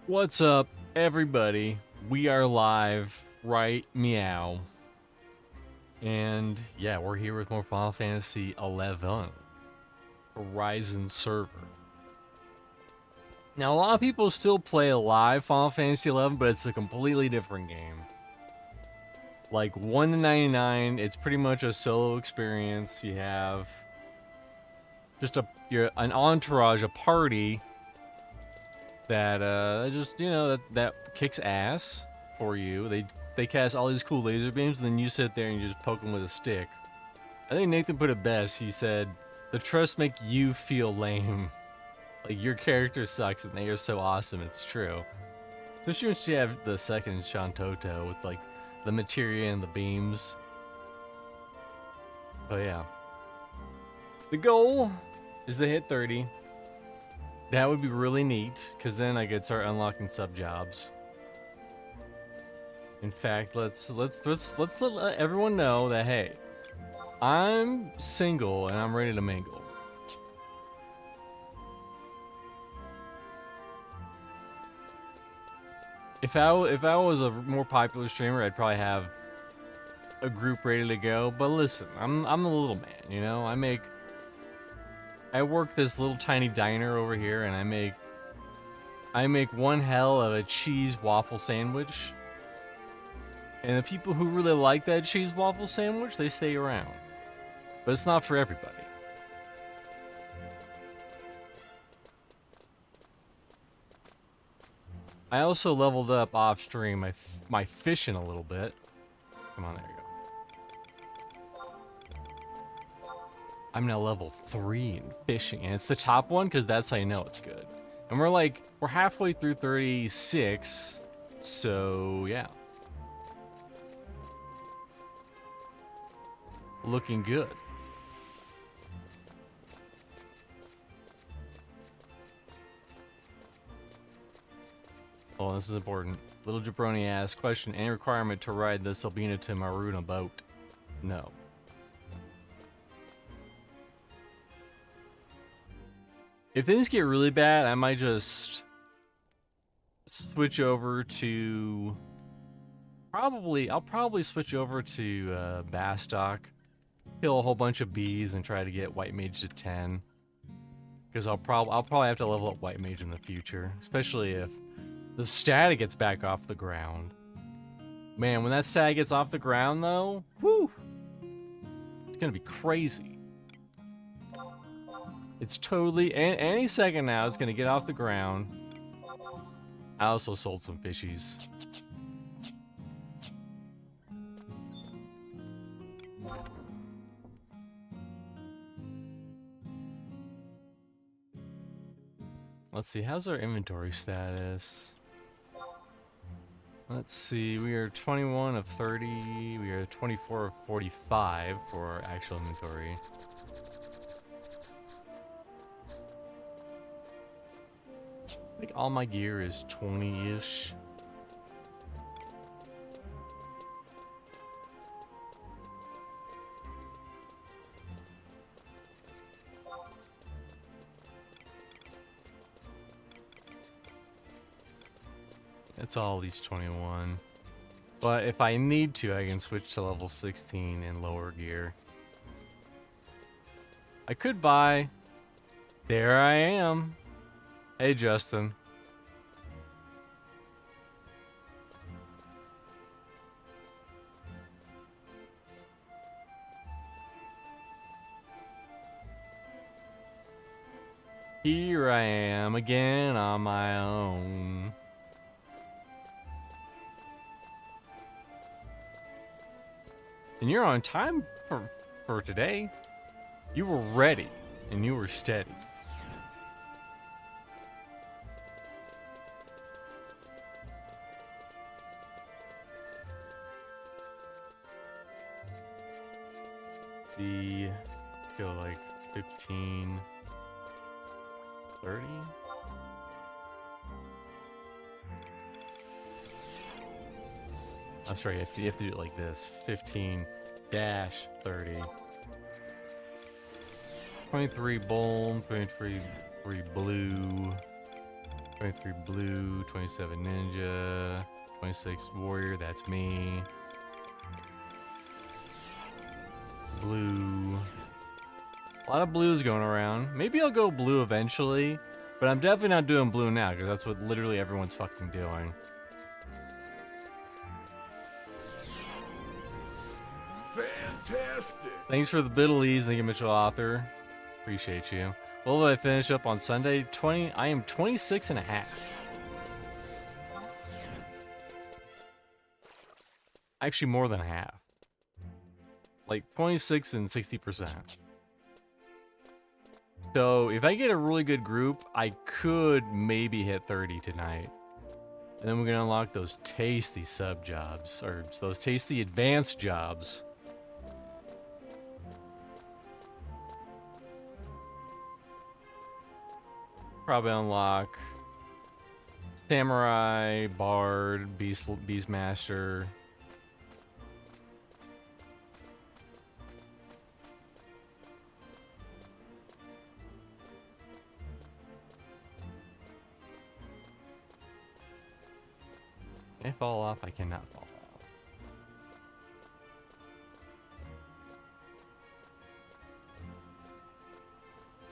What's up, everybody? We are live, right? Meow. And yeah, we're here with more Final Fantasy 11 Horizon server. Now, a lot of people still play live Final Fantasy 11, but it's a completely different game. Like 1 to 99, it's pretty much a solo experience. You have just an entourage, a party that just that kicks ass for you. They cast all these cool laser beams, and then you sit there and you just poke them with a stick. I think Nathan put it best. He said, "The trusts make you feel lame. Like your character sucks, and they are so awesome. It's true." Especially when you have the second Shantoto with like the materia and the beams. But yeah, the goal is to hit 30. That would be really neat, because then I could start unlocking sub jobs. In fact, let's let everyone know that hey, I'm single and I'm ready to mingle. If I was a more popular streamer, I'd probably have a group ready to go. But listen, I'm a little man, you know. I work this little tiny diner over here, and I make one hell of a cheese waffle sandwich. And the people who really like that cheese waffle sandwich, they stay around. But it's not for everybody. I also leveled up off stream my fishing a little bit. Come on, there you go. I'm now level 3 in fishing, and it's the top one because that's how you know it's good. And we're halfway through 36, so yeah. Looking good. Oh, this is important. Little Jabroni asks, question, any requirement to ride the Albina to Maruna boat? No. If things get really bad, I might just switch over to... I'll probably switch over to Bastock, kill a whole bunch of bees, and try to get White Mage to 10. Because I'll probably have to level up White Mage in the future, especially if the static gets back off the ground. Man, when that static gets off the ground, though, whew, it's gonna be crazy. It's totally, any second now, it's gonna get off the ground. I also sold some fishies. Let's see, how's our inventory status? Let's see, we are 21 of 30, we are 24 of 45 for our actual inventory. I think all my gear is 20-ish. It's all at least 21. But if I need to, I can switch to level 16 in lower gear. I could buy... There I am. Hey, Justin. Here I am again on my own. And you're on time for today. You were ready, and you were steady. Let's go like 15, 30. I'm sorry, you have to do it like this. 15-30. 23 bold, 23 blue. 23 blue, 27 ninja, 26 warrior, that's me. Blue. A lot of blues going around. Maybe I'll go blue eventually, but I'm definitely not doing blue now because that's what literally everyone's fucking doing. Fantastic. Thanks for the Biddleys, thank you, Mitchell Author. Appreciate you. What will I finish up on Sunday? 20. I am 26 and a half. Actually, more than half. Like 26 and 60%. So if I get a really good group, I could maybe hit 30 tonight. And then we're gonna unlock those tasty sub jobs, or those tasty advanced jobs. Probably unlock Samurai, Bard, Beastmaster. Can I fall off? I cannot fall off.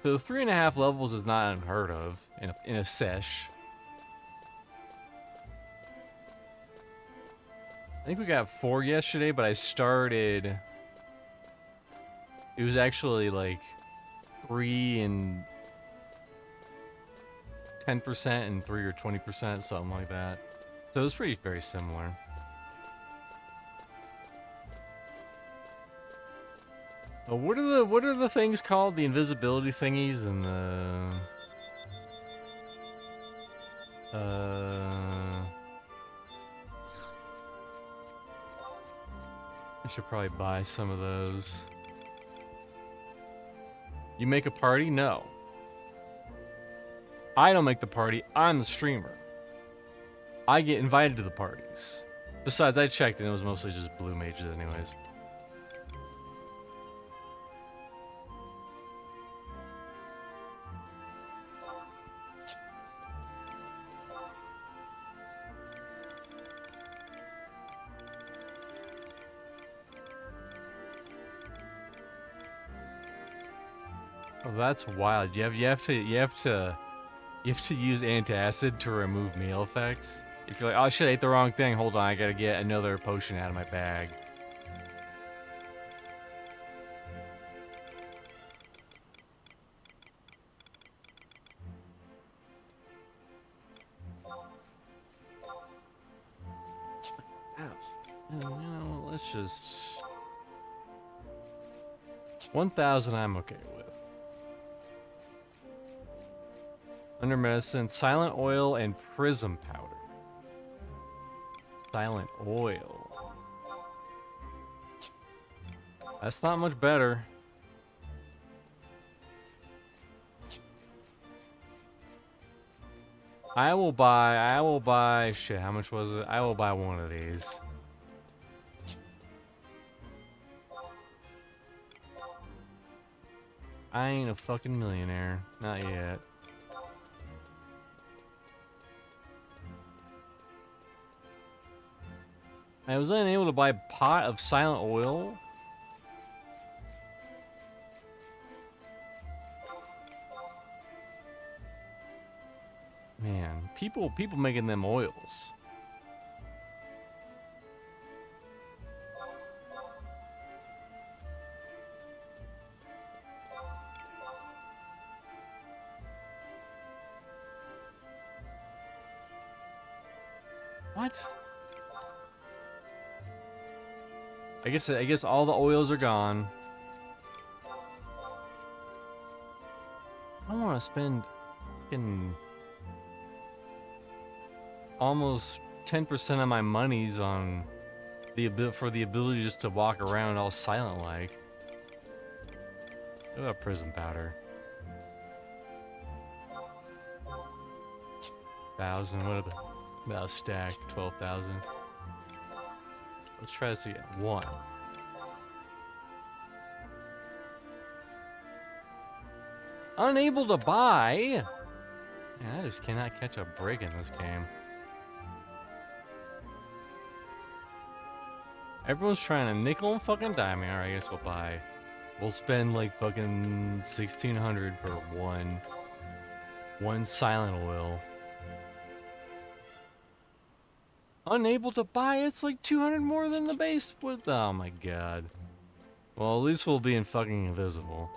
So 3.5 levels is not unheard of in a sesh. I think we got 4 yesterday, but I started. It was actually like 3 and 10% and 3 or 20%, something like that. So it was very similar. What are the things called? The invisibility thingies and the I should probably buy some of those. You make a party? No. I don't make the party. I'm the streamer. I get invited to the parties. Besides, I checked and it was mostly just blue mages anyways. Oh, that's wild. You have to use antacid to remove meal effects. If you're like, oh shit, I ate the wrong thing. Hold on, I gotta get another potion out of my bag. Let's just 1,000. I'm okay with. Under medicine, silent oil and prism powder. Silent oil. That's not much better. I will buy, shit, how much was it? I will buy one of these. I ain't a fucking millionaire. Not yet. I was unable to buy a pot of silent oil. Man, people making them oils. What? I guess all the oils are gone. I don't want to spend fucking almost 10% of my monies on the ability just to walk around all silent like. What about prism powder? 1,000. What about a stack? 12,000. Let's try this again. 1. Unable to buy. Man, I just cannot catch a break in this game. Everyone's trying to nickel and fucking dime me. Alright, I guess we'll buy. We'll spend like fucking 1,600 for one silent oil. Unable to buy, it's like 200 more than the base with. Oh my god. Well, at least we'll be in fucking invisible.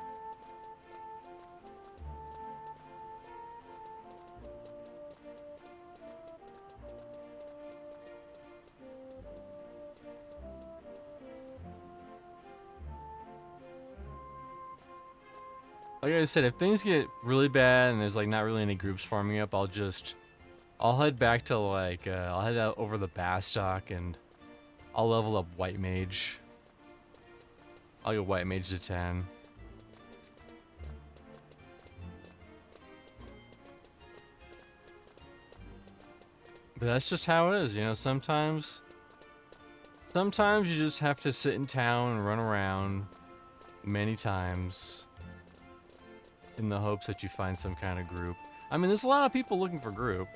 Like I said, if things get really bad and there's like not really any groups farming up, I'll head back to like, I'll head out over the Bastock and I'll level up White Mage. I'll get White Mage to 10. But that's just how it is, you know, sometimes you just have to sit in town and run around many times in the hopes that you find some kind of group. I mean, there's a lot of people looking for group.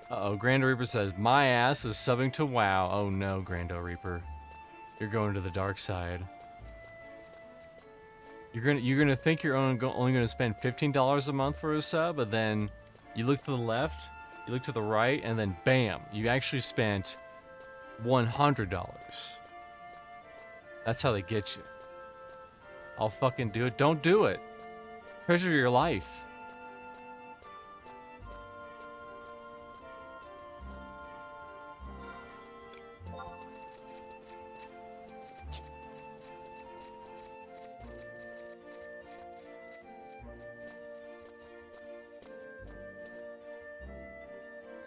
Uh-oh, Grando Reaper says, my ass is subbing to WoW. Oh no, Grando Reaper. You're going to the dark side. You're gonna think you're only gonna spend $15 a month for a sub, but then you look to the left, you look to the right, and then bam, you actually spent $100. That's how they get you. I'll fucking do it. Don't do it. Treasure your life.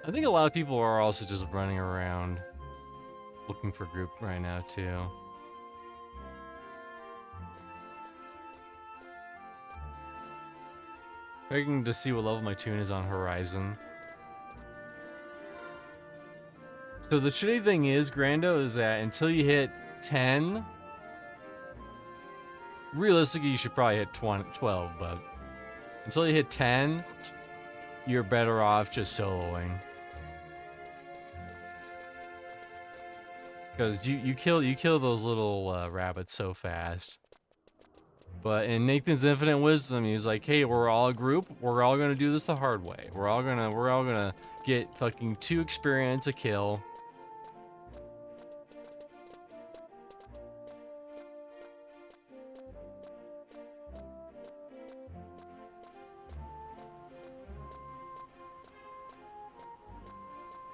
I think a lot of people are also just running around looking for group right now too. Checking to see what level my tune is on Horizon. So the shitty thing is, Grando, is that until you hit 10, realistically you should probably hit 12, but until you hit 10, you're better off just soloing. Because you kill those little rabbits so fast. But in Nathan's infinite wisdom, he's like, hey, we're all a group. We're all gonna do this the hard way. We're all gonna get fucking 2 experience a kill.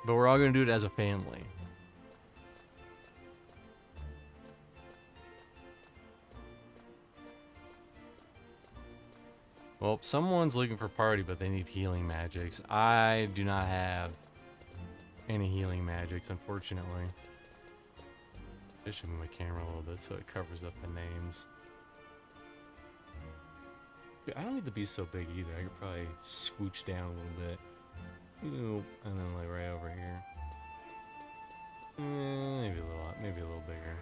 But we're all gonna do it as a family. Well, someone's looking for party, but they need healing magics. I do not have any healing magics, unfortunately. I should move my camera a little bit so it covers up the names. Dude, I don't need to be so big either. I could probably scooch down a little bit. Ooh, and then like right over here. Maybe a little bigger.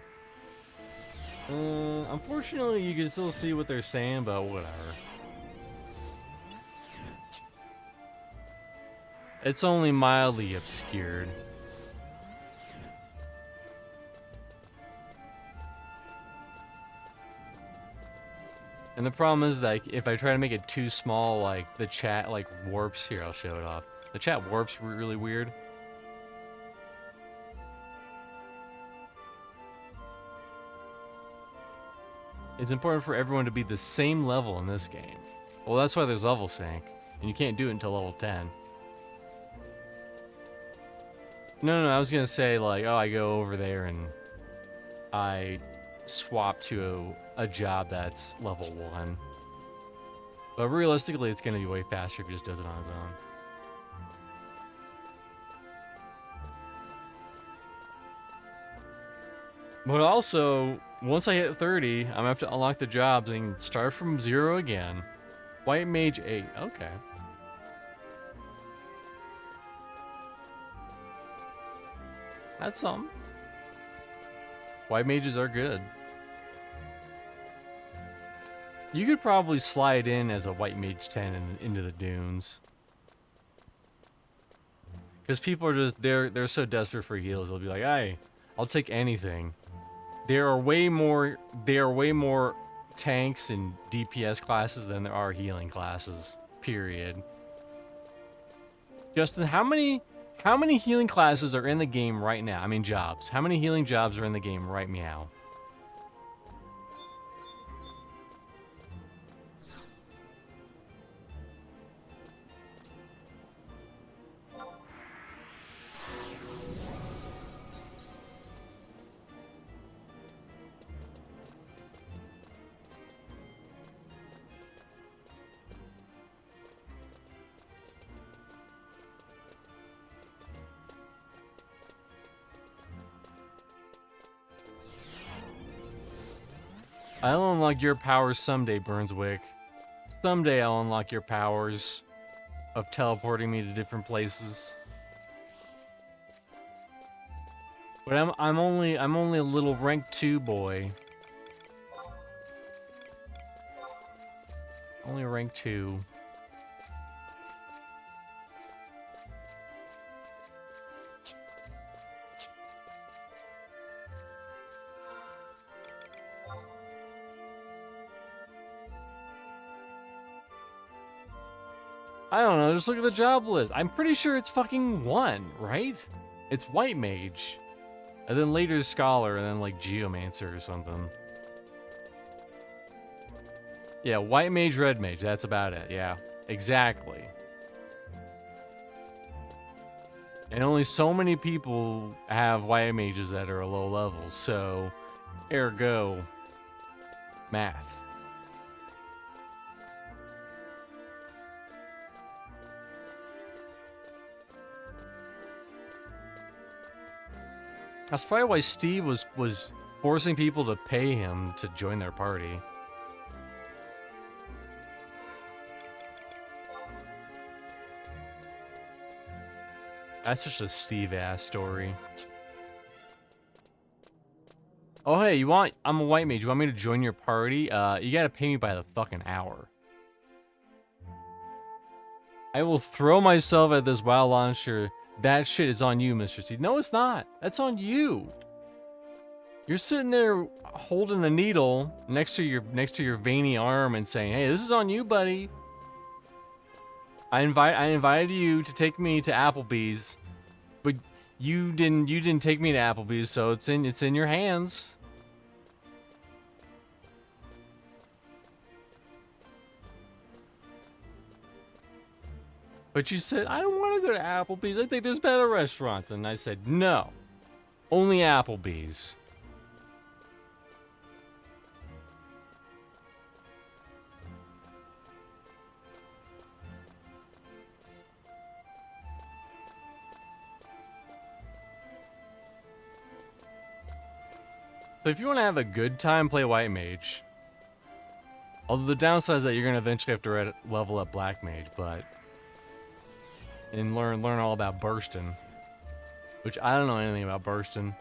Unfortunately, you can still see what they're saying, but whatever. It's only mildly obscured. And the problem is that if I try to make it too small, like the chat like warps. Here, I'll show it off. The chat warps really weird. It's important for everyone to be the same level in this game. Well, that's why there's level sync, and you can't do it until level 10. No, I was gonna say like, oh, I go over there and I swap to a job that's level 1. But realistically, it's gonna be way faster if he just does it on his own. But also, once I hit 30, I'm gonna have to unlock the jobs and start from 0 again. White Mage 8, okay. That's something. White mages are good. You could probably slide in as a white mage 10 into the dunes. Because people are just, they're so desperate for heals, they'll be like, hey, I'll take anything. There are way more tanks and DPS classes than there are healing classes, period. Justin, how many healing classes are in the game right now? I mean jobs. How many healing jobs are in the game right meow? I'll unlock your powers someday, Burnswick. Someday I'll unlock your powers of teleporting me to different places. But I'm only a little rank 2 boy. Only rank 2. I don't know, just look at the job list. I'm pretty sure it's fucking 1, right? It's white mage. And then later scholar, and then like geomancer or something. Yeah, white mage, red mage, that's about it, yeah. Exactly. And only so many people have white mages that are a low level, so ergo math. That's probably why Steve was forcing people to pay him to join their party. That's just a Steve-ass story. Oh, hey, I'm a white mage. You want me to join your party? You gotta pay me by the fucking hour. I will throw myself at this WoW launcher. That shit is on you, Mr. Steve. No, it's not. That's on you. You're sitting there holding the needle next to your veiny arm and saying, "Hey, this is on you, buddy." I invited you to take me to Applebee's, but you didn't take me to Applebee's, so it's in your hands. But you said, I don't want to go to Applebee's. I think there's better restaurants. And I said, no, only Applebee's. So if you want to have a good time, play White Mage. Although the downside is that you're going to eventually have to level up Black Mage, but... And learn all about bursting. Which I don't know anything about bursting.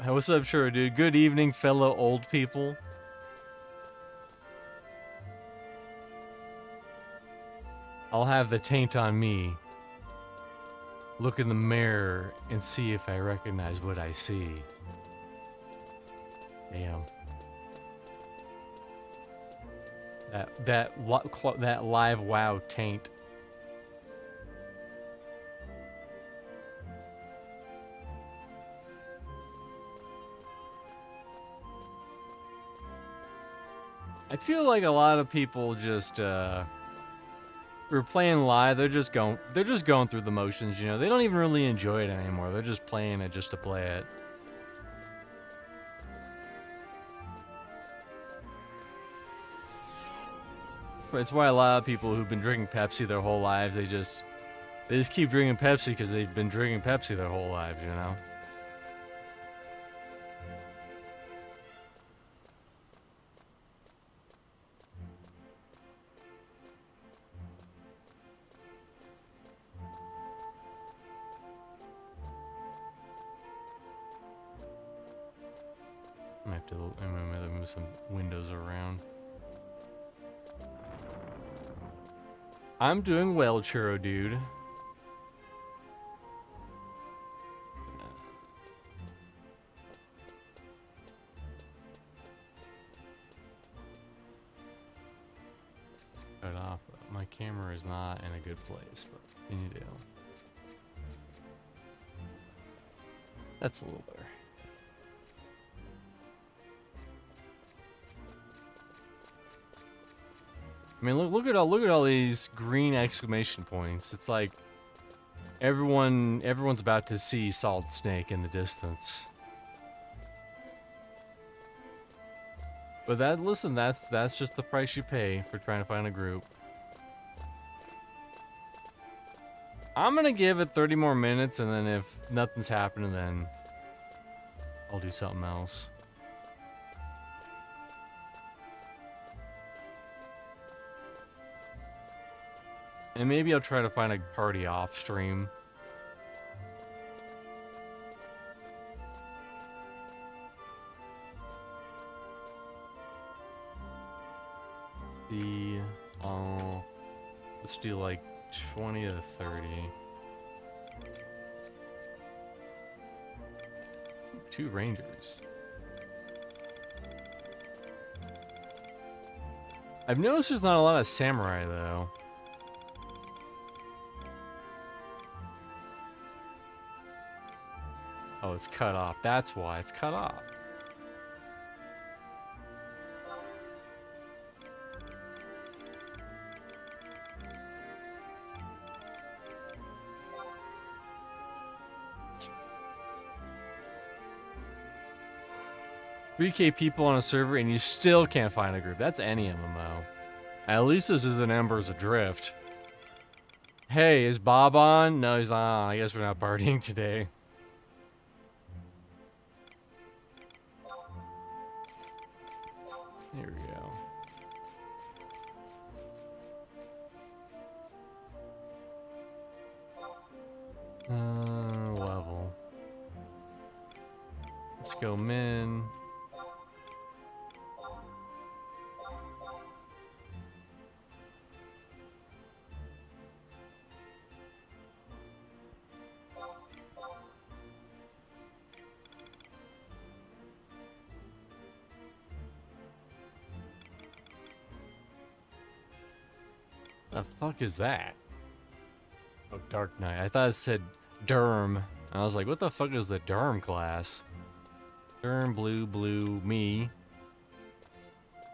What's up, sure, dude? Good evening, fellow old people. I'll have the taint on me. Look in the mirror and see if I recognize what I see. Damn. That live WoW taint. I feel like a lot of people just we're playing live, they're just going through the motions, you know. They don't even really enjoy it anymore. They're just playing it just to play it. It's why a lot of people who've been drinking Pepsi their whole lives, they just keep drinking Pepsi because they've been drinking Pepsi their whole lives, you know. I have to move some windows around. I'm doing well, Churro dude. Cut off. My camera is not in a good place, but what can you do? That's a little better. I mean, look at all these green exclamation points. It's like everyone's about to see Solid Snake in the distance. But listen, that's just the price you pay for trying to find a group. I'm gonna give it 30 more minutes, and then if nothing's happening, then I'll do something else. And maybe I'll try to find a party off stream. Let's do like 20 to 30. 2 rangers. I've noticed there's not a lot of samurai though. Oh, it's cut off. That's why it's cut off. $3K people on a server and you still can't find a group. That's any MMO. At least this is an Embers Adrift. Hey, is Bob on? No, he's not on. I guess we're not partying today. Here we go. Level. Let's go min. The fuck is that? Oh, Dark Knight. I thought it said Derm. I was like, what the fuck is the Derm class? Derm, blue, me.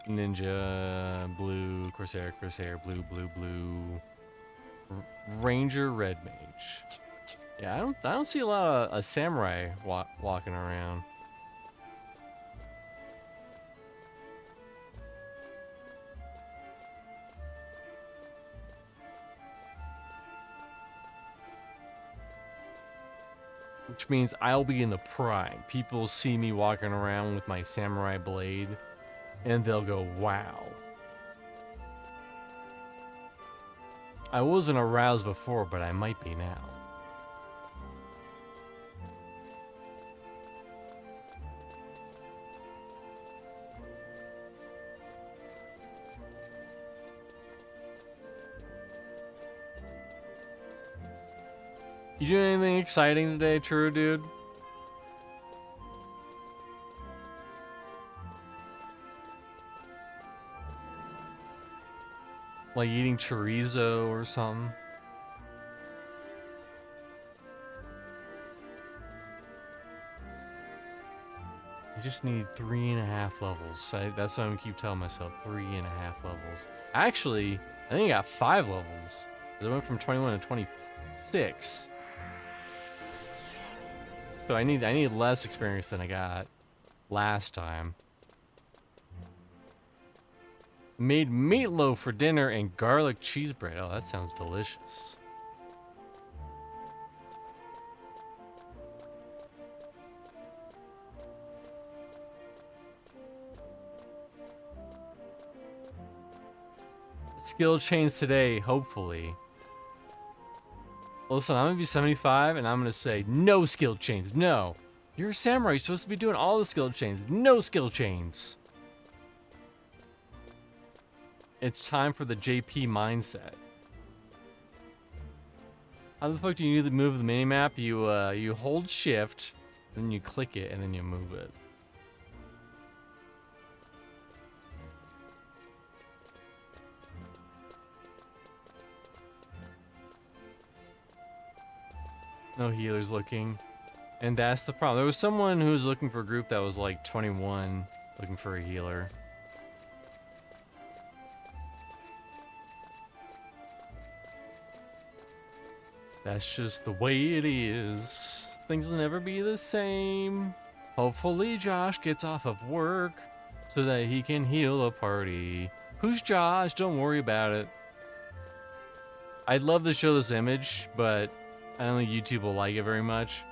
Ninja, blue, Corsair, blue. Ranger, red mage. Yeah, I don't see a lot of samurai walking around. Which means I'll be in the prime. People will see me walking around with my samurai blade, and they'll go, wow. I wasn't aroused before, but I might be now. You doing anything exciting today, True Dude? Like eating chorizo or something? I just need 3.5 levels. That's what I'm gonna keep telling myself, 3.5 levels. Actually, I think I got 5 levels. I went from 21 to 26. So I need less experience than I got last time. Made meatloaf for dinner and garlic cheese bread. Oh, that sounds delicious. Skill chains today, hopefully. Listen, I'm gonna be 75 and I'm gonna say no skill chains. No. You're a samurai. You're supposed to be doing all the skill chains. No skill chains. It's time for the JP mindset. How the fuck do you move the minimap? You hold shift, then you click it, and then you move it. No healers looking. And that's the problem. There was someone who was looking for a group that was like 21, looking for a healer. That's just the way it is. Things will never be the same. Hopefully Josh gets off of work so that he can heal a party. Who's Josh? Don't worry about it. I'd love to show this image, but I don't think YouTube will like it very much.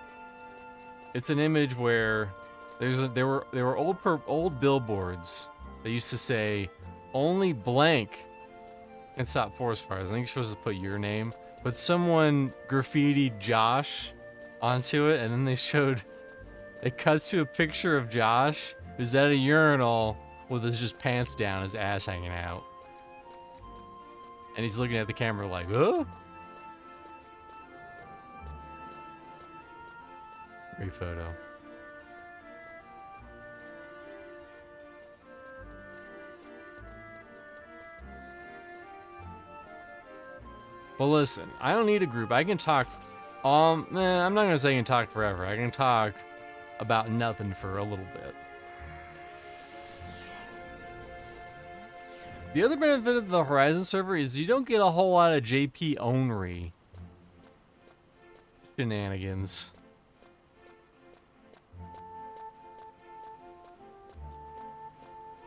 It's an image where there were old billboards that used to say only blank can stop forest fires. I think you're supposed to put your name, but someone graffitied Josh onto it, and then it cuts to a picture of Josh who's at a urinal with his just pants down, his ass hanging out, and he's looking at the camera like, oh. Great photo. Well, listen, I don't need a group. I can talk. I'm not gonna say I can talk forever. I can talk about nothing for a little bit. The other benefit of the Horizon server is you don't get a whole lot of JP onry shenanigans.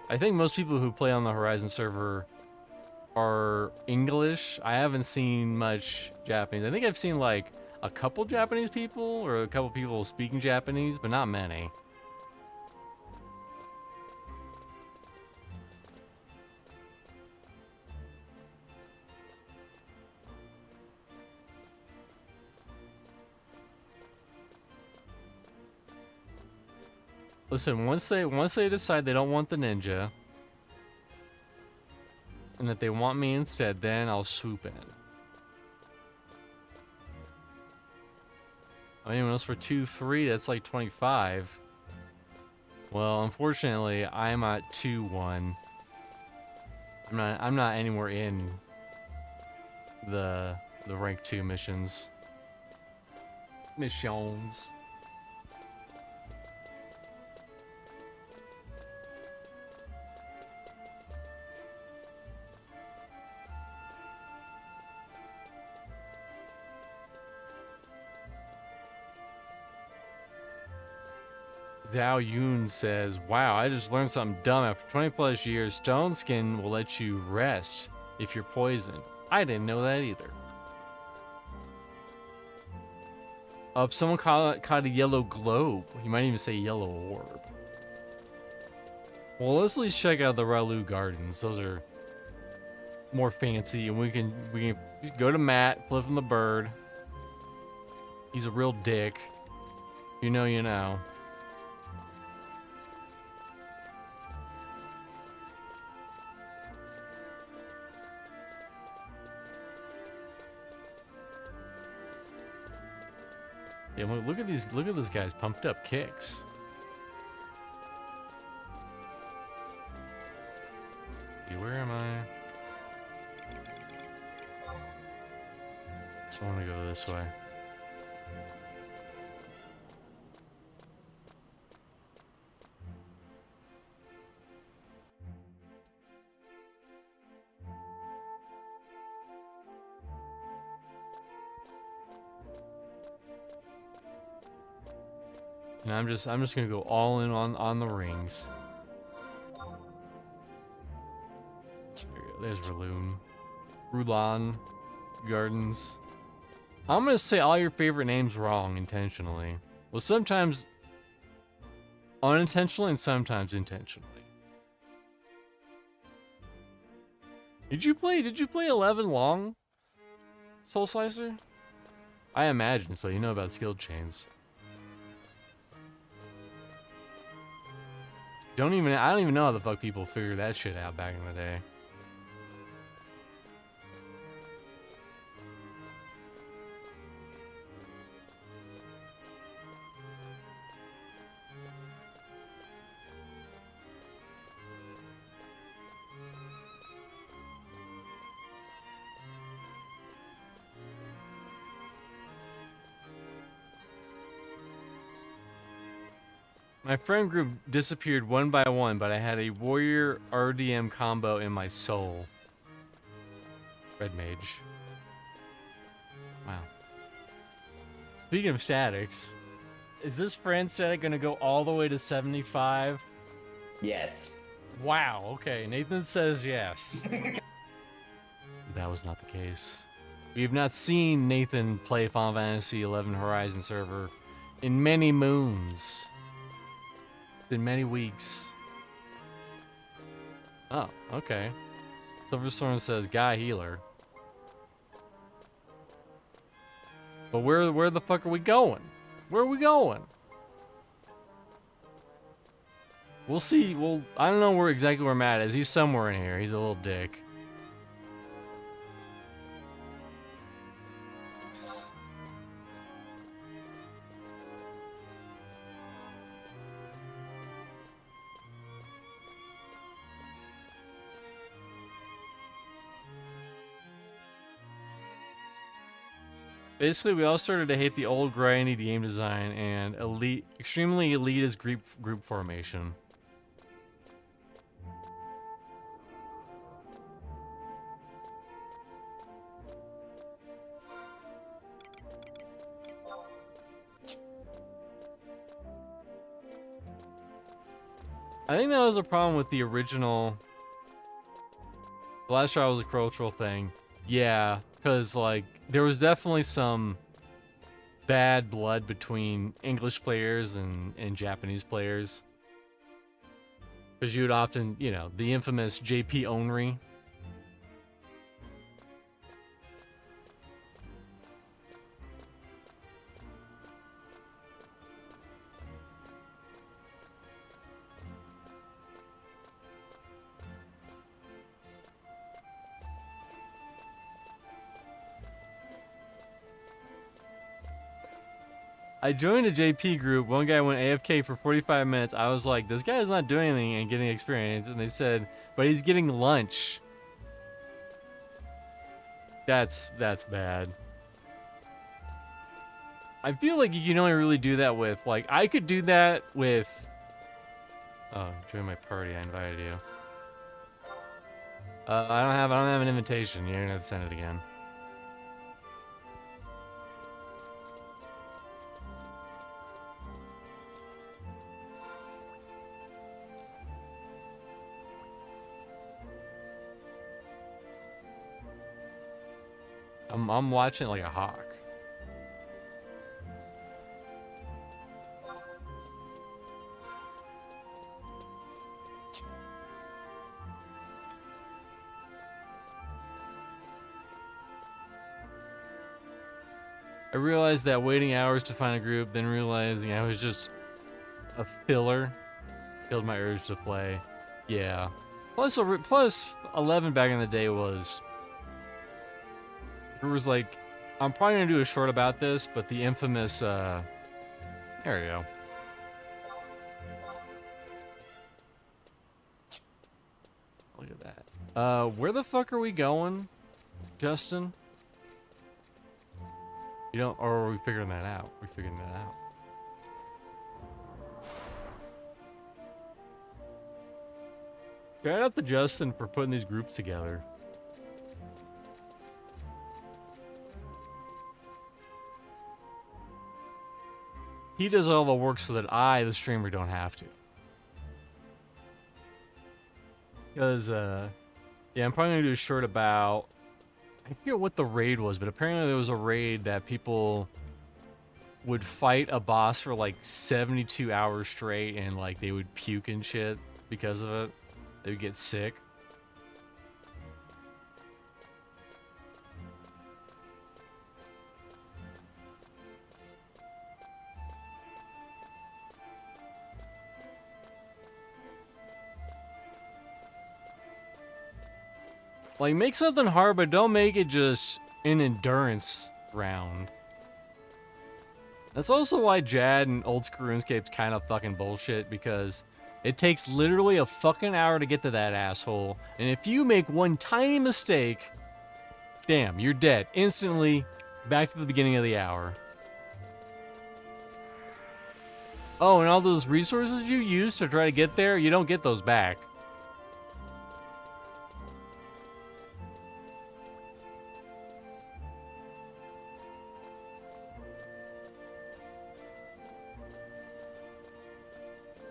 I think most people who play on the Horizon server are English. I haven't seen much Japanese. I think I've seen like a couple Japanese people or a couple people speaking Japanese, but not many. Listen, once they decide they don't want the ninja and that they want me instead, then I'll swoop in. Anyone else for 2-3? That's like 25. Well, unfortunately, I'm at 2-1. I'm not anywhere in the rank 2 missions. Dao Yun says, wow, I just learned something dumb. After 20 plus years, stone skin will let you rest if you're poisoned. I didn't know that either. Someone caught a yellow globe. You might even say yellow orb. Well, let's at least check out the Ralu Gardens. Those are more fancy, and we can go to Matt, flip him the bird. He's a real dick. You know, you know. Yeah, look at this guy's pumped up kicks. Where am I? Just want to go this way. And I'm just gonna go all in on the rings. There's Rulan Gardens. I'm gonna say all your favorite names wrong intentionally. Well, sometimes unintentionally and sometimes intentionally. Did you play 11 long? Soul Slicer? I imagine so. You know about skill chains. I don't even know how the fuck people figured that shit out back in the day. My friend group disappeared one by one, but I had a warrior RDM combo in my soul. Red mage. Wow. Speaking of statics, is this friend static gonna go all the way to 75? Yes. Wow, okay. Nathan says yes. That was not the case. We have not seen Nathan play Final Fantasy XI Horizon server in many moons. It's been many weeks. Oh, okay. Silverstorm says guy healer. But where the fuck are we going? Where are we going? We'll see. Well, I don't know where exactly where Matt is. He's somewhere in here. He's a little dick. Basically, we all started to hate the old grindy game design and extremely elitist group formation. I think that was a problem with the original. The last trial was a cultural thing. Yeah, because, like, there was definitely some bad blood between English players and Japanese players. Because you would often, you know, the infamous JP Onry. I joined a JP group. One guy went AFK for 45 minutes. I was like, this guy's not doing anything and getting experience. And they said, but he's getting lunch. That's bad. I feel like you can only really do that with, like, I could do that with... Oh, join my party. I invited you. I don't have an invitation. You're gonna have to send it again. I'm watching it like a hawk. I realized that waiting hours to find a group, then realizing I was just a filler, killed my urge to play. Yeah. Plus 11 back in the day was... It was like, I'm probably gonna do a short about this, but the infamous, there we go. Look at that. Where the fuck are we going, Justin? You don't, or are we figuring that out? We're figuring that out. Shout out to Justin for putting these groups together. He does all the work so that I, the streamer, don't have to. Because, yeah, I'm probably going to do a short about... I forget what the raid was, but apparently there was a raid that people would fight a boss for like 72 hours straight and like they would puke and shit because of it. They would get sick. Like, make something hard, but don't make it just an endurance round. That's also why Jad and old school RuneScape's kind of fucking bullshit, because it takes literally a fucking hour to get to that asshole, and if you make one tiny mistake, damn, you're dead. Instantly, back to the beginning of the hour. Oh, and all those resources you used to try to get there, you don't get those back.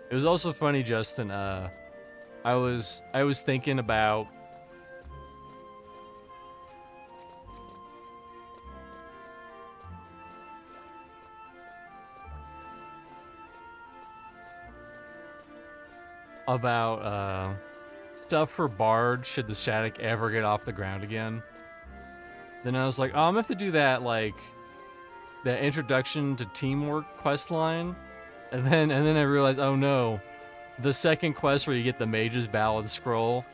It was also funny, Justin. I was thinking about stuff for Bard should the static ever get off the ground again. Then I was like, oh, I'm gonna have to do that, like the introduction to teamwork quest line, and then I realized, oh no, the second quest where you get the Mage's Ballad scroll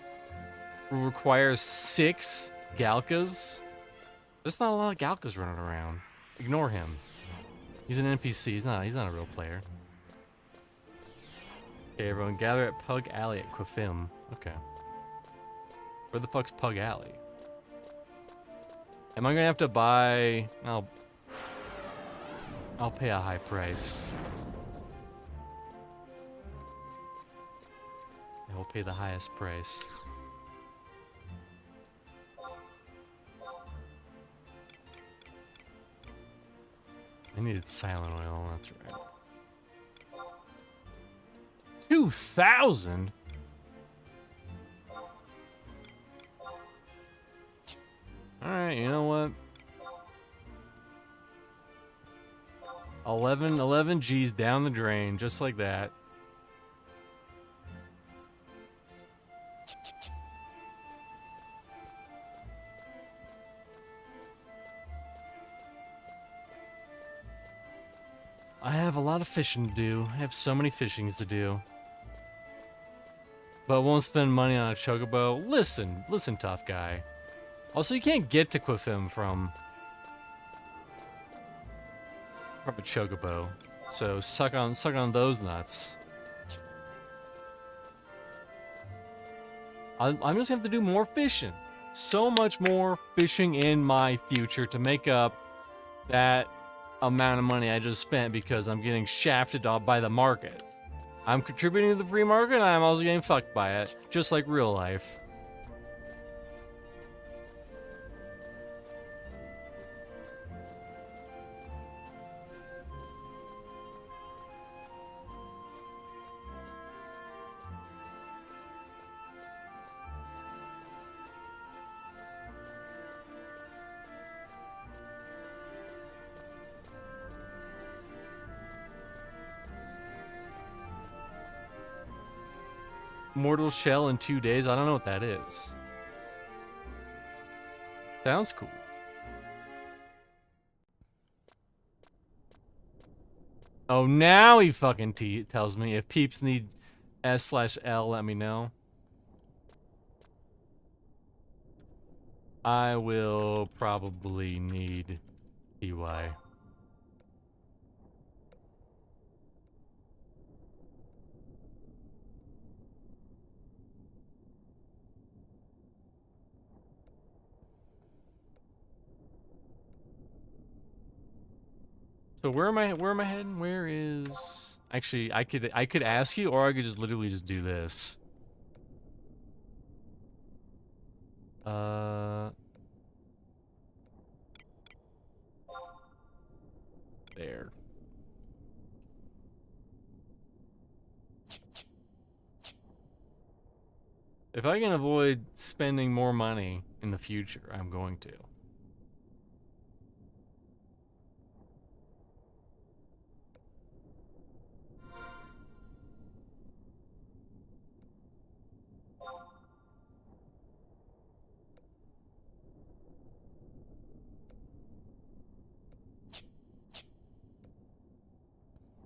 requires 6 Galkas. There's not a lot of Galkas running around. Ignore him. He's an NPC. He's not a real player. Okay, everyone, gather at Pug Alley at Quifim. Okay. Where the fuck's Pug Alley? Am I gonna have to buy? I'll pay a high price. I will pay the highest price. I needed silent oil, that's right. 2,000? Alright, you know what? 11 G's down the drain, just like that. I have a lot of fishing to do. I have so many fishings to do. But won't spend money on a chocobo. Listen, tough guy. Also, you can't get to Quifim from a chocobo. So suck on those nuts. I'm just gonna have to do more fishing. So much more fishing in my future to make up that amount of money I just spent because I'm getting shafted by the market. I'm contributing to the free market, and I'm also getting fucked by it, just like real life. Mortal Shell in 2 days? I don't know what that is. Sounds cool. Oh, now he fucking tells me if peeps need S/L, let me know. I will probably need TY. So where am I heading? Where is... Actually, I could ask you, or I could just literally just do this. There. If I can avoid spending more money in the future, I'm going to.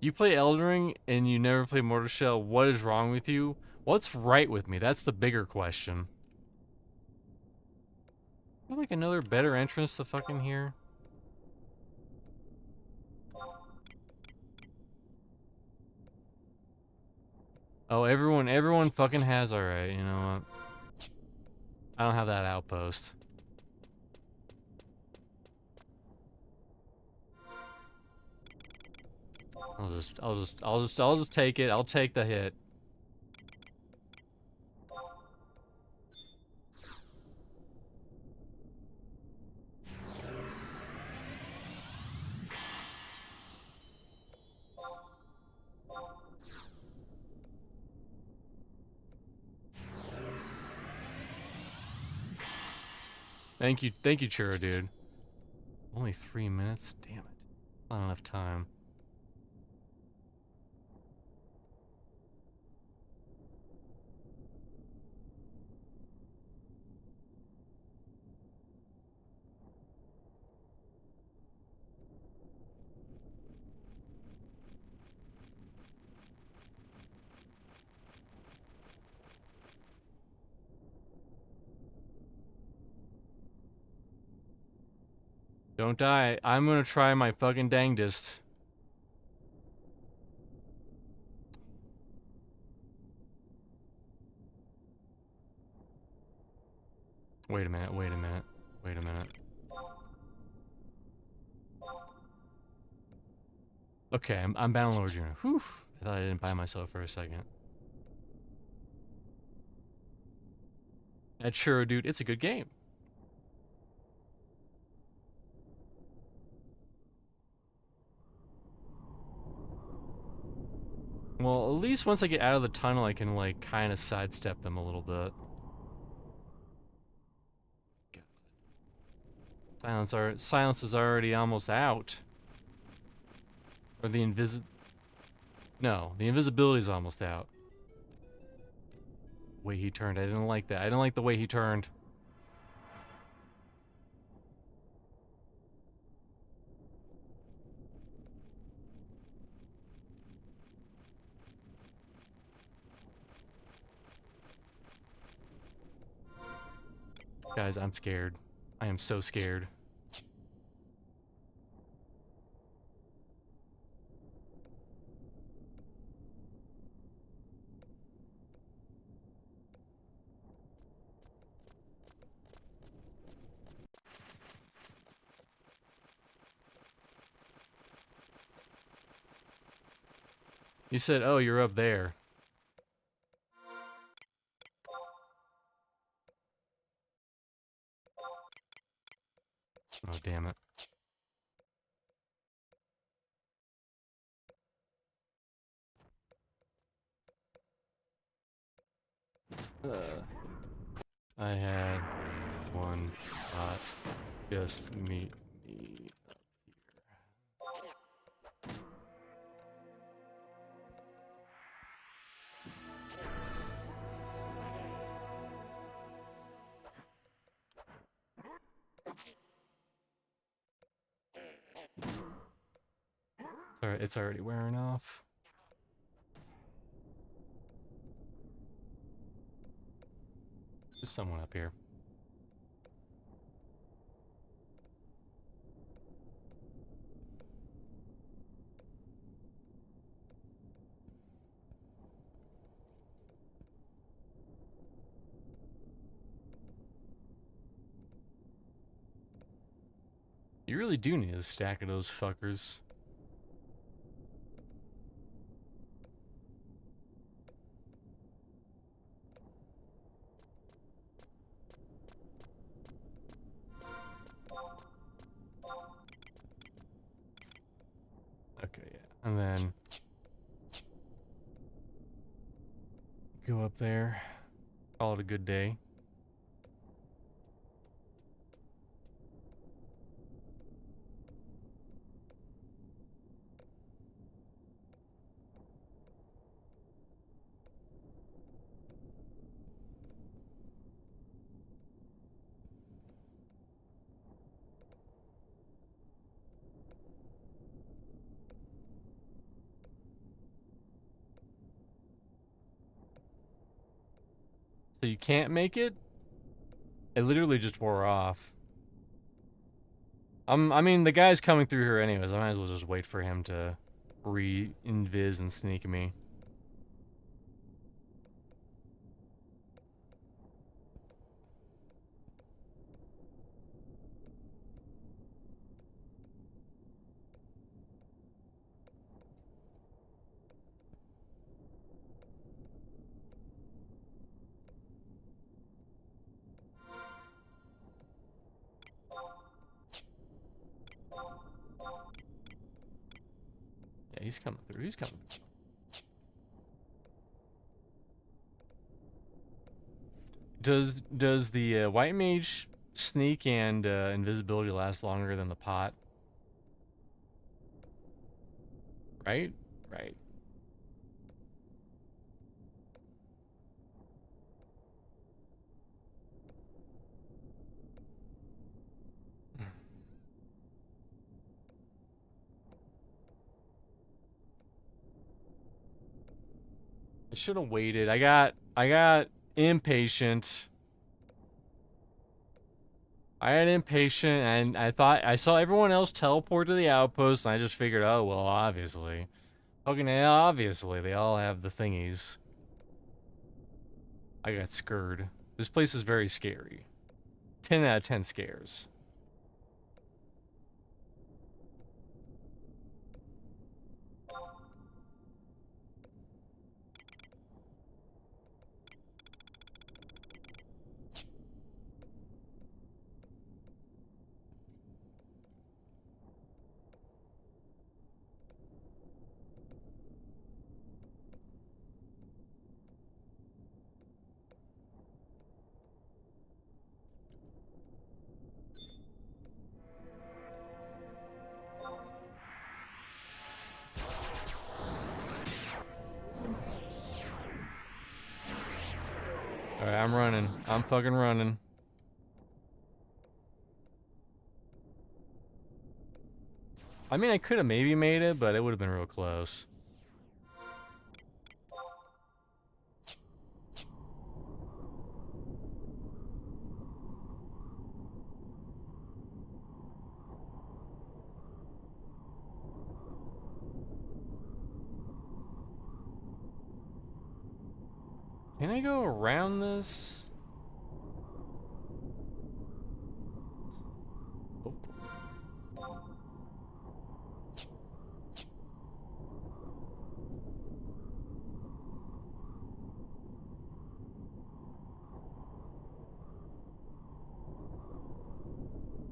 You play Elden Ring and you never play Mortal Shell. What is wrong with you? What's right with me? That's the bigger question. there like another better entrance to fucking here? Oh, everyone fucking has, alright, you know what? I don't have that outpost. I'll just take it. I'll take the hit. Thank you, Churro, dude. Only 3 minutes? Damn it. Not enough time. Don't die. I'm gonna try my fucking dangdest. Wait a minute, wait a minute, wait a minute. Okay, I'm bound Lord Juna. Whew. I thought I didn't buy myself for a second. That Churro, dude, it's a good game. Well, at least once I get out of the tunnel, I can, like, kind of sidestep them a little bit. Silence is already almost out. Or the No, the invisibility's almost out. Way he turned, I didn't like that. I didn't like the way he turned. Guys, I'm scared. I am so scared. You said, oh, you're up there. Oh, damn it. I had one thought. Just meet me up here. Alright, it's already wearing off. There's someone up here. You really do need a stack of those fuckers. Okay, yeah. And then go up there. Call it a good day. So you can't make it? It literally just wore off. I mean, the guy's coming through here anyways. I might as well just wait for him to re-invis and sneak me. Yeah, he's coming through. He's coming through. Does the white mage sneak and invisibility last longer than the pot? Right? Right. I should have waited. I got impatient. I got impatient and I thought I saw everyone else teleport to the outpost and I just figured, oh well, obviously. Fucking obviously, they all have the thingies. I got scared. This place is very scary. 10 out of 10 scares. Alright, I'm running. I'm fucking running. I mean, I could have maybe made it, but it would have been real close. Can I go around this? Oh.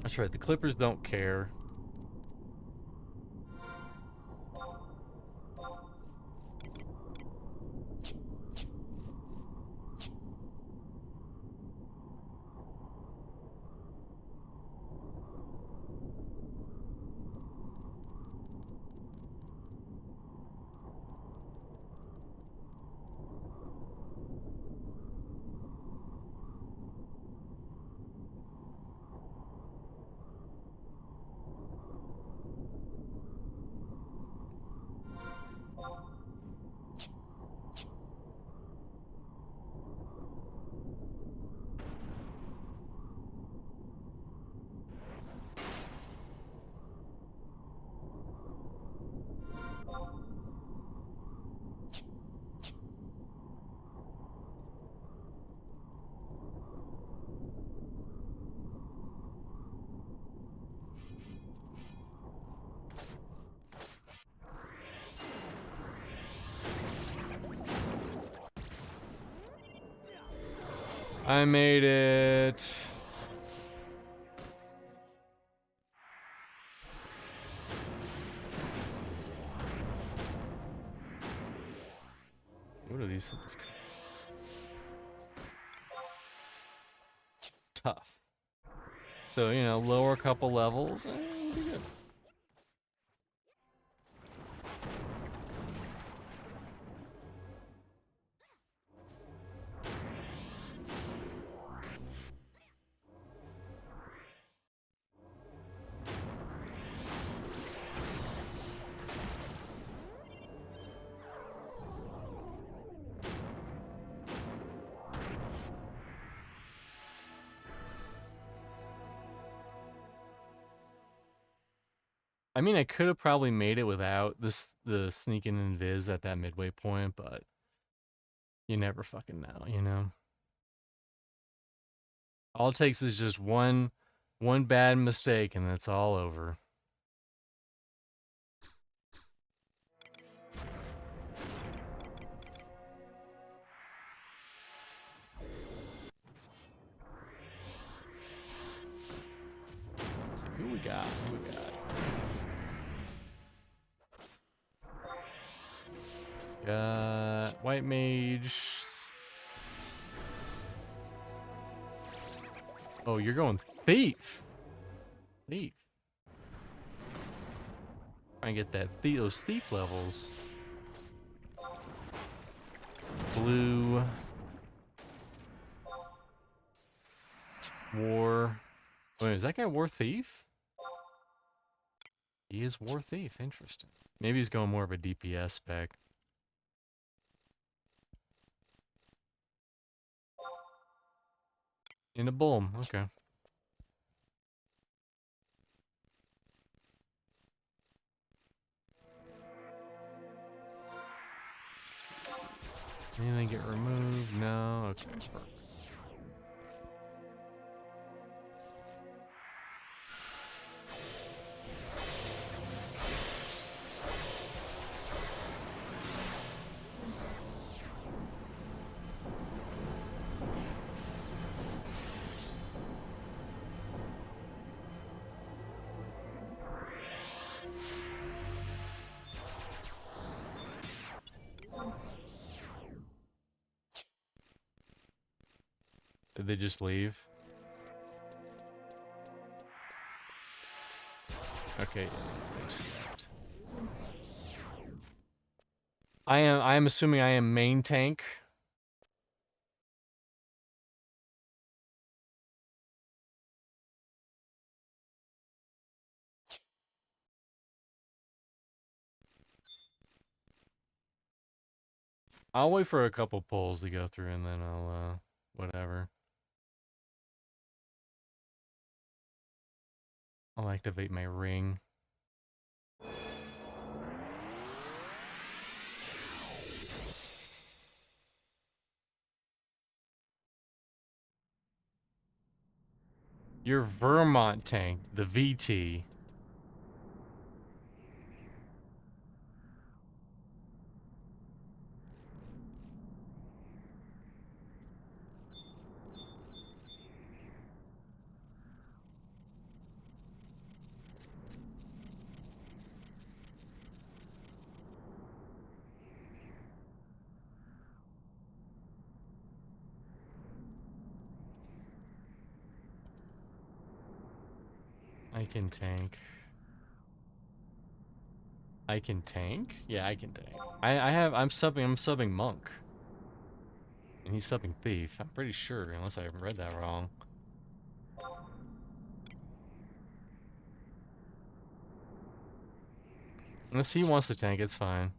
That's right, the Clippers don't care. I made it. What are these things? Tough. So, you know, lower a couple levels. We'll be good. I mean, I could have probably made it without the sneaking invis at that midway point, but you never fucking know, you know? All it takes is just one bad mistake and it's all over. Let's see, who we got? Who we got? Got White Mage. Oh, you're going Thief. Thief. Trying to get those thief levels. Blue. War. Wait, is that guy War Thief? He is War Thief. Interesting. Maybe he's going more of a DPS spec. In a bull. Okay. Anything get removed? No. Okay. Perfect. Did they just leave? Okay, they just left. I am assuming I am main tank. I'll wait for a couple pulls to go through and then I'll whatever. I'll activate my ring. Your Vermont tank, the VT. I can tank. I can tank? Yeah, I can tank. I'm subbing Monk. And he's subbing Thief. I'm pretty sure, unless I read that wrong. Unless he wants to tank, it's fine.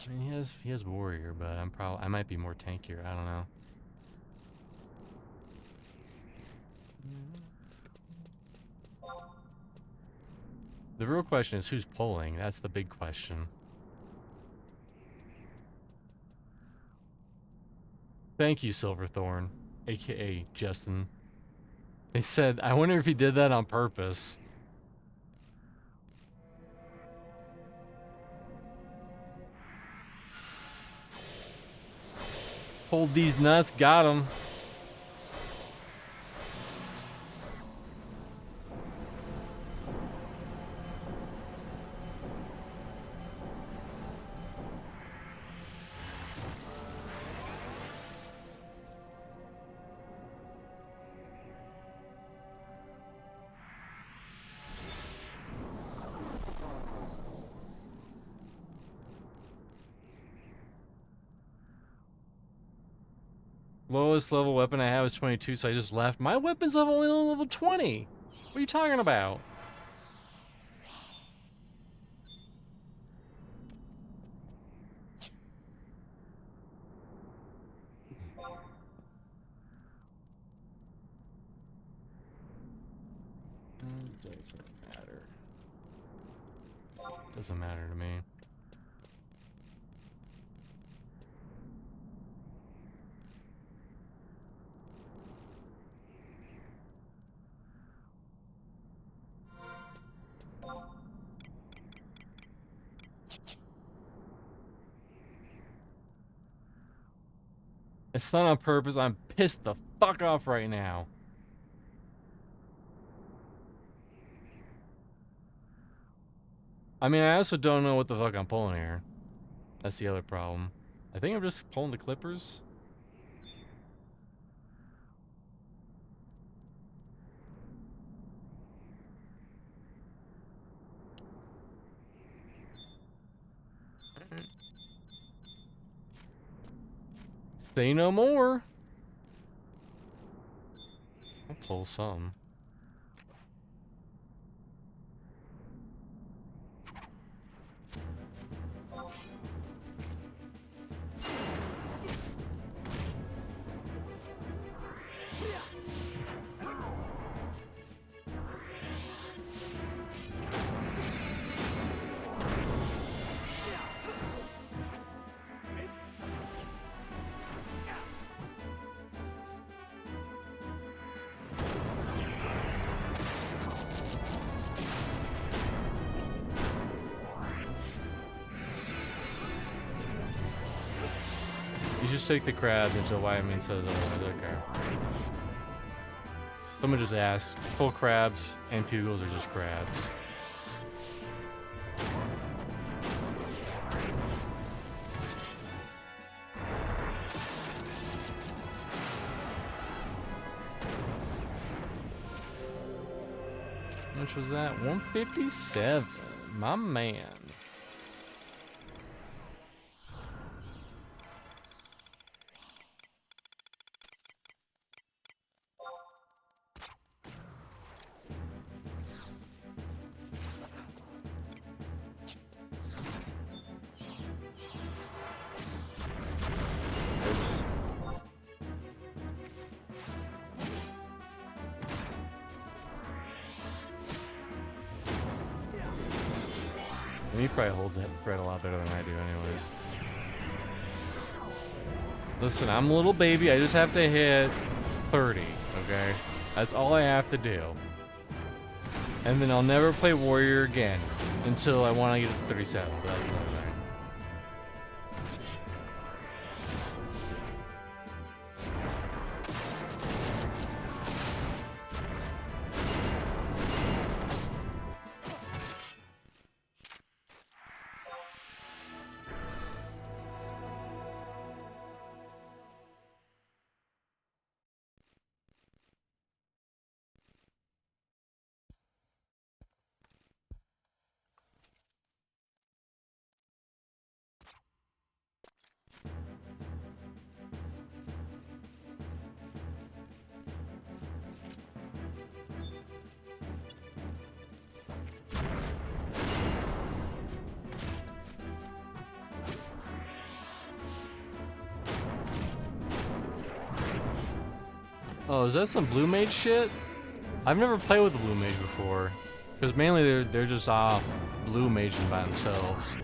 I mean, he has warrior, but I might be more tankier. I don't know. The real question is who's pulling. That's the big question. Thank you, Silverthorn, aka Justin. They said, I wonder if he did that on purpose. Hold these nuts, got him. Lowest level weapon I have is 22, so I just left. My weapon's only level 20. What are you talking about? Doesn't matter. Doesn't matter to me. It's not on purpose. I'm pissed the fuck off right now. I mean, I also don't know what the fuck I'm pulling here. That's the other problem. I think I'm just pulling the clippers. Say no more. I'll pull some. You just take the crab until Wyman says otherwise. Okay. Someone just asked, pull crabs and pugils or just crabs? How much was that? 157. My man. He probably holds that bread a lot better than I do anyways. Listen, I'm a little baby. I just have to hit 30, okay? That's all I have to do. And then I'll never play Warrior again until I want to get to 37, but that's another thing. Oh, is that some blue mage shit? I've never played with the blue mage before, because mainly they're just off blue maging by themselves.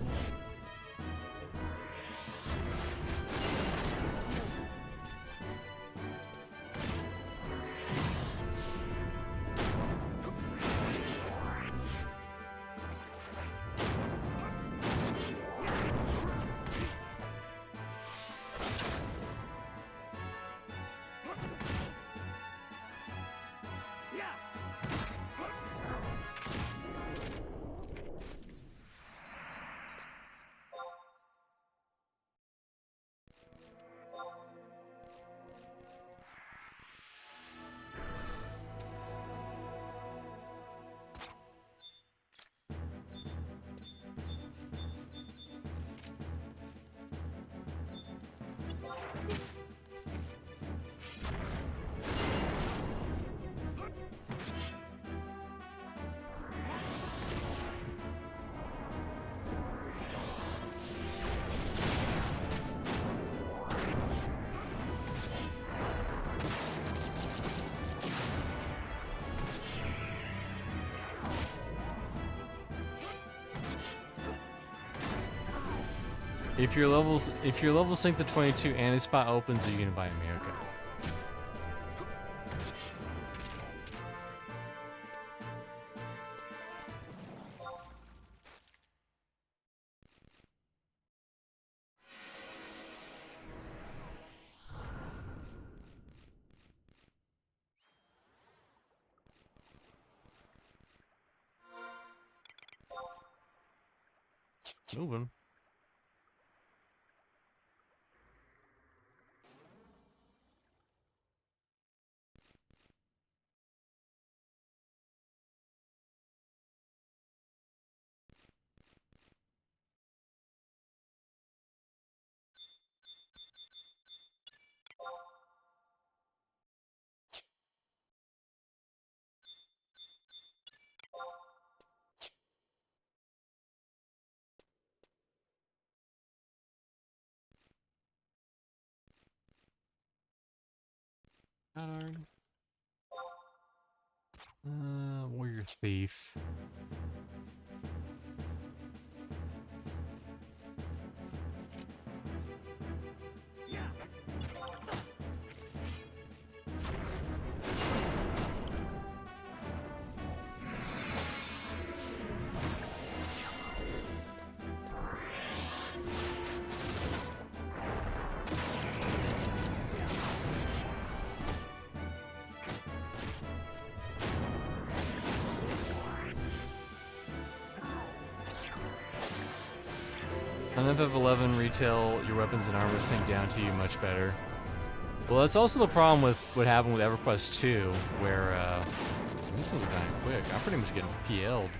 If your level sync to 22 and a spot opens, are you gonna buy me? Okay. Moving. Warrior Thief. On FF11 retail, your weapons and armor sink down to you much better. Well, that's also the problem with what happened with EverQuest 2, where, this one's kind of quick. I'm pretty much getting PL'd.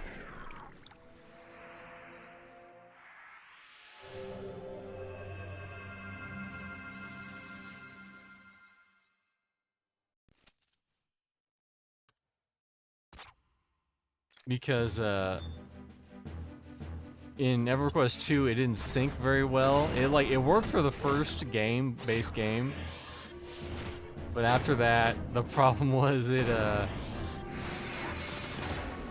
Because, in EverQuest 2, it didn't sync very well. It worked for the first game, base game. But after that, the problem was it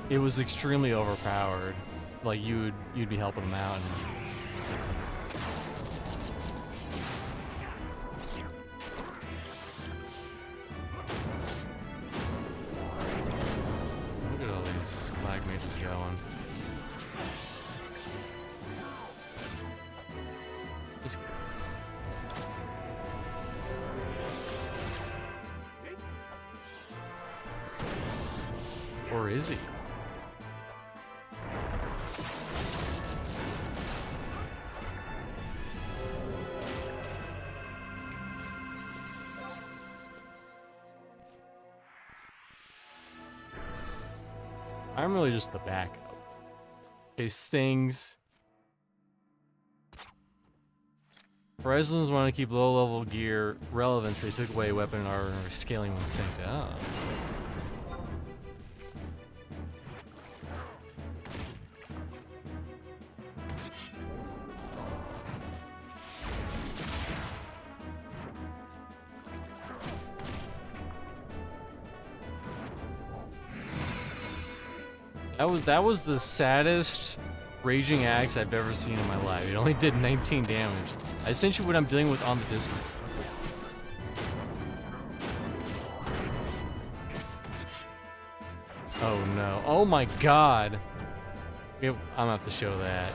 was extremely overpowered. Like, you'd be helping them out and... Look at all these flag mages going. Just... Or is he? I'm really just the backup. In case things... Horizons want to keep low-level gear relevant, so they took away weapon and armor scaling when synced up. That was the saddest raging axe I've ever seen in my life. It only did 19 damage. I sent you what I'm dealing with on the Discord. Oh no. Oh my god. I'm gonna have to show that.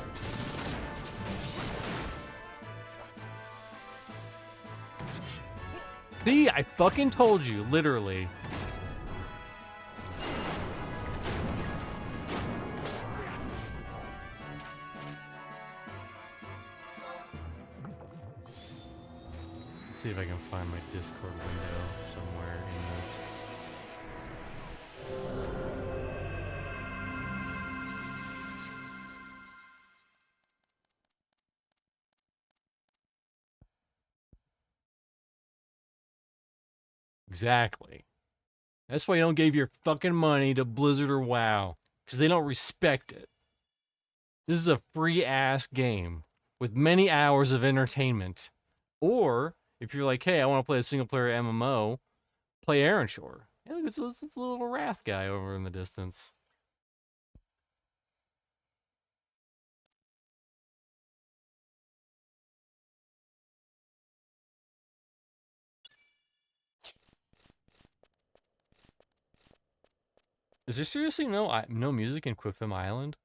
See, I fucking told you, literally. See if I can find my Discord window somewhere in this. Exactly. That's why you don't give your fucking money to Blizzard or WoW, because they don't respect it. This is a free-ass game with many hours of entertainment. Or, if you're like, hey, I want to play a single-player MMO, play Ironshore. Yeah, look, it's a little Wrath guy over in the distance. Is there seriously no music in Quiffim Island?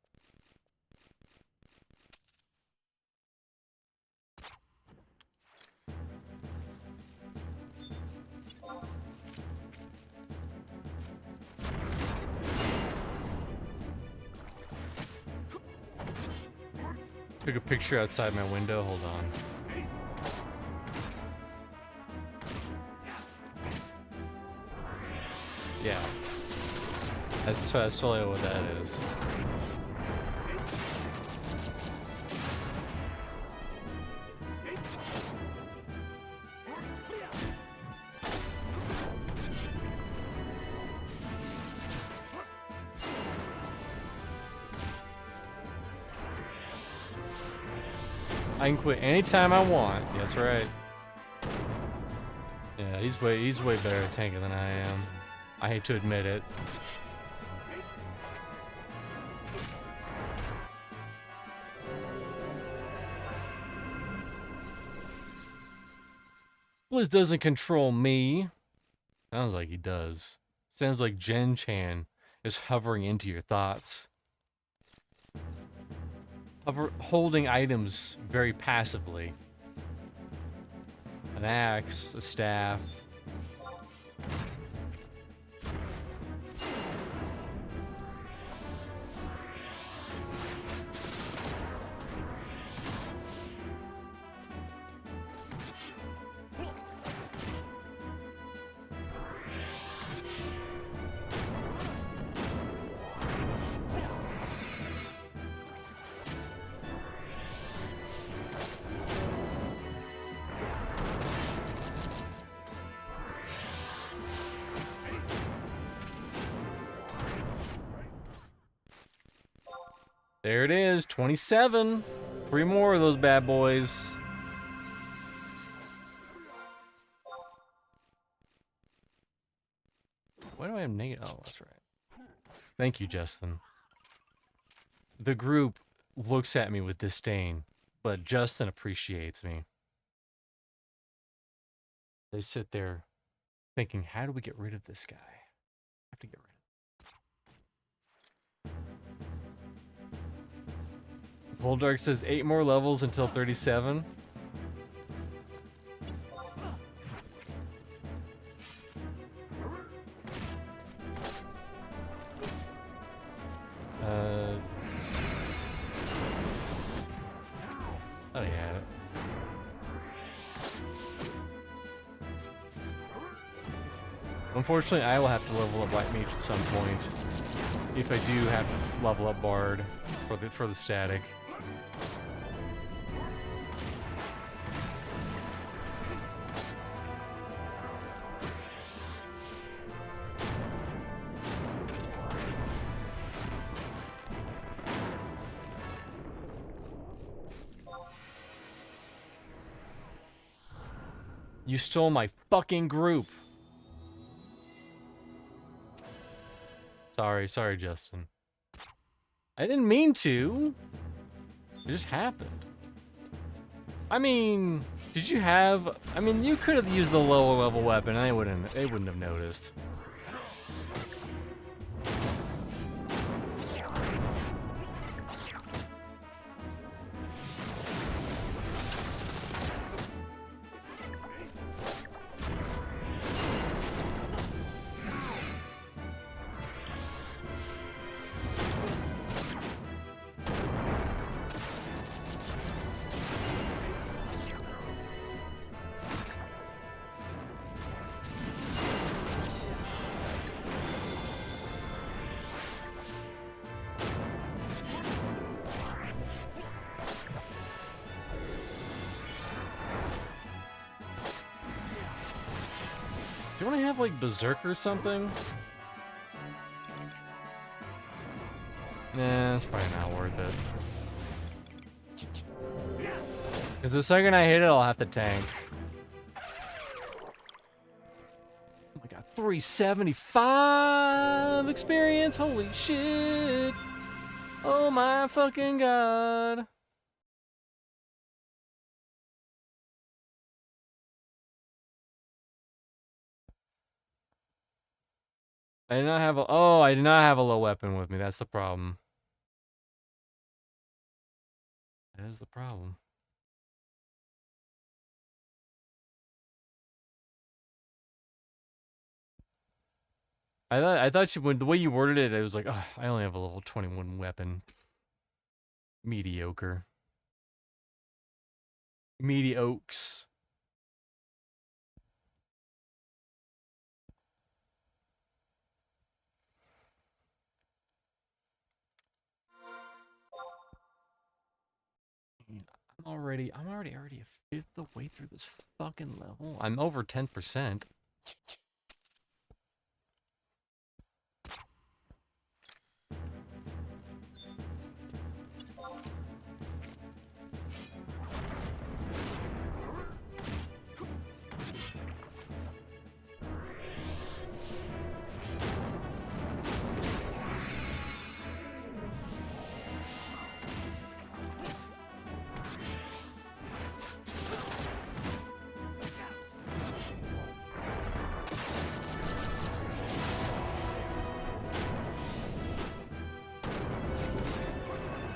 Took a picture outside my window. Hold on. Yeah. That's totally what that is. I can quit anytime I want. That's right. Yeah, he's way better at tanking than I am. I hate to admit it. Blizz doesn't control me. Sounds like he does. Sounds like Jen Chan is hovering into your thoughts. Holding items very passively. An axe, a staff. There it is, 27. 3 more of those bad boys. Why do I have negative? Oh, that's right. Thank you, Justin. The group looks at me with disdain, but Justin appreciates me. They sit there thinking, how do we get rid of this guy? I have to get rid of him. Voldark says 8 more levels until 37. Oh, yeah. Unfortunately, I will have to level up White Mage at some point. If I do have to level up Bard for the static. You stole my fucking group. Sorry, Justin. I didn't mean to. It just happened. I mean, did you have? I mean, you could have used the lower level weapon, and they wouldn't have noticed. Do you want to have, like, Berserk or something? Nah, it's probably not worth it. Because the second I hit it, I'll have to tank. Oh my god, 375 experience? Holy shit! Oh my fucking god! I did not have a. Oh, I did not have a low weapon with me. That's the problem. That is the problem. I thought you, when the way you worded it, it was like, oh, I only have a level 21 weapon. Mediocre. Mediocres. I'm already a fifth of the way through this fucking level. I'm over 10%.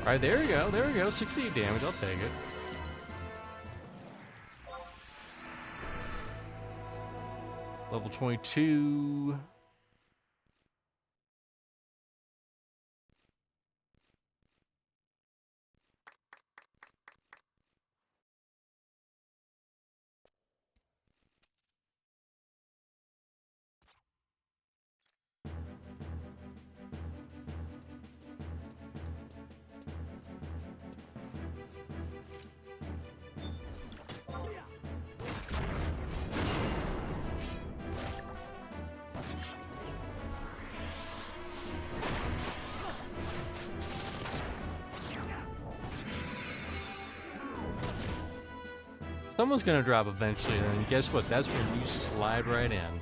All right, there we go. There we go. 68 damage. I'll take it. Level 22. Someone's gonna drop eventually, and guess what? That's when you slide right in.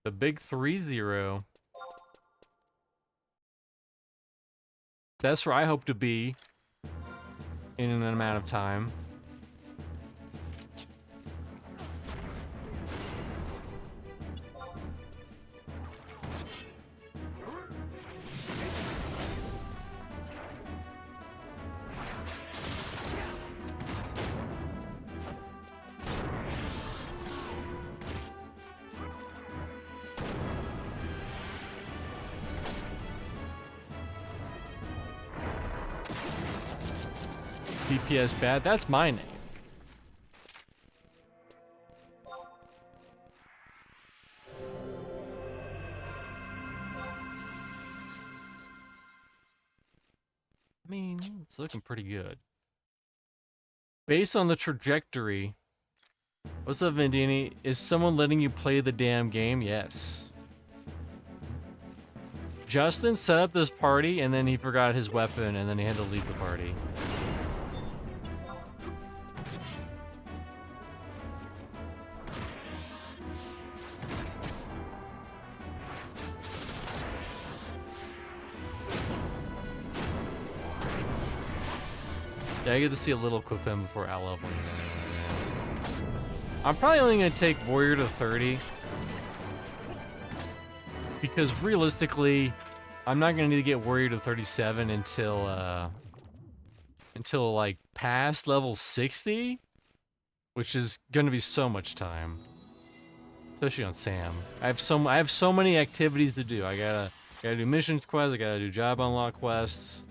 The big 3-0. That's where I hope to be in an amount of time. DPS bad, that's my name. I mean, it's looking pretty good. Based on the trajectory. What's up, Vendini? Is someone letting you play the damn game? Yes. Justin set up this party and then he forgot his weapon and then he had to leave the party. Yeah, I get to see a little clip of him before out leveling anyway. I'm probably only gonna take Warrior to 30. Because realistically, I'm not gonna need to get Warrior to 37 until like past level 60, which is gonna be so much time, especially on Sam. I have so many activities to do. I gotta do missions quests. I gotta do job unlock quests.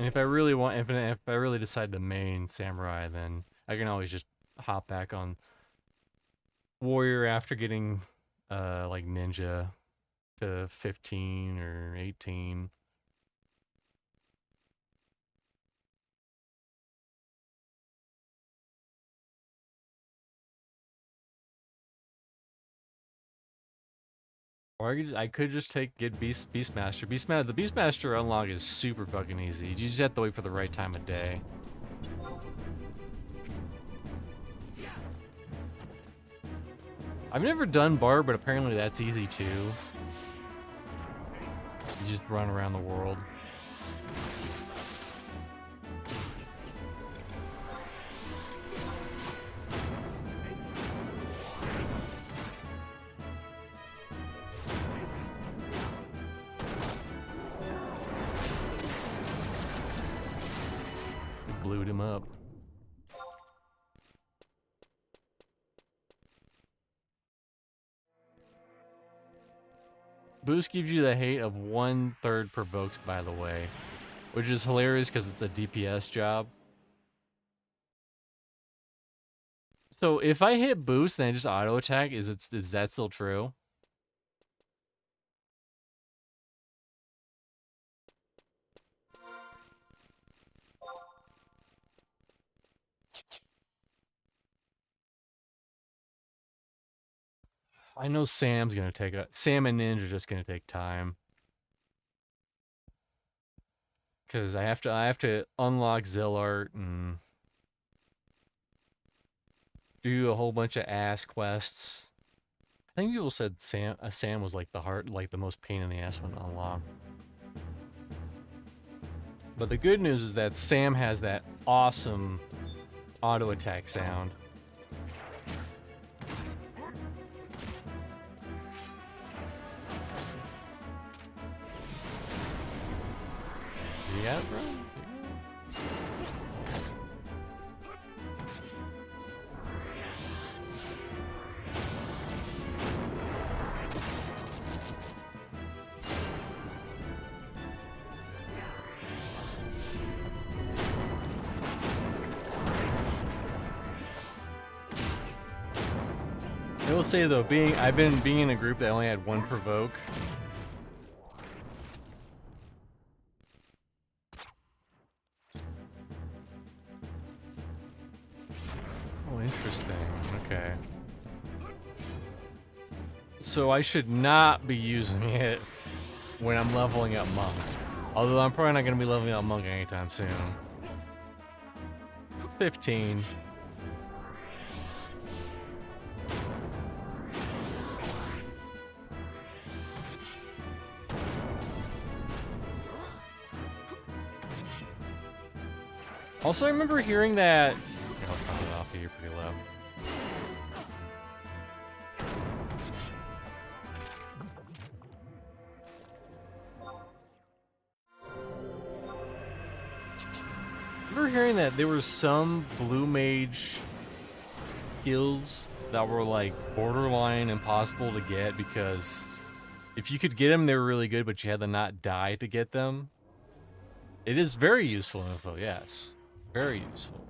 And if I really want, if I really decide to main samurai, then I can always just hop back on warrior after getting like ninja to 15 or 18. Or I could just get Beastmaster. The Beastmaster unlock is super fucking easy. You just have to wait for the right time of day. I've never done Barb, but apparently that's easy too. You just run around the world. Blew him up. Boost gives you the hate of 1/3 provokes, by the way, which is hilarious because it's a DPS job. So if I hit boost and I just auto attack, is that still true? I know Sam and Ninja are just gonna take time. Cause I have to unlock Zillart and do a whole bunch of ass quests. I think people said Sam was like the most pain in the ass one to unlock. But the good news is that Sam has that awesome auto attack sound. Yeah, bro. I will say though, I've been in a group that only had one provoke. Oh, interesting. Okay. So I should not be using it when I'm leveling up Monk. Although I'm probably not going to be leveling up Monk anytime soon. 15. Also, I remember hearing that... I'll turn it off here pretty low. I remember hearing that there were some blue mage skills that were like borderline impossible to get because if you could get them, they were really good, but you had to not die to get them. It is very useful info, yes. Very useful.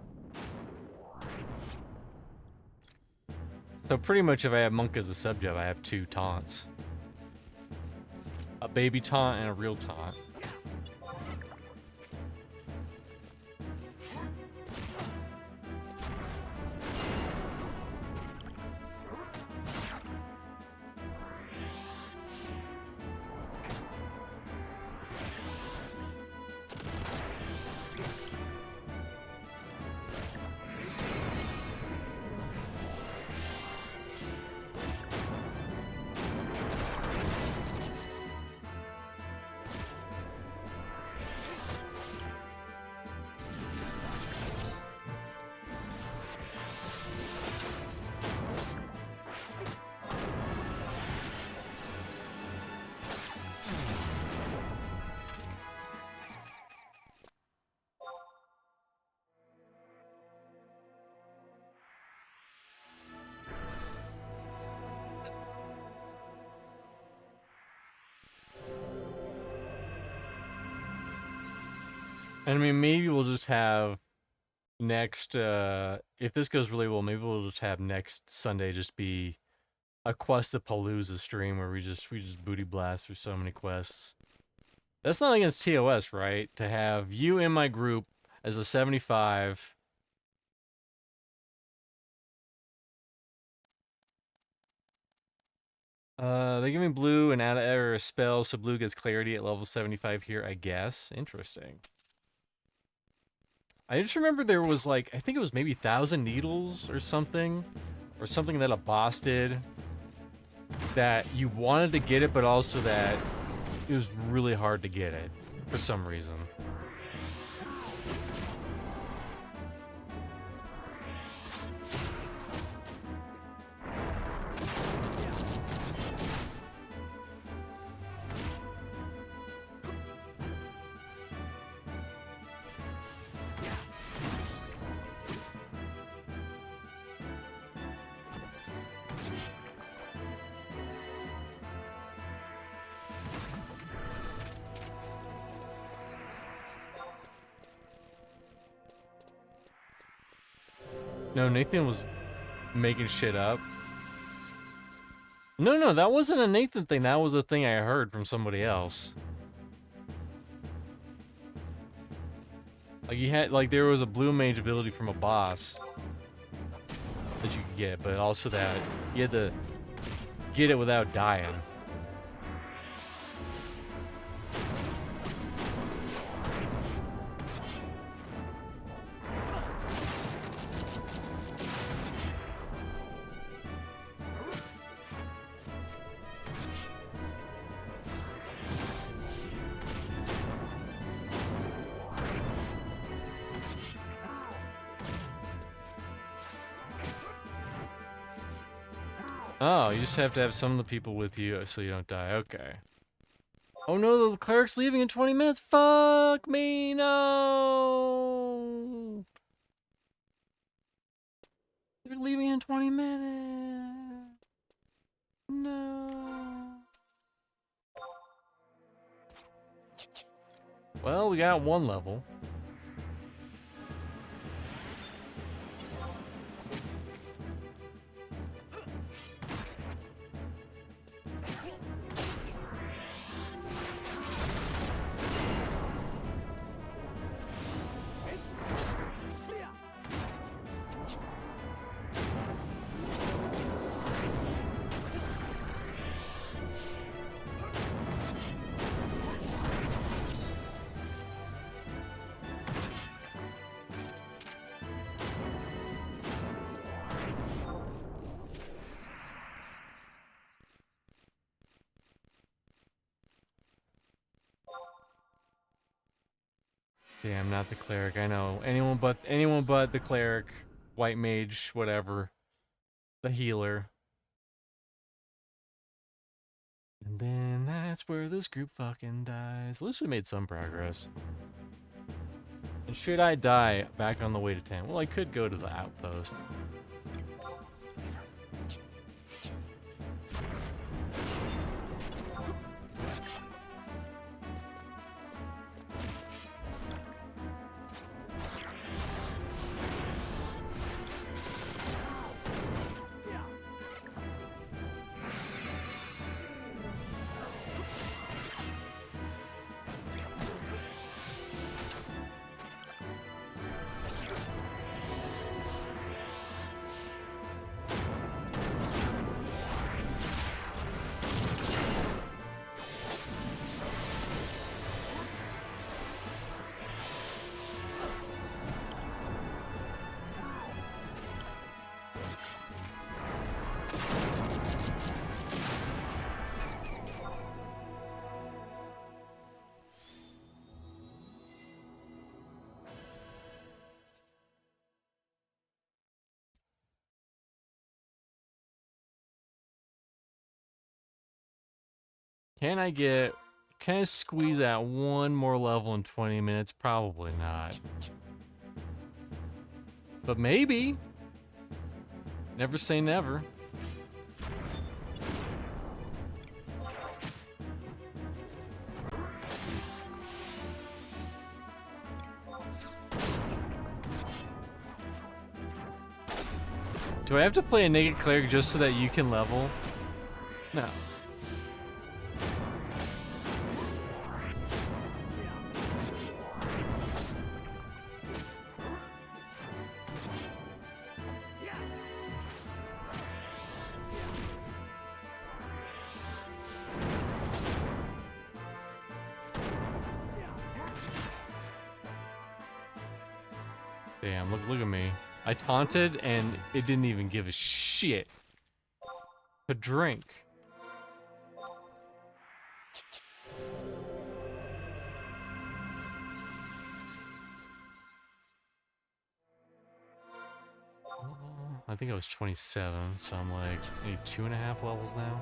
So pretty much if I have Monk as a sub-job, I have 2 taunts. A baby taunt and a real taunt. And I mean, maybe we'll just have next, if this goes really well, maybe we'll just have next Sunday just be a Quest-a-Palooza stream where we just booty blast through so many quests. That's not against TOS, right? To have you in my group as a 75. They give me blue and add a spell, so blue gets clarity at level 75 here, I guess. Interesting. I just remember there was like, I think it was maybe 1,000 needles or something that a boss did that you wanted to get it, but also that it was really hard to get it for some reason. No, Nathan was making shit up. No, that wasn't a Nathan thing. That was a thing I heard from somebody else. Like, you had, like, there was a blue mage ability from a boss that you could get, but also that you had to get it without dying. Oh, you just have to have some of the people with you so you don't die. Okay. Oh no, the cleric's leaving in 20 minutes. Fuck me, no. They're leaving in 20 minutes. No. Well, we got one level. Damn, not the cleric. I know. Anyone but the cleric, white mage, whatever. The healer. And then that's where this group fucking dies. At least we made some progress. And should I die back on the way to 10? Well, I could go to the outpost. Can I squeeze out one more level in 20 minutes? Probably not. But maybe. Never say never. Do I have to play a naked cleric just so that you can level? No. Damn, look at me. I taunted and it didn't even give a shit. A drink. I think I was 27, so I'm like maybe 2.5 levels now.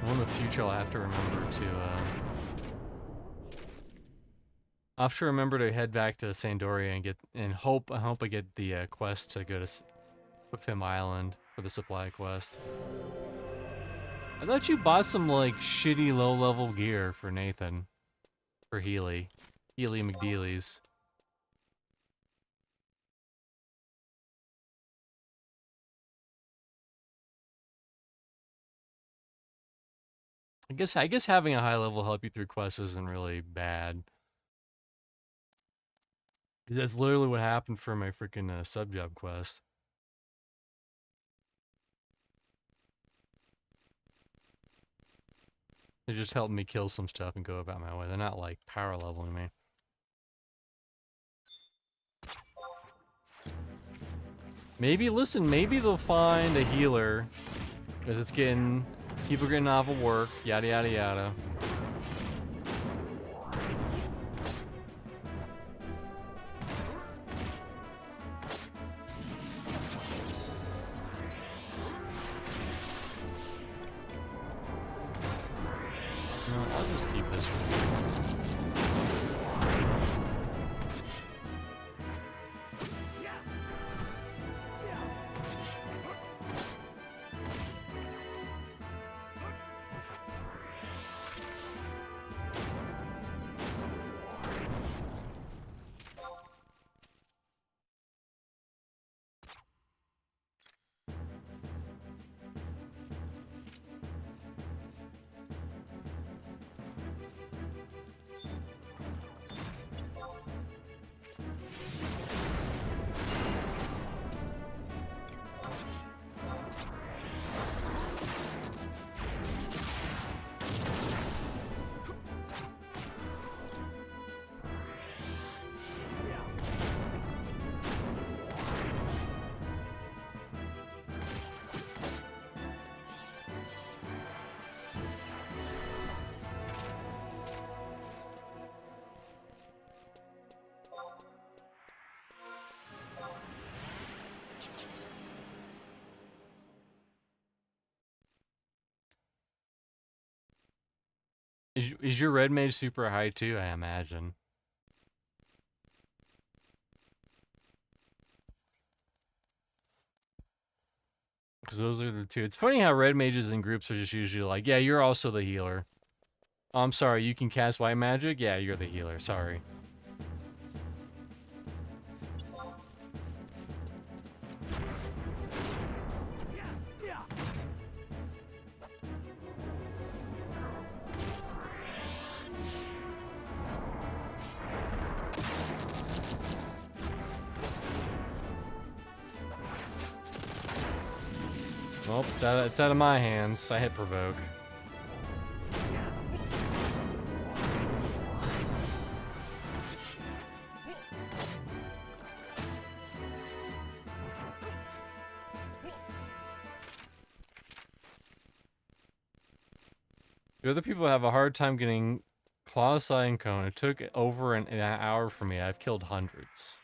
Well, in the future, I'll have to remember to, I'll have to remember to head back to Sandoria and I hope I get the quest to go to Whipham Island for the supply quest. I thought you bought some like shitty low-level gear for Nathan, for Healy McDeely's. I guess having a high level help you through quests isn't really bad. That's literally what happened for my freaking sub-job quest. They just helped me kill some stuff and go about my way. They're not like power leveling me. Maybe, listen, maybe they'll find a healer. Because it's getting, people getting off of work, yada yada yada. No, I'll just keep this one. Is your red mage super high too? I imagine. Because those are the two. It's funny how red mages in groups are just usually like, yeah, you're also the healer. Oh, I'm sorry, you can cast white magic? Yeah, you're the healer, sorry. Well, it's out of my hands. I hit provoke. The other people have a hard time getting Colossi and Cone. It took over an hour for me. I've killed hundreds.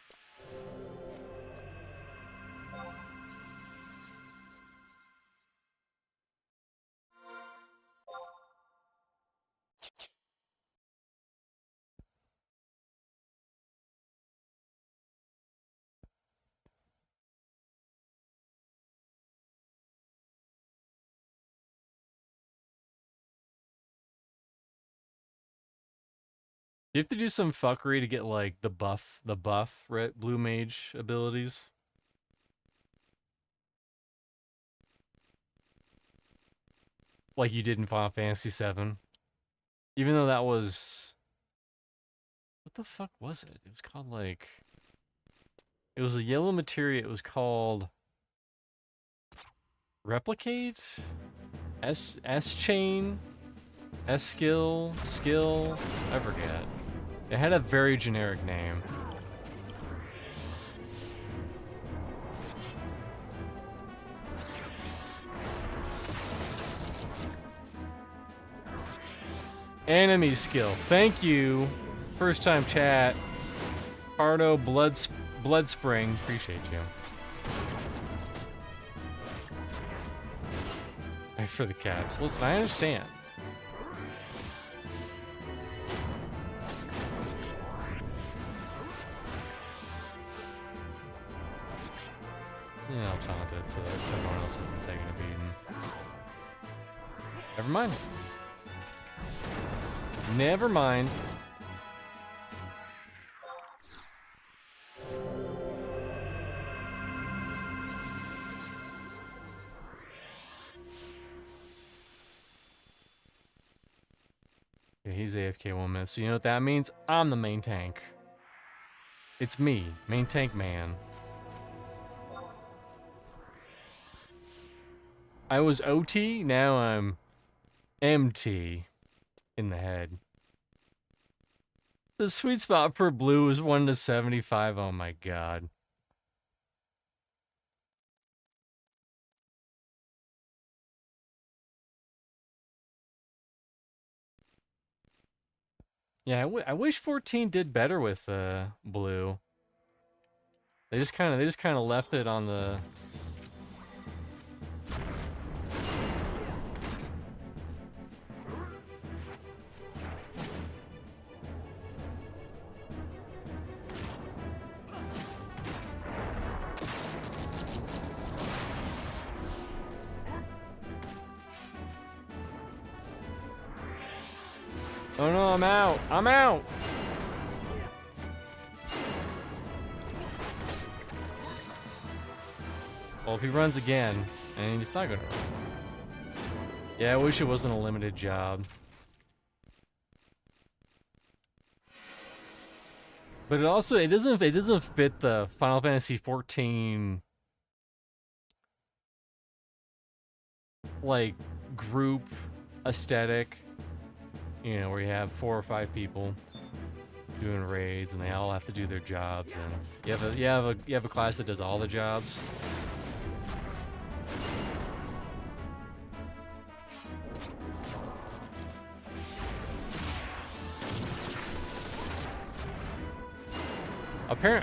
You have to do some fuckery to get like the buff red blue mage abilities. Like you did in Final Fantasy VII. Even though that was... What the fuck was it? It was called like... It was a yellow materia. It was called... Replicate? S-chain? S-skill? Skill? I forget. It had a very generic name. Enemy skill. Thank you. First time chat. Pardo Blood Spring. Appreciate you. Thanks for the caps. Listen, I understand. Yeah, I'll taunt it so that everyone else isn't taking a beating. Never mind. Never mind. Yeah, he's AFK 1 minute. So you know what that means? I'm the main tank. It's me, main tank man. I was OT, now I'm MT in the head. The sweet spot for blue is 1 to 75. Oh my god. Yeah, I wish 14 did better with blue. They just kind of left it on the... Oh no, I'm out! I'm out! Well, if he runs again, and he's not gonna run. Yeah, I wish it wasn't a limited job. But it doesn't fit the Final Fantasy 14 like group aesthetic. You know, where you have 4 or 5 people doing raids, and they all have to do their jobs, and you have a class that does all the jobs.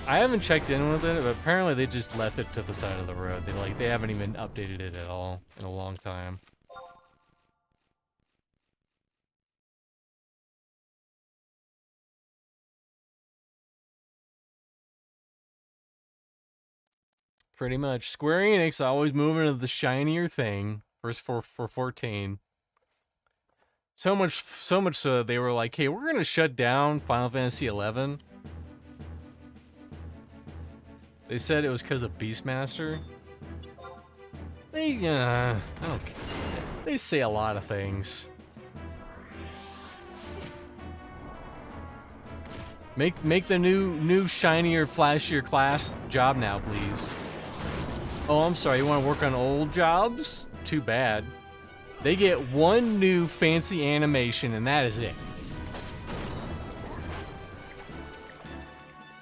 I haven't checked in with it, but apparently they just left it to the side of the road. They haven't even updated it at all in a long time. Pretty much. Square Enix always moving to the shinier thing for 14. So much so that they were like, hey, we're gonna shut down Final Fantasy 11. They said it was because of Beastmaster. I don't care. They say a lot of things. Make the new shinier, flashier class job now, please. Oh, I'm sorry. You want to work on old jobs? Too bad. They get one new fancy animation, and that is it.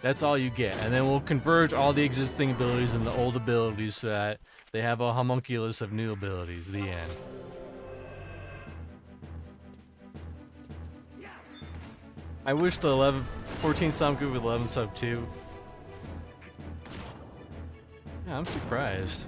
That's all you get. And then we'll converge all the existing abilities and the old abilities so that they have a homunculus of new abilities. The end. I wish the 14 sub good with 11 sub too. Yeah, I'm surprised.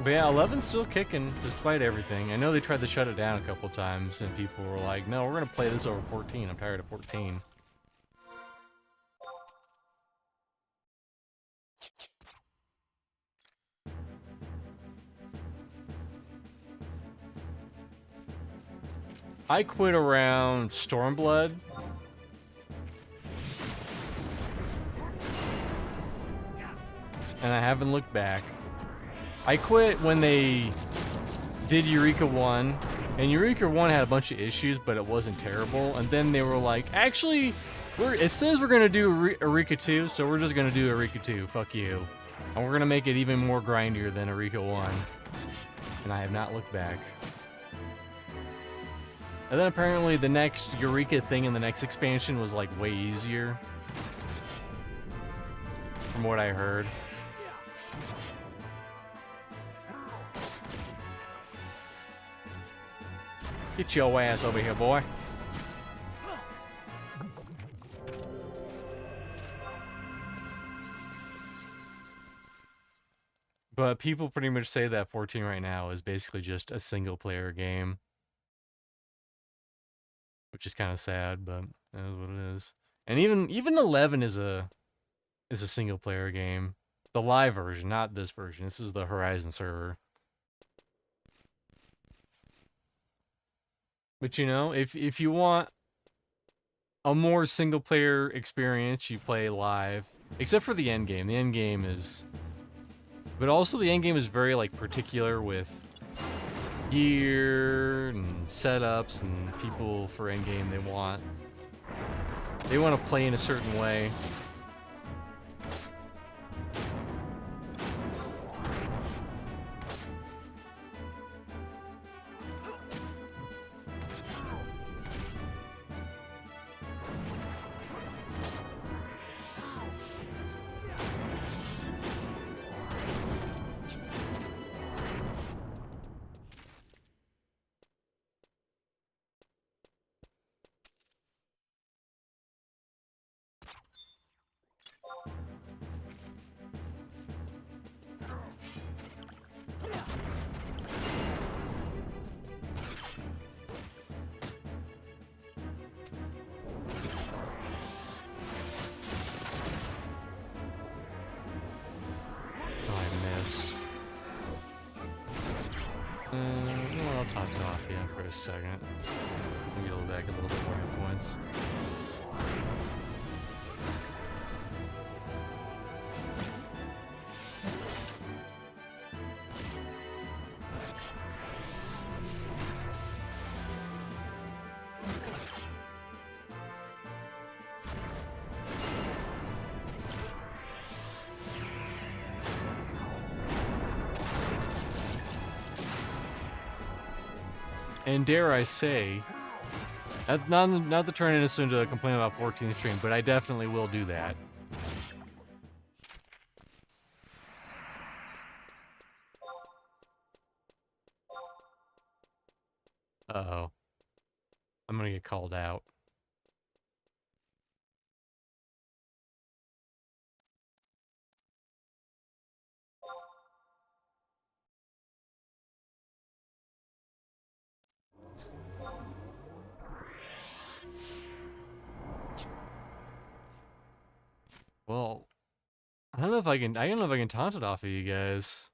But yeah, 11's still kicking despite everything. I know they tried to shut it down a couple times and people were like, no, we're gonna play this over 14. I'm tired of 14. I quit around Stormblood. And I haven't looked back. I quit when they did Eureka 1, and Eureka 1 had a bunch of issues, but it wasn't terrible. And then they were like, actually, it says we're gonna do Eureka 2, so we're just gonna do Eureka 2, fuck you. And we're gonna make it even more grindier than Eureka 1. And I have not looked back. And then apparently the next Eureka thing in the next expansion was like way easier. From what I heard. Get your ass over here, boy. But people pretty much say that 14 right now is basically just a single player game. Which is kind of sad, but that is what it is. And even 11 is a single player game. The live version, not this version. This is the Horizon server. But you know, if you want a more single player experience, you play live. Except for the end game. The end game is, but also the end game is very like particular with gear and setups and people for end game. They want to play in a certain way. I'll toss it off yeah, for a second. Maybe it'll back a little bit more hit points. And dare I say, not to turn this into a complaint about 14th stream, but I definitely will do that. Uh-oh. I'm gonna get called out. Well, I don't know if I can taunt it off of you guys.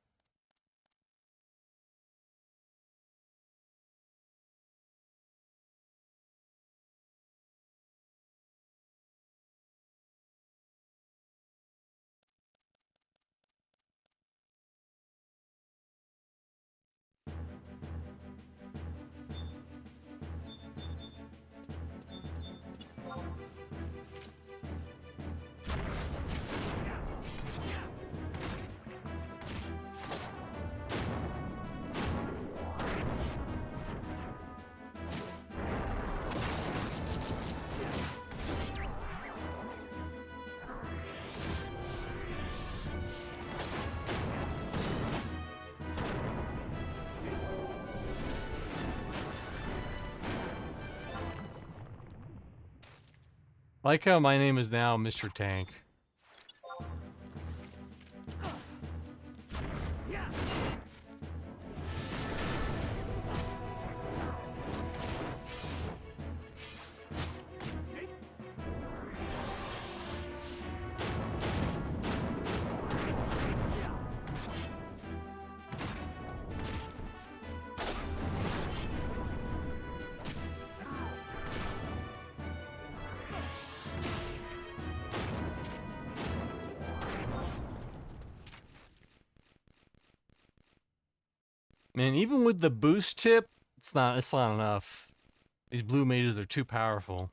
I like how my name is now Mr. Tank. Man, even with the boost tip, it's not enough. These blue mages are too powerful.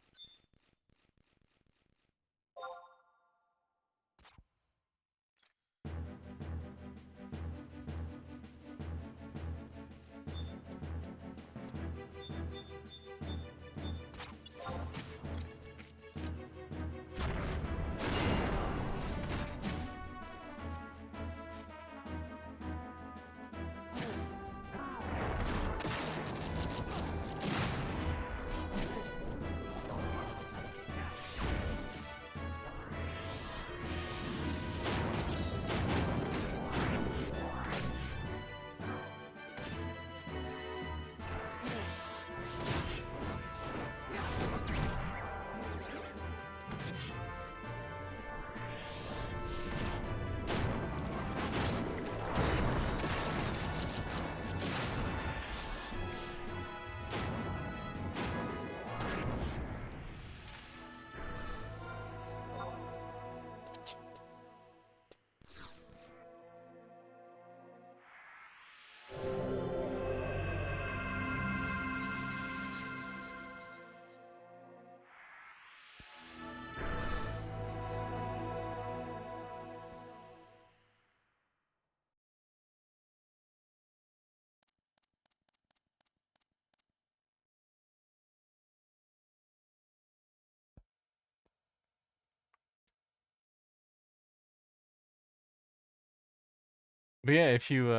But yeah, if you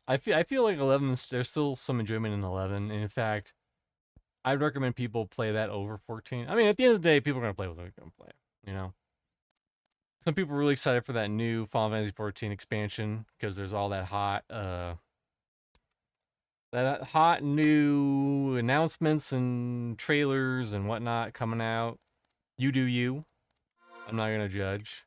I feel like 11 there's still some enjoyment in 11. And in fact, I'd recommend people play that over 14. I mean, at the end of the day, people are going to play what they're going to play, you know. Some people are really excited for that new Final Fantasy 14 expansion because there's all that hot new announcements and trailers and whatnot coming out. You do you. I'm not going to judge.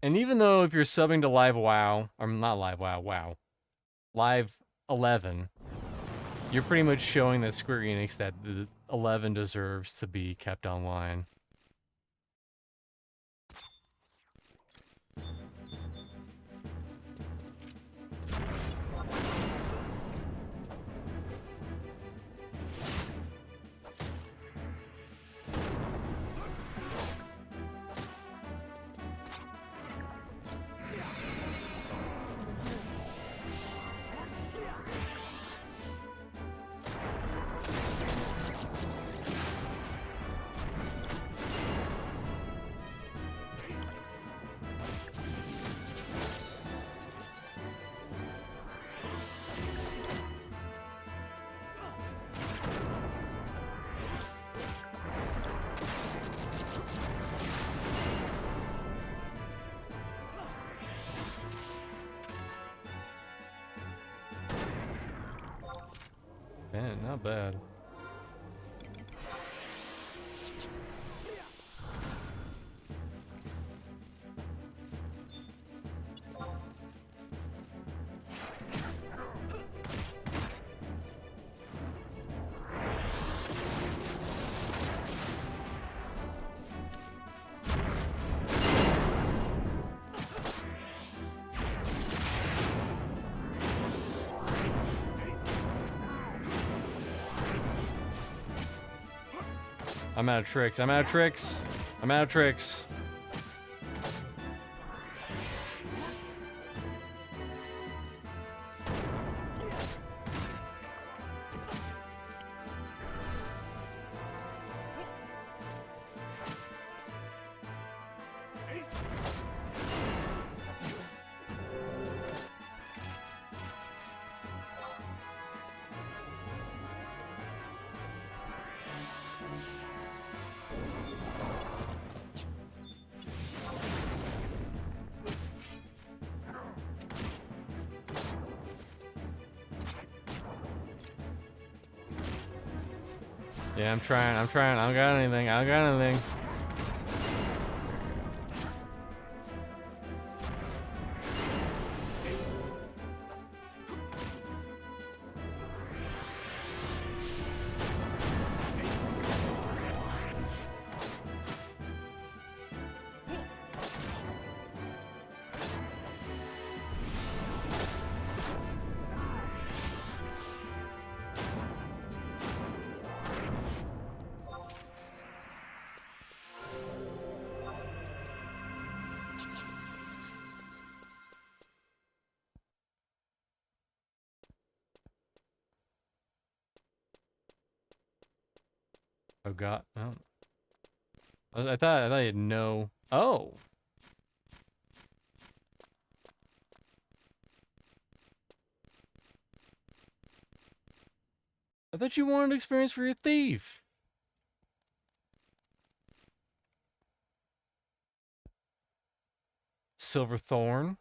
And even though if you're subbing to Live WoW, or not Live WoW, WoW, Live 11, you're pretty much showing that Square Enix that the 11 deserves to be kept online. Man, not bad. I'm out of tricks. I'm out of tricks. I'm out of tricks. Yeah, I'm trying. I don't got anything. I don't got anything. Oh god. Oh. I thought you had no. Oh. I thought you wanted experience for your thief. Silverthorn.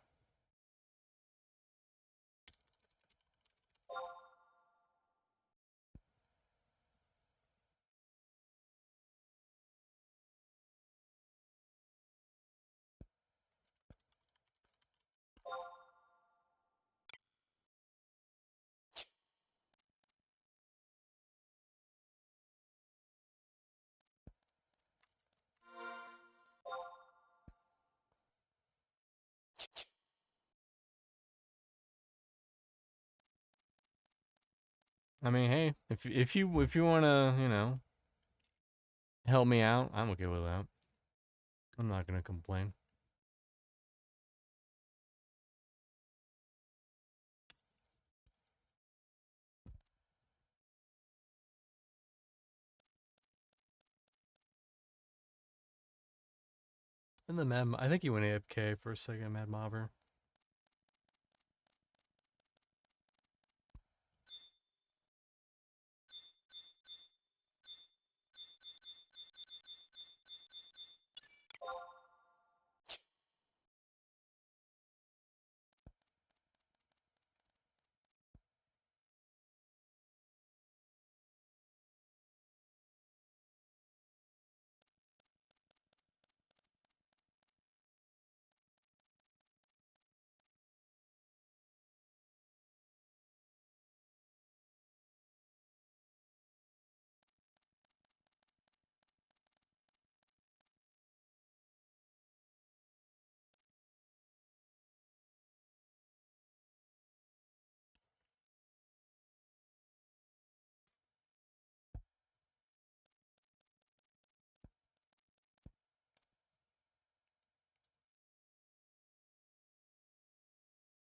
I mean, hey, if you wanna, help me out, I'm okay with that. I'm not gonna complain. And the Mad, I think he went AFK for a second, Mad Mobber.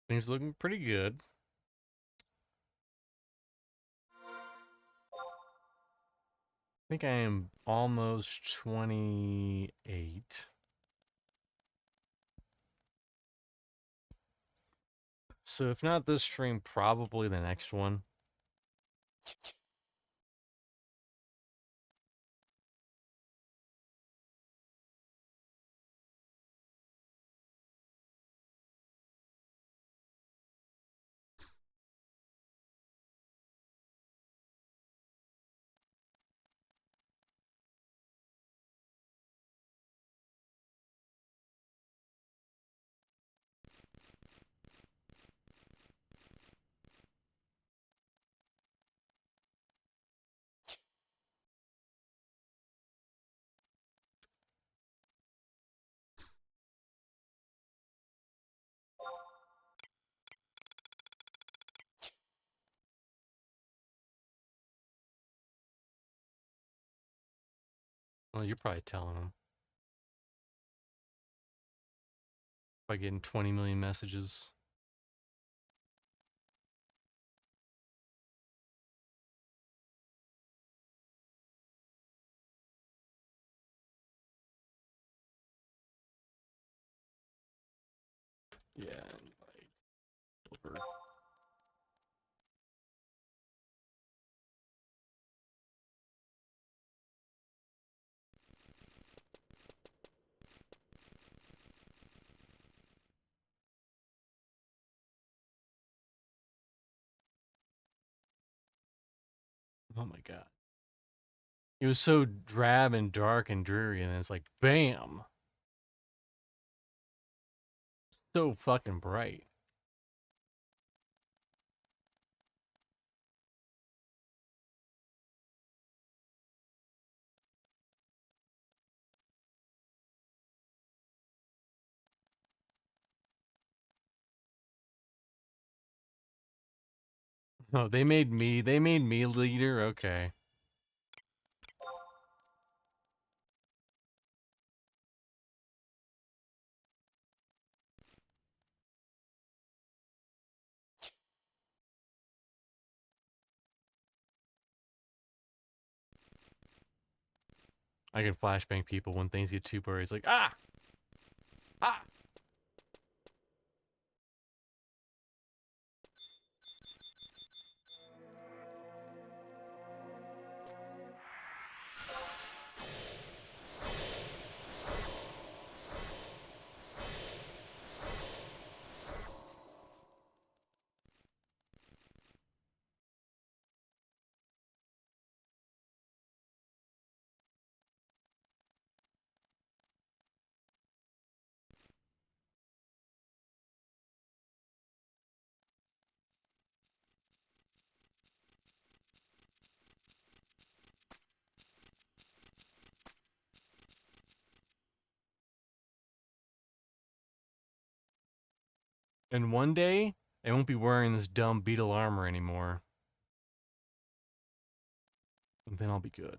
Things looking pretty good. I think I am almost 28. So if not this stream, probably the next one. Well, you're probably telling them by getting 20 million messages. Yeah, invite over. Oh my god. It was so drab and dark and dreary, and it's like, bam, so fucking bright. Oh, they made me leader. Okay. I can flashbang people when things get too blurry. It's like, ah, ah. And one day, I won't be wearing this dumb beetle armor anymore. And then I'll be good.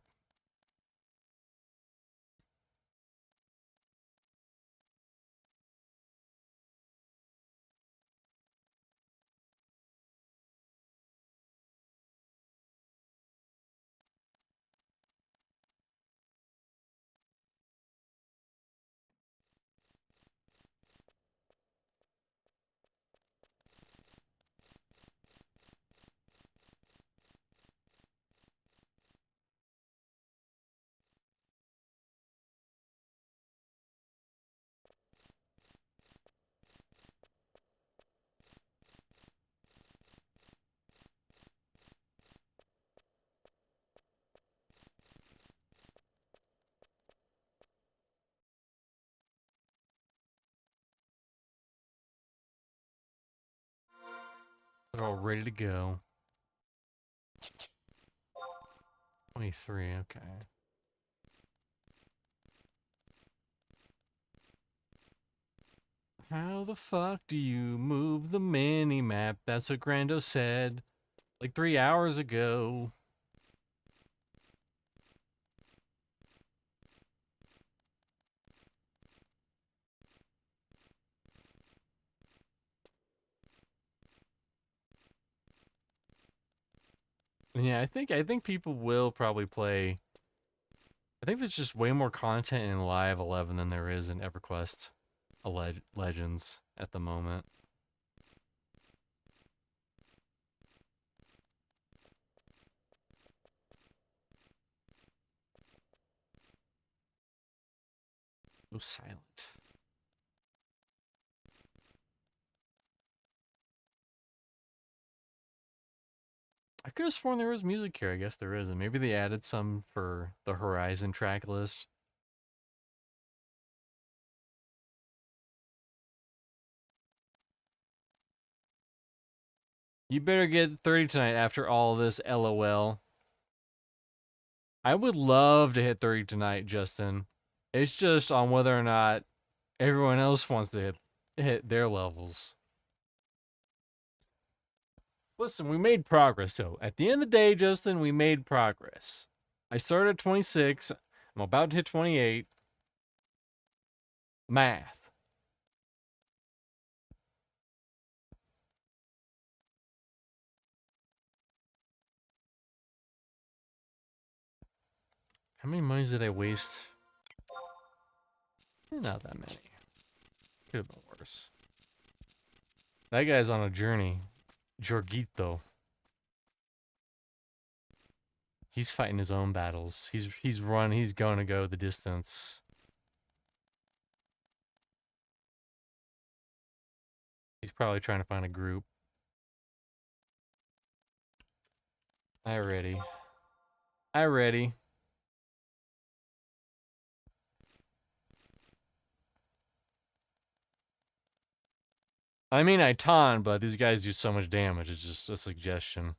They're all ready to go. 23, okay. How the fuck do you move the mini-map? That's what Grando said. Like 3 hours ago. Yeah, I think people will probably play. I think there's just way more content in Live 11 than there is in EverQuest Legends at the moment. Oh, silent. I could have sworn there was music here. I guess there isn't. Maybe they added some for the Horizon track list. You better get 30 tonight after all this, LOL. I would love to hit 30 tonight, Justin. It's just on whether or not everyone else wants to hit their levels. Listen, we made progress. So at the end of the day, Justin, we made progress. I started at 26. I'm about to hit 28. Math. How many monies did I waste? Not that many. Could have been worse. That guy's on a journey. Jorgito. He's fighting his own battles. He's gonna go the distance. He's probably trying to find a group. I ready. I mean, I taunt, but these guys do so much damage. It's just a suggestion.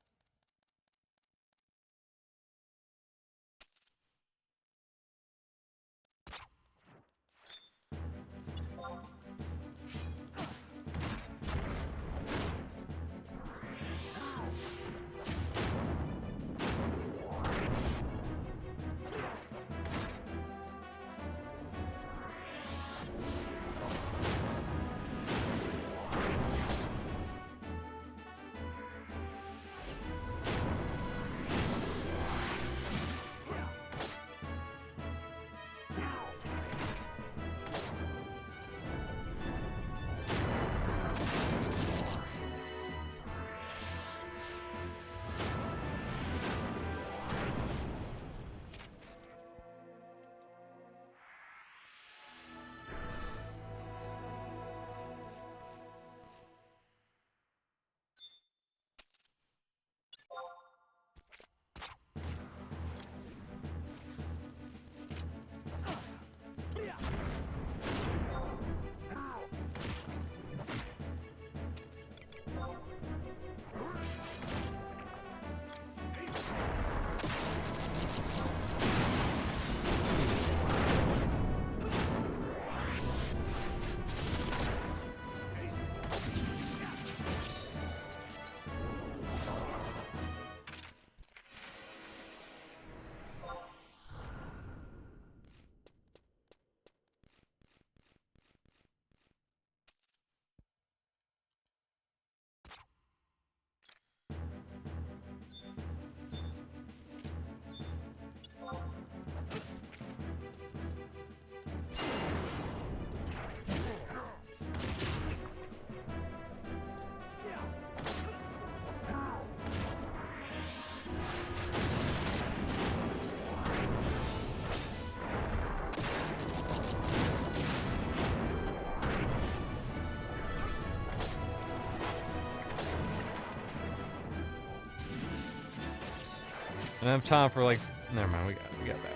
I don't have time for like. Never mind. We got back.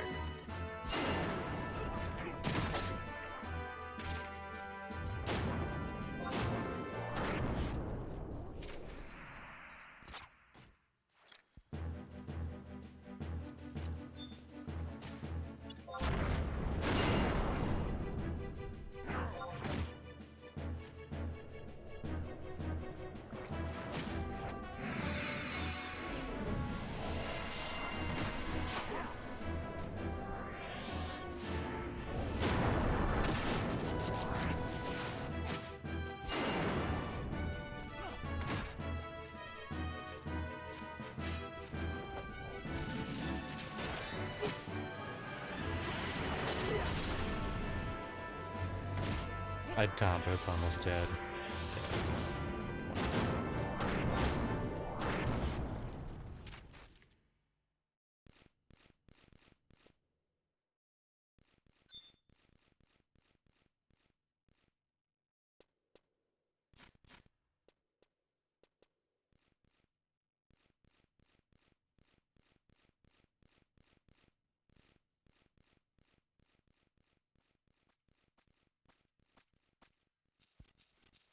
I'd taunt, but it's almost dead.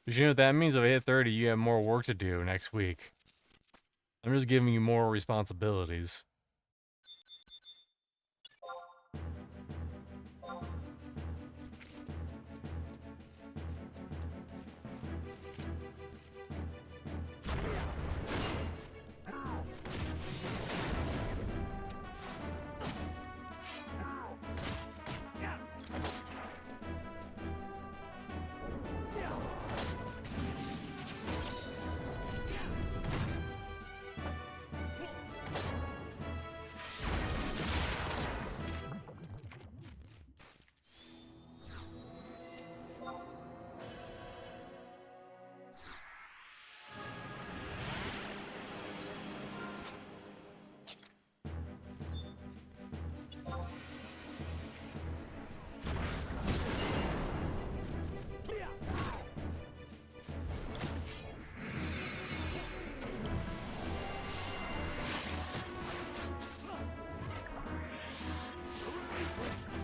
But you know what that means? If I hit 30, you have more work to do next week. I'm just giving you more responsibilities.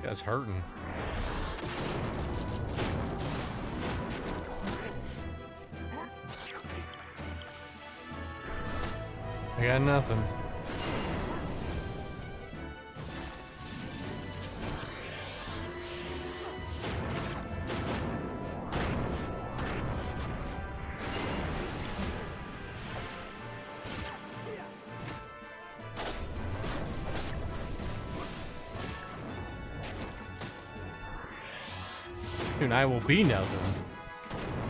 Guy's hurting. I got nothing. Soon I will be nothing.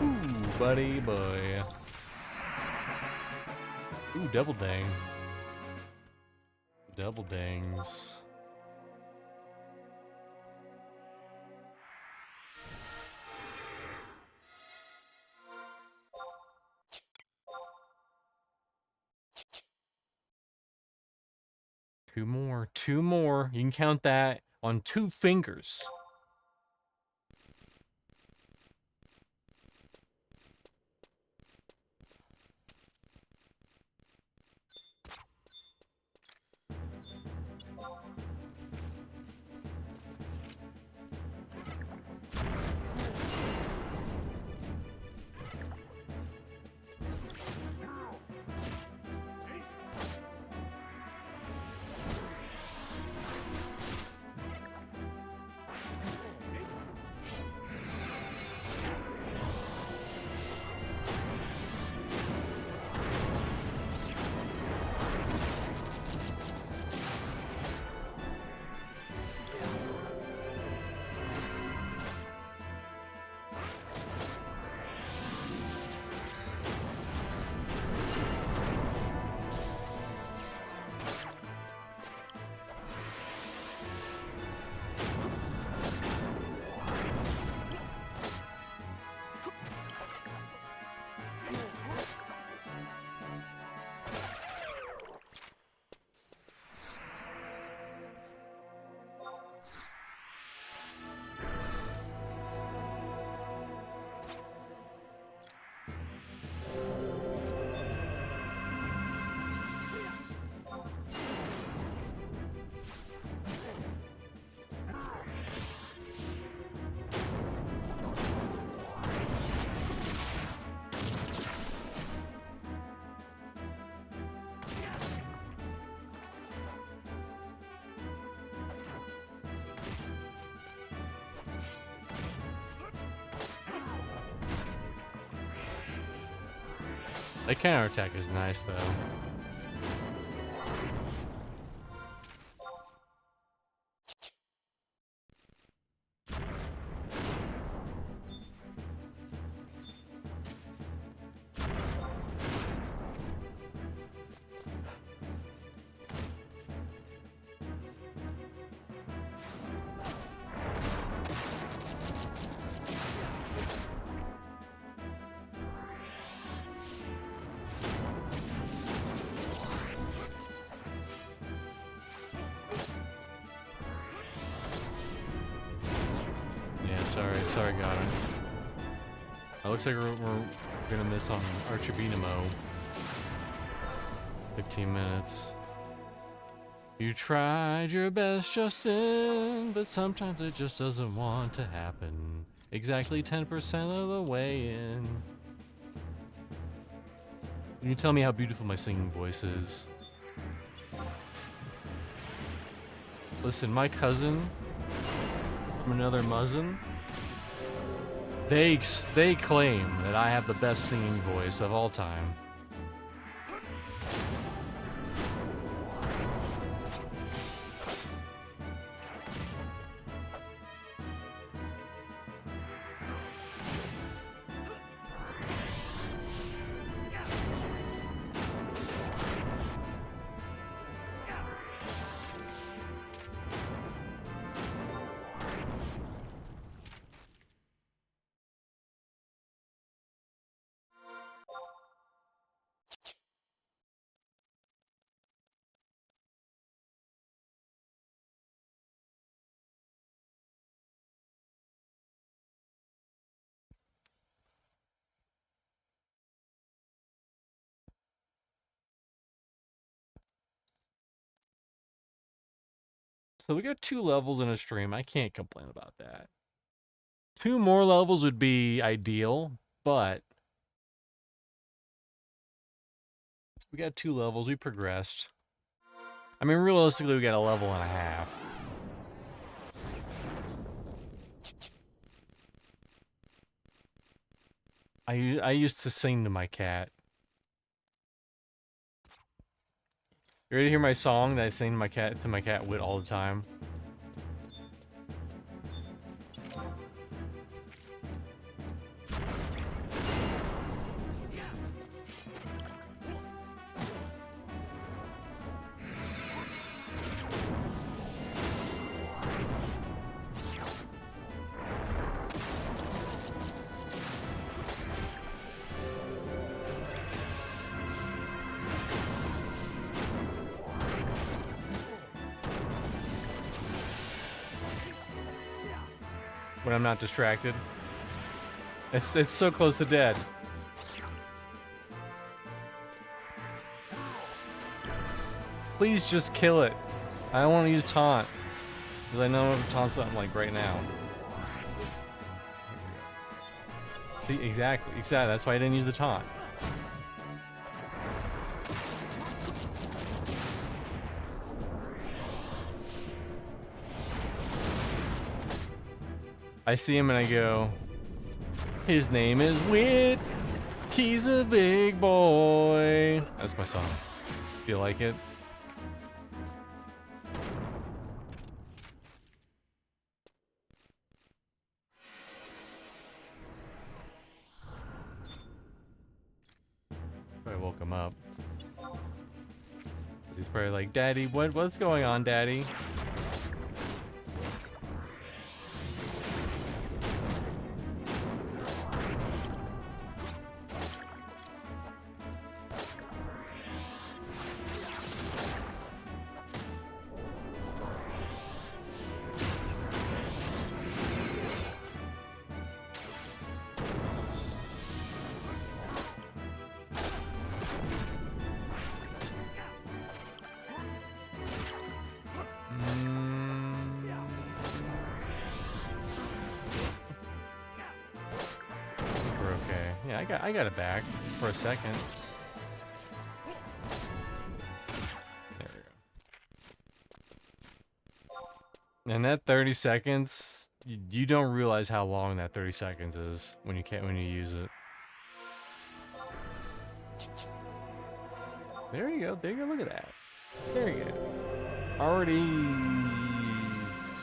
Ooh, buddy boy. Ooh, double dang. Double dangs. Two more. Two more. You can count that on 2 fingers. That counterattack is nice, though. Sorry, got it. It looks like we're gonna miss on Archibinamo. 15 minutes. You tried your best, Justin, but sometimes it just doesn't want to happen. Exactly 10% of the way in. Can you tell me how beautiful my singing voice is? Listen, my cousin from another muzzin, they claim that I have the best singing voice of all time. So we got 2 levels in a stream. I can't complain about that. 2 more levels would be ideal, but We got 2 levels. We progressed. I mean, realistically, we got a level and a half. I used to sing to my cat. You ready to hear my song that I sing to my cat Wit all the time? When I'm not distracted. It's so close to dead. Please just kill it. I don't want to use taunt. Because I know if taunt something like right now. See, exactly. That's why I didn't use the taunt. I see him and I go, his name is Wit. He's a big boy. That's my song. Do you like it? I woke him up. He's probably like, Daddy, what's going on, Daddy? I got it back for a second. There we go. And that 30 seconds, you don't realize how long that 30 seconds is when you use it. There you go. There you go. Look at that. There you go. Already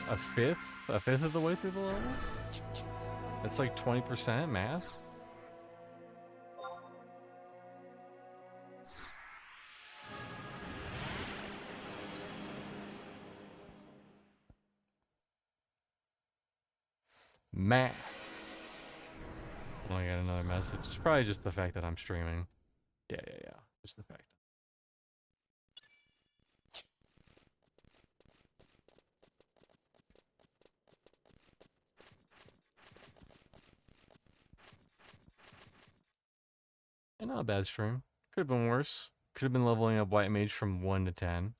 a fifth of the way through the level. That's like 20% math. Math. Oh, I got another message. It's probably just the fact that I'm streaming. Yeah. Just the fact. And not a bad stream. Could have been worse. Could have been leveling up White Mage from 1 to 10.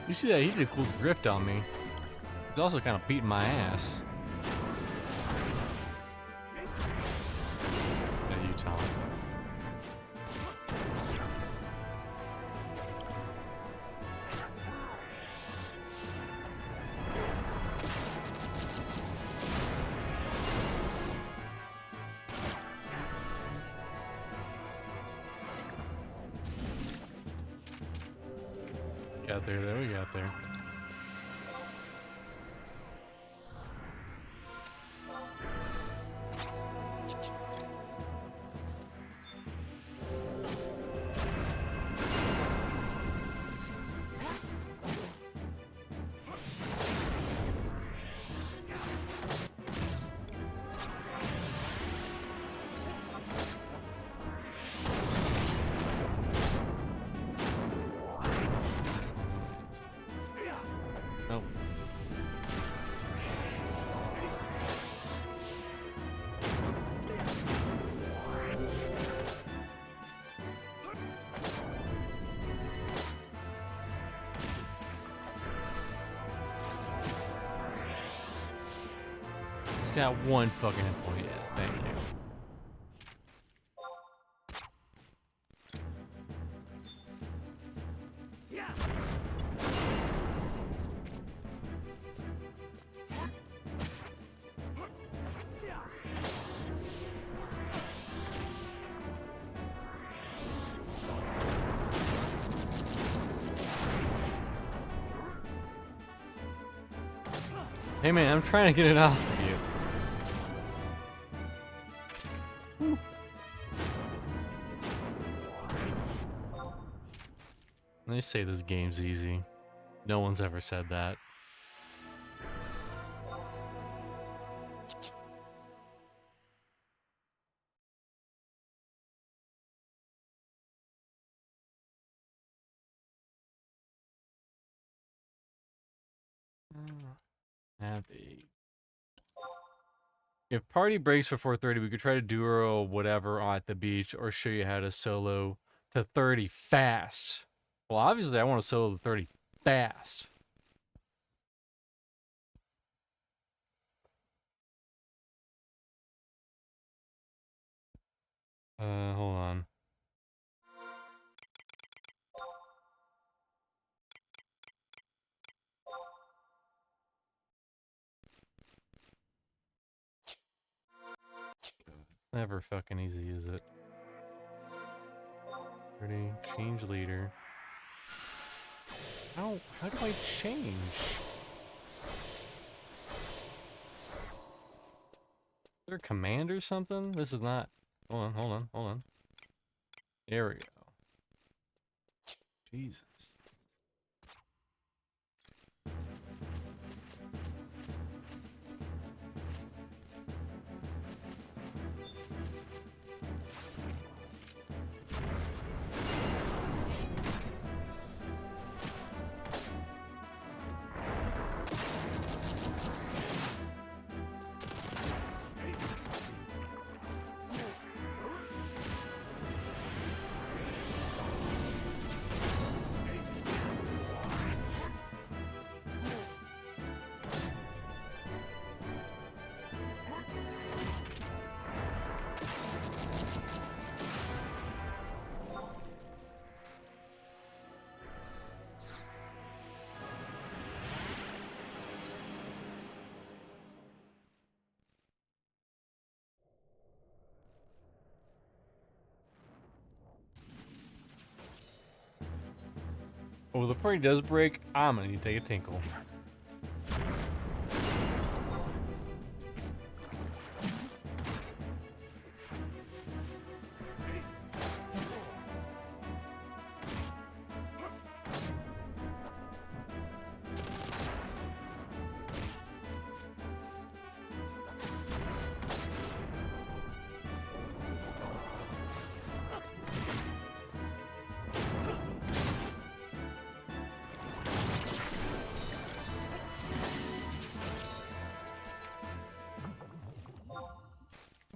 You see that? He did a cool drift on me. He's also kind of beating my ass. Yeah, you tell him. Got there, we got there. It's got one fucking hit point. Yeah, thank you. Hey man, I'm trying to get it off of you. They say this game's easy. No one's ever said that. Happy. If party breaks before 30, we could try to duo whatever at the beach or show you how to solo to 30 fast. Well, obviously I want to solo to 30 fast. Hold on. Never fucking easy, is it? 30, change leader. How do I change? Is there a command or something? This is not. Hold on. There we go. Jesus. Oh, the party does break. I'm gonna need to take a tinkle.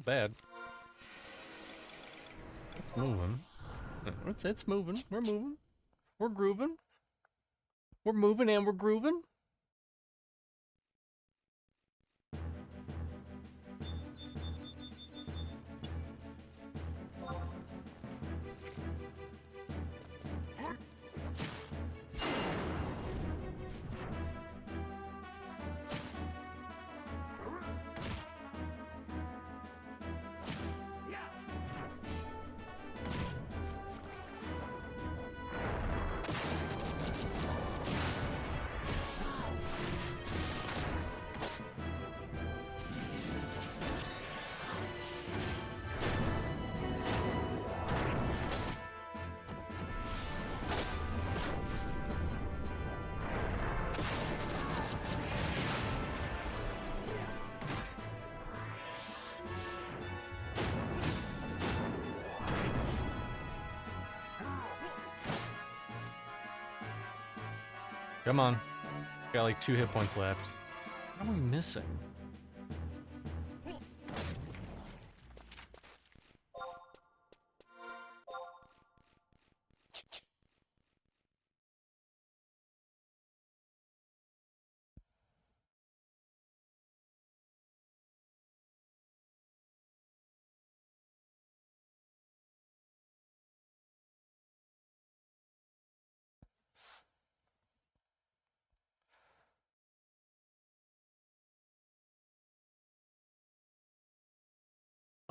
Bad. It's moving. It's moving. We're moving. We're grooving. We're moving and we're grooving. Come on. Got like 2 hit points left. What are we missing?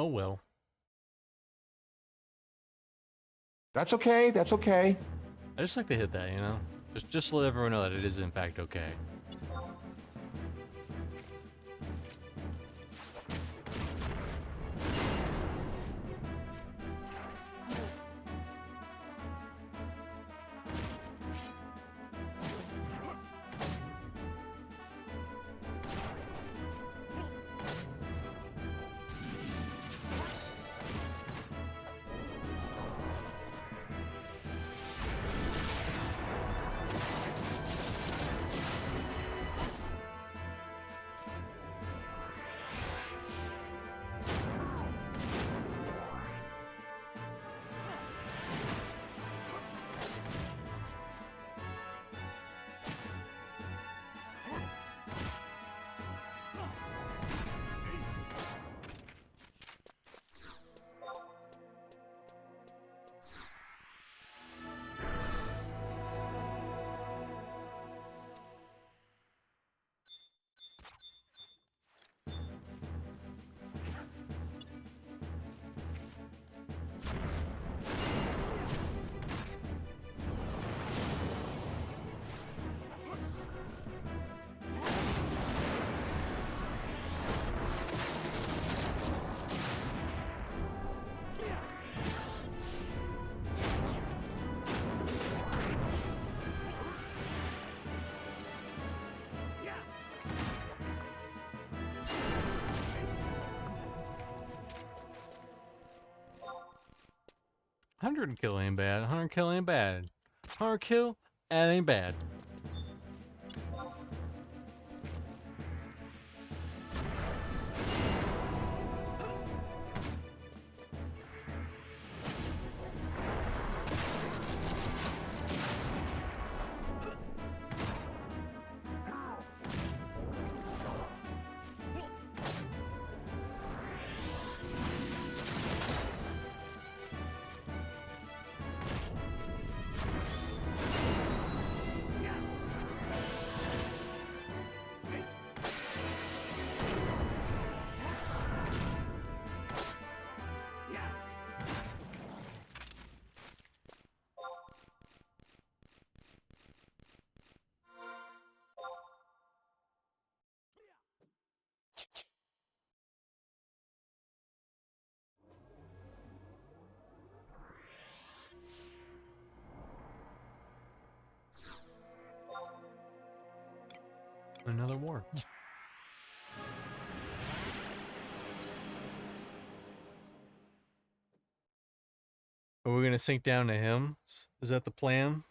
Oh well. That's okay. That's okay. I just like to hit that, you know? Just to let everyone know that it is in fact okay. Hundred kill ain't bad. 100 kill ain't bad. 100 kill, that ain't bad. Another war. Are we gonna sink down to him? Is that the plan?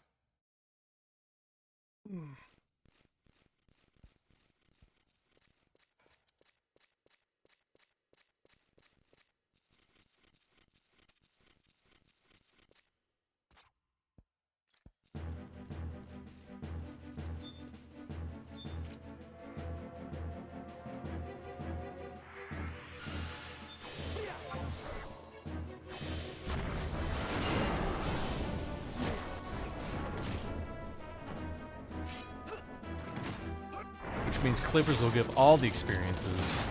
Which means Clippers will give all the experiences.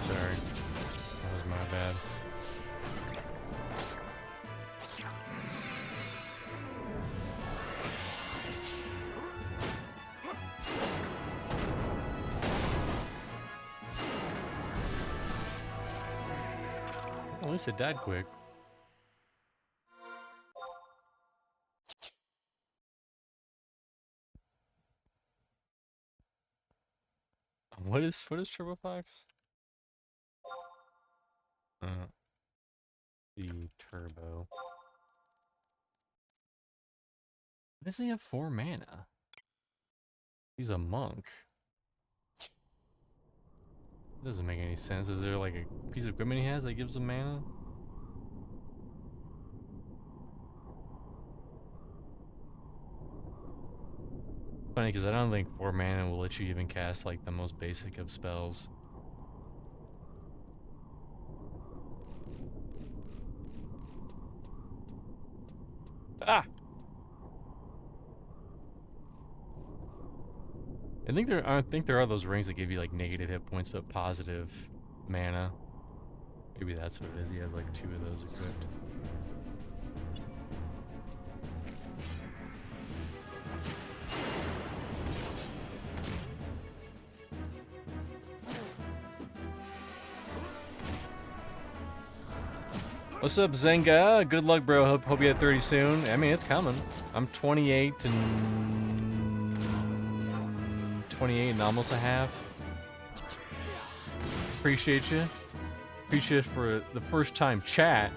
Sorry. That was my bad. At least it died quick. What is Turbo Fox? The Turbo. Why does he have 4 mana? He's a monk. Doesn't make any sense. Is there like a piece of equipment he has that gives him mana? Funny, because I don't think 4 mana will let you even cast like the most basic of spells. Ah! I think there are those rings that give you like negative hit points but positive mana. Maybe that's what it is. He has like 2 of those equipped. What's up, Zenga? Good luck, bro. Hope you have 30 soon. I mean, it's coming. I'm 28 and almost a half. Appreciate you. Appreciate it for the first time chat.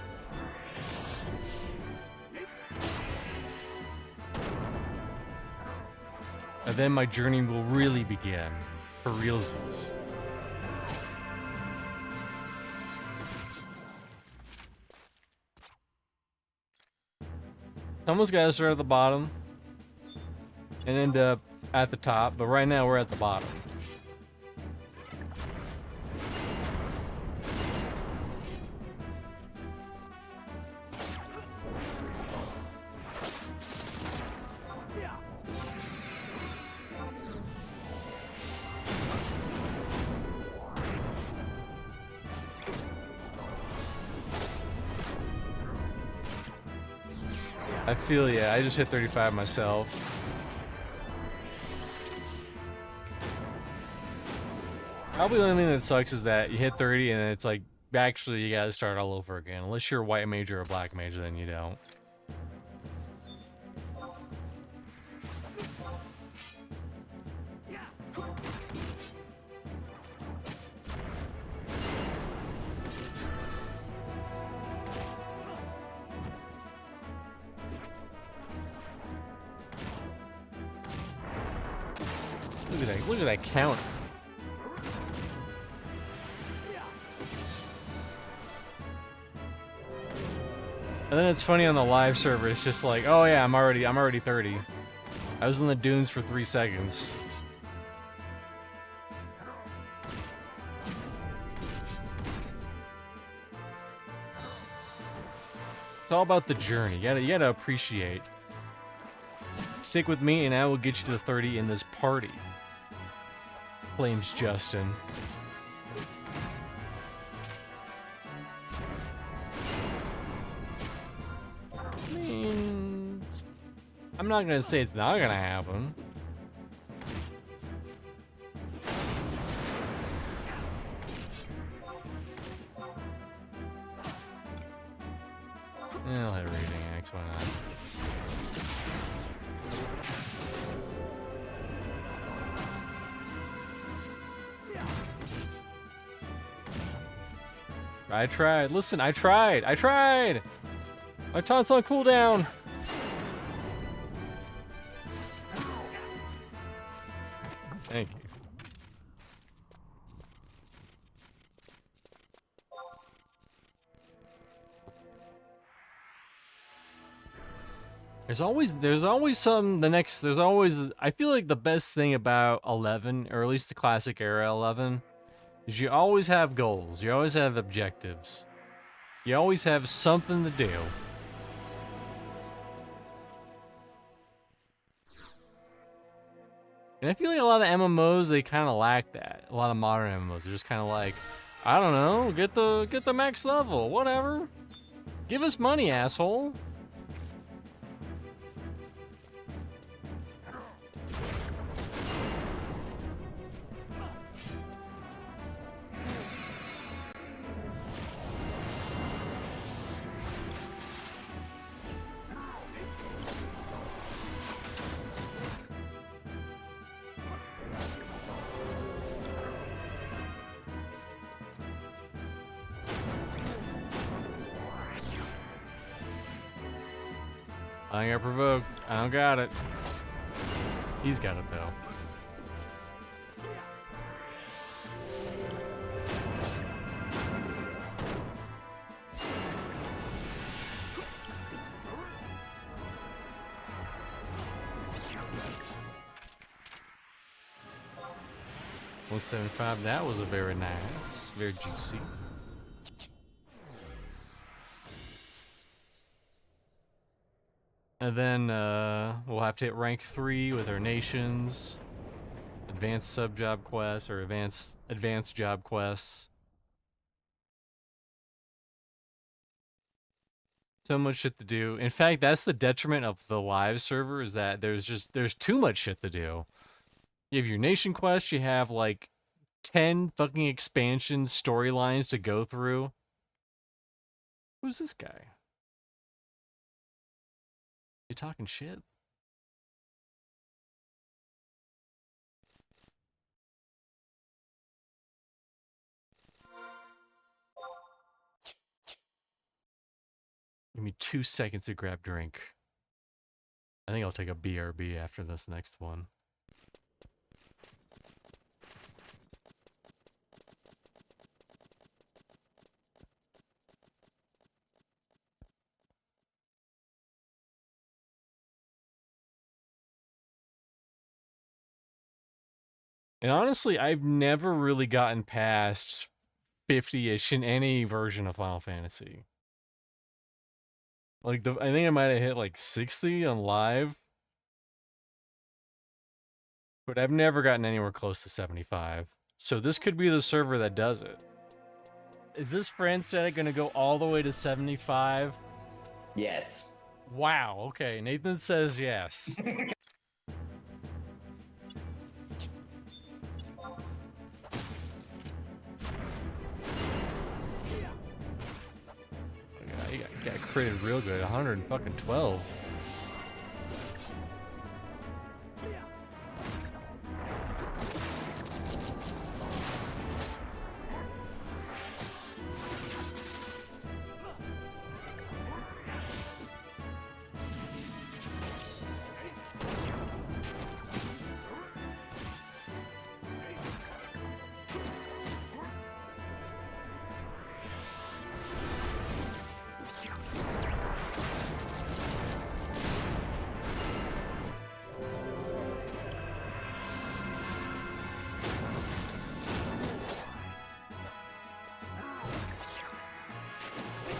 And then my journey will really begin. For realsies. Someone's got to start at the bottom and end up at the top, but right now we're at the bottom. I feel ya. I just hit 35 myself. Probably the only thing that sucks is that you hit 30 and it's like, actually you gotta start all over again. Unless you're a white mage or a black mage, then you don't. Look at that counter. And then it's funny on the live server, it's just like, oh yeah, I'm already 30. I was in the dunes for 3 seconds. It's all about the journey. You gotta appreciate. Stick with me and I will get you to 30 in this party. Claims Justin. I mean, I'm not gonna say it's not gonna happen. I'll hit Raiding Axe, why not? I tried. Listen, I tried. My taunt's on cooldown. Thank you. There's always some, I feel like the best thing about 11, or at least the classic era 11, is you always have goals, you always have objectives, you always have something to do. And I feel like a lot of MMOs, they kind of lack that. A lot of modern MMOs are just kind of like, I don't know, get the max level, whatever. Give us money, asshole. I got provoked. I don't got it. He's got it though. $175. That was a very nice, very juicy. And then we'll have to hit rank 3 with our nations, advanced sub job quests or advanced job quests. So much shit to do. In fact, that's the detriment of the live server, is that there's too much shit to do. You have your nation quest, you have like 10 fucking expansion storylines to go through. Who's this guy? You talking shit? Give me 2 seconds to grab drink. I think I'll take a BRB after this next one. And honestly, I've never really gotten past 50-ish in any version of Final Fantasy. Like, I think I might have hit like 60 on live. But I've never gotten anywhere close to 75. So this could be the server that does it. Is this Franstad gonna go all the way to 75? Yes. Wow, okay. Nathan says yes. You got critted real good. 112.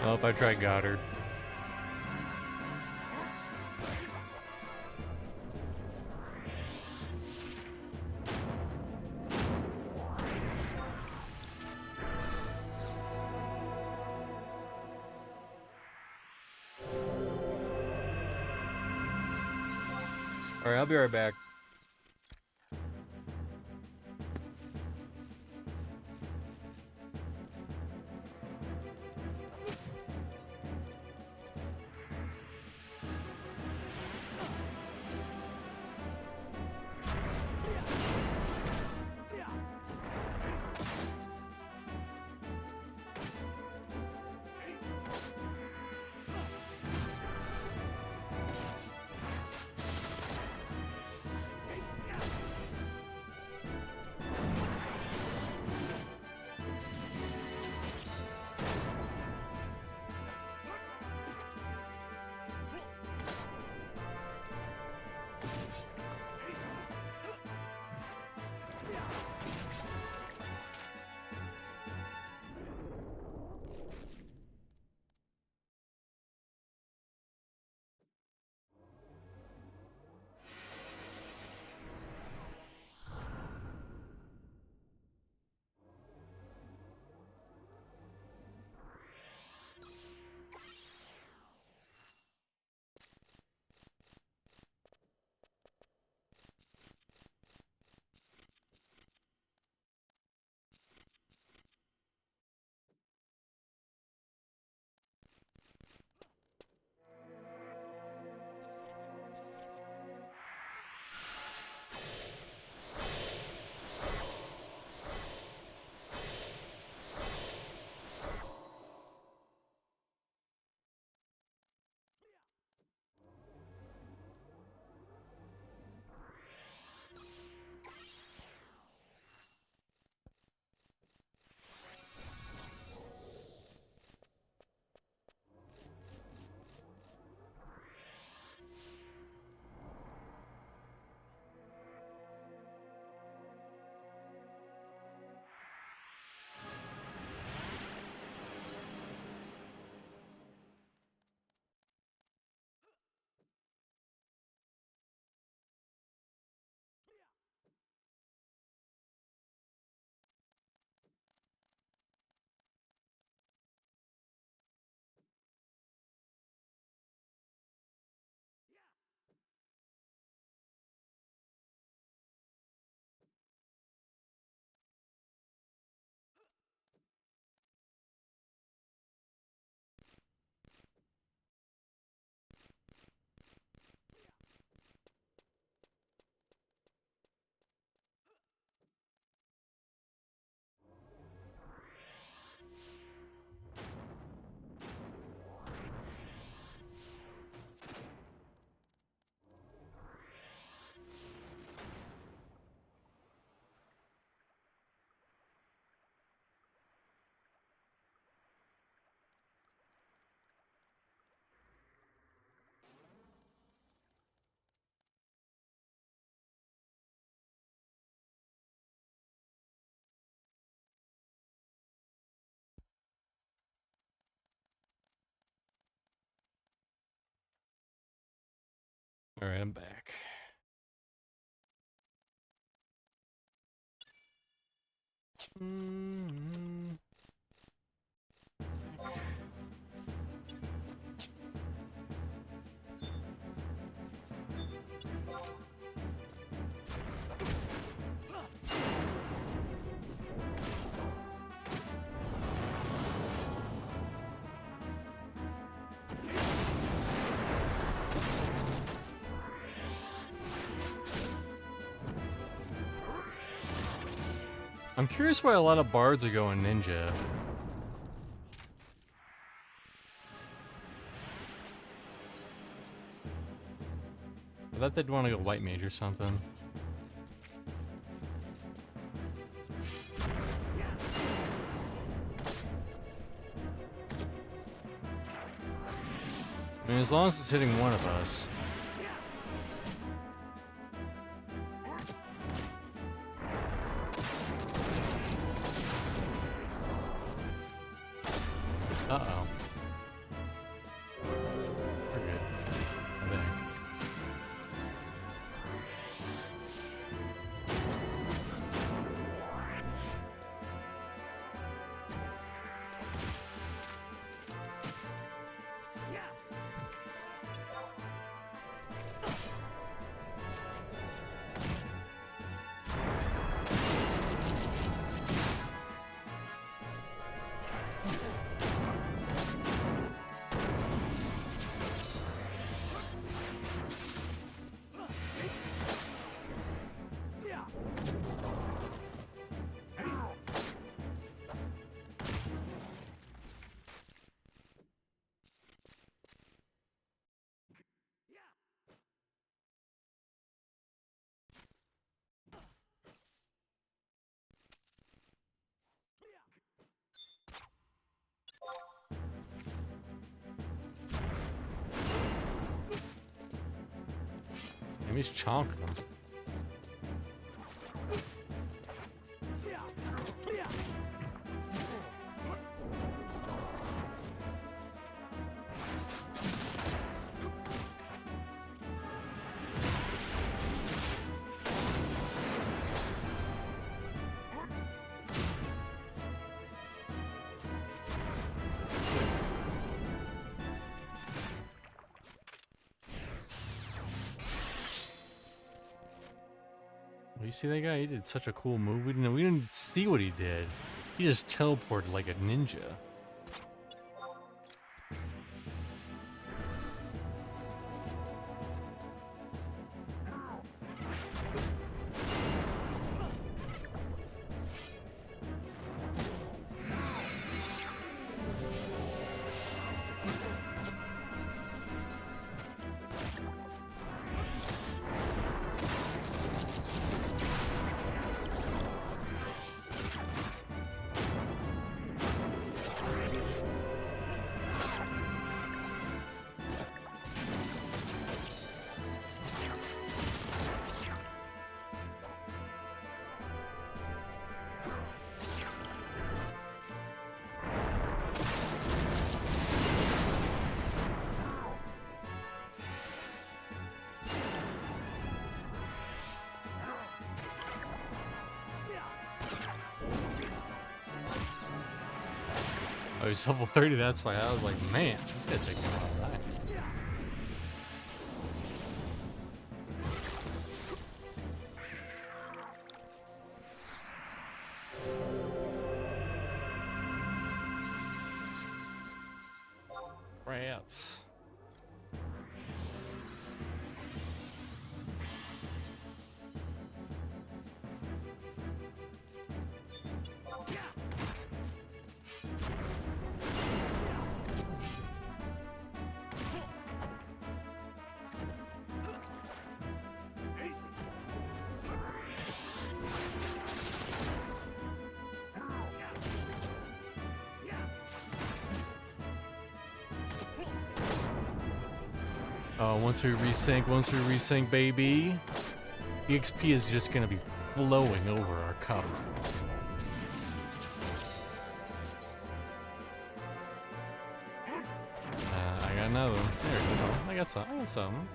Oh, I tried Goddard. Alright, I'll be right back. Alright, I'm back. I'm curious why a lot of bards are going ninja. I thought they'd want to go white mage or something. I mean, as long as it's hitting one of us. Uh-oh. We're good. I think. Maybe he's chonking him. You see that guy? He did such a cool move. We didn't see what he did. He just teleported like a ninja. Oh, he's level 30, that's why I was like, man, this guy's taking a lot of time. Rats. Once we resync, baby, the XP is just gonna be flowing over our cup. I got another one. There we go. I got some.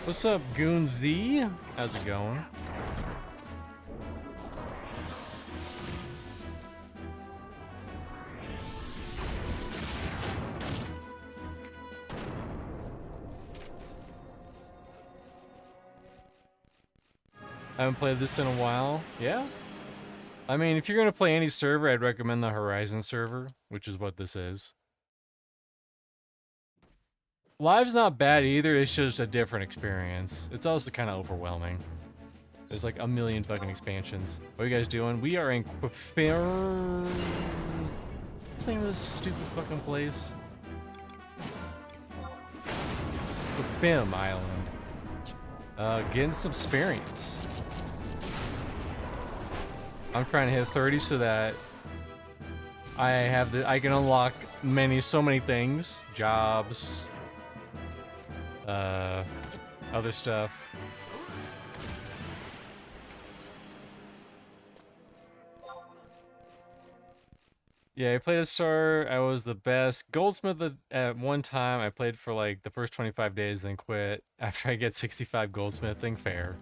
What's up, Goon Z? How's it going? I haven't played this in a while. Yeah? I mean, if you're gonna play any server, I'd recommend the Horizon server, which is what this is. Live's not bad either, it's just a different experience. It's also kind of overwhelming. There's like a million fucking expansions. What are you guys doing? We are in Quifim. What's the name of this stupid fucking place? Quifim Island. Getting some experience. I'm trying to hit 30 so that I can unlock so many things, jobs, other stuff. Yeah, I played a star. I was the best goldsmith at one time. I played for like the first 25 days, then quit after I get 65 goldsmithing. Fair.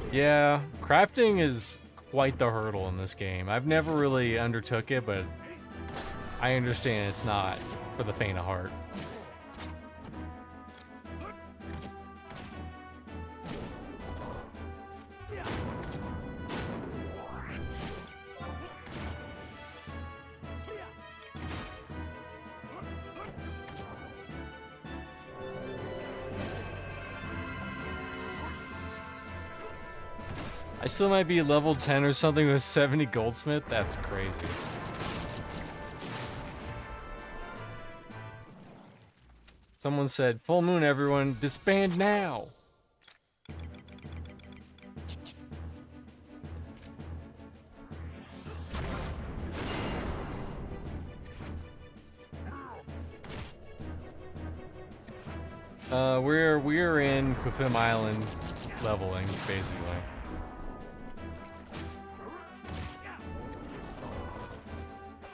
Yeah, crafting is quite the hurdle in this game. I've never really undertook it, but I understand it's not for the faint of heart. I still might be level 10 or something with 70 goldsmith. That's crazy. Someone said, full moon everyone, disband now. We're in Quifim Island leveling, basically.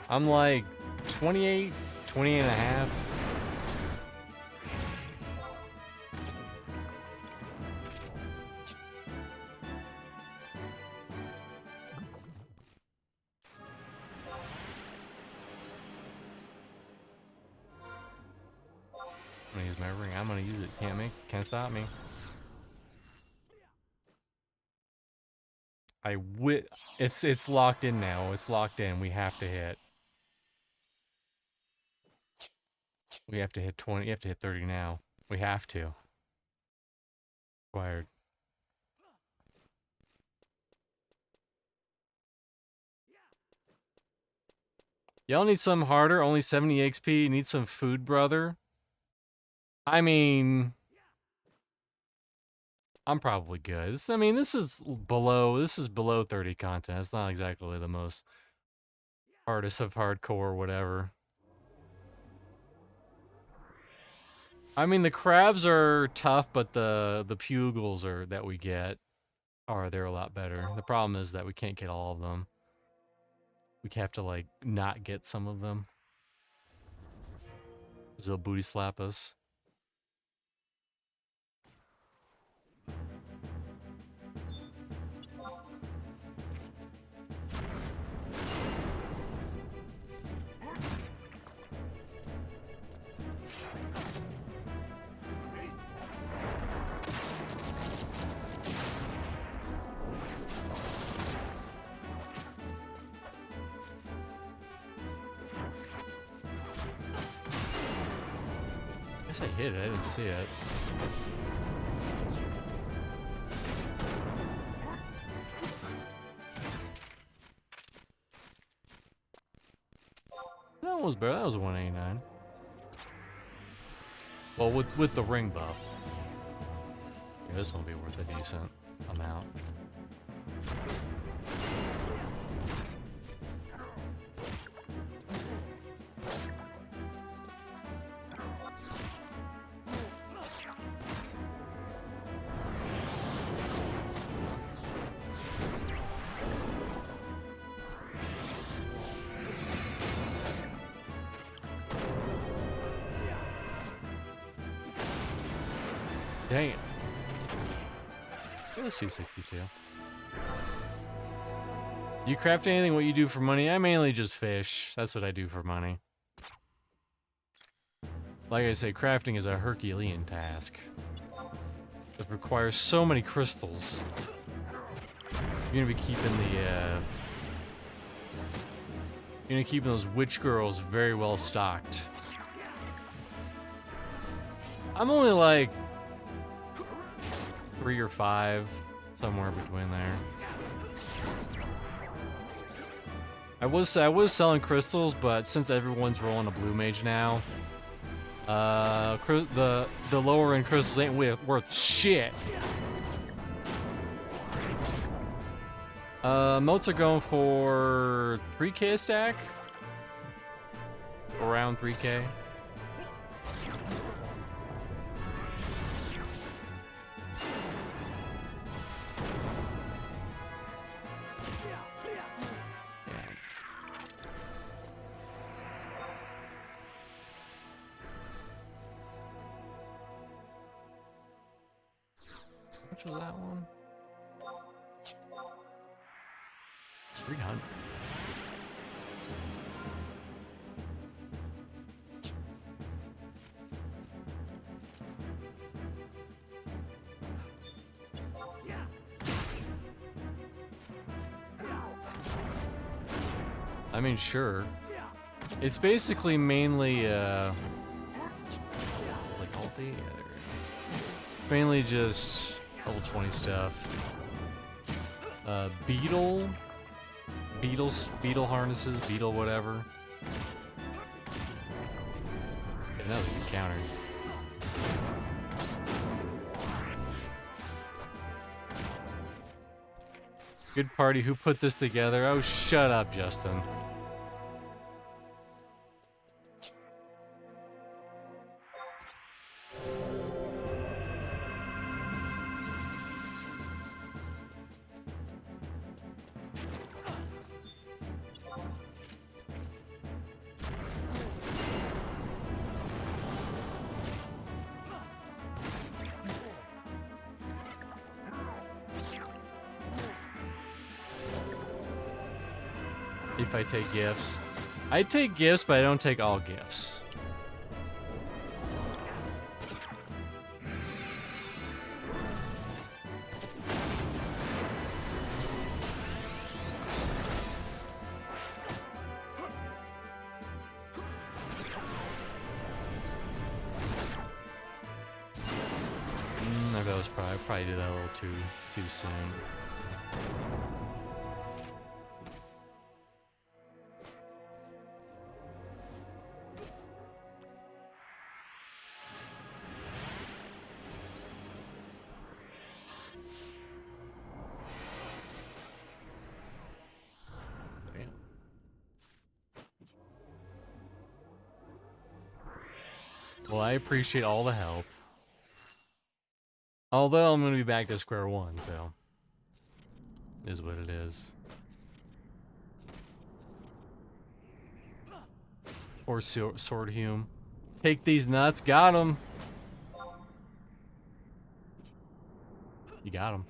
I'm like 28 and a half. I'm gonna use my ring. I'm gonna use it. Can't stop me. It's locked in now. It's locked in. We have to hit. We have to hit 20. You have to hit 30 now. We have to. Required. Y'all need something harder. Only 70 XP. Need some food, brother. I mean, I'm probably good. This is below 30 content. It's not exactly the most hardest of hardcore, whatever. I mean, the crabs are tough, but the pugils that we get they're a lot better. The problem is that we can't get all of them. We have to like not get some of them. They'll booty slap us. I guess I hit it. I didn't see it. That was better. That was 189. Well, with the ring buff. Yeah, this one will be worth a decent amount. Damn. It was 262. You craft anything? What you do for money? I mainly just fish. That's what I do for money. Like I say, crafting is a Herculean task. It requires so many crystals. You're gonna be keeping the, you're gonna keep those witch girls very well stocked. I'm only like 3 or 5, somewhere between there. I was selling crystals, but since everyone's rolling a blue mage now, the lower end crystals ain't worth shit. Motes are going for 3k a stack, around 3k. Which was that one? 300. I mean, sure. It's basically mainly, like ulti? Mainly just level 20 stuff. Beetle harnesses, beetle whatever. Yeah, that was a counter. Good party, who put this together? Oh, shut up, Justin. If I take gifts. I take gifts, but I don't take all gifts. I probably did that a little too soon. Well, I appreciate all the help. Although I'm going to be back to square one, so... is what it is. Or Sword Hume. Take these nuts, got him! You got him.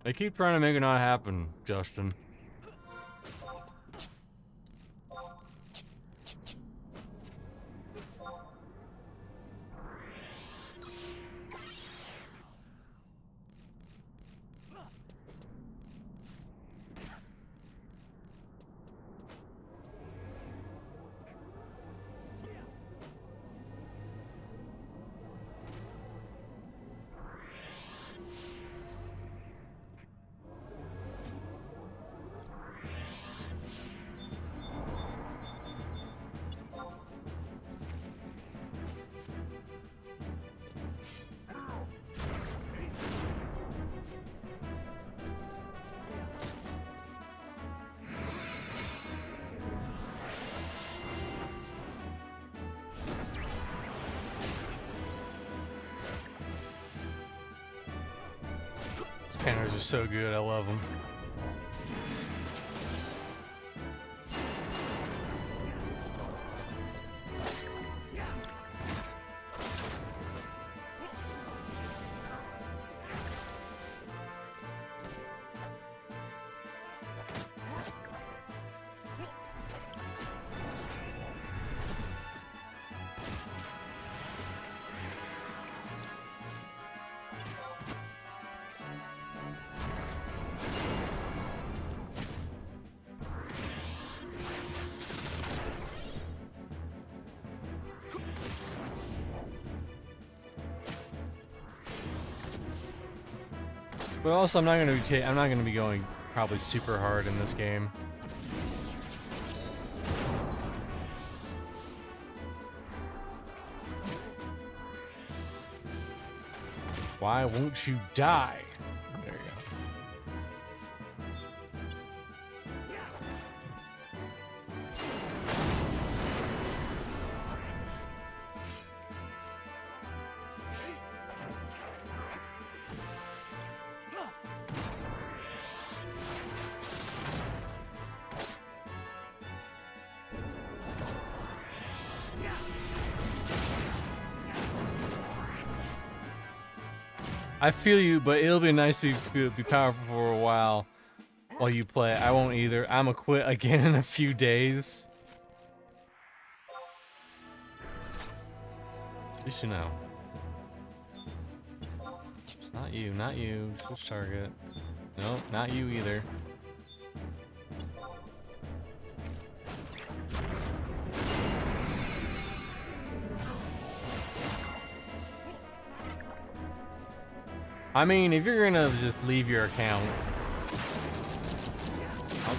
I keep trying to make it not happen, Justin. counters are so good. I love them. But also, I'm not gonna be going probably super hard in this game. Why won't you die? There you go. I feel you, but it'll be nice to be powerful for a while you play. I won't either. I'm gonna quit again in a few days. At least you know. It's not you, not you. Switch target. No, not you either. I mean, if you're gonna just leave your account,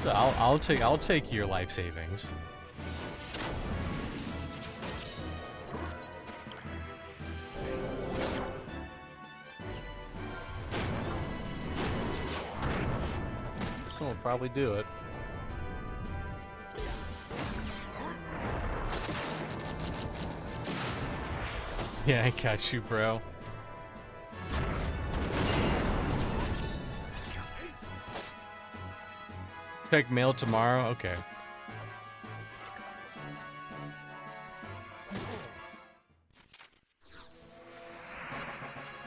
I'll take your life savings. This one will probably do it. Yeah, I got you, bro. Check mail tomorrow? Okay.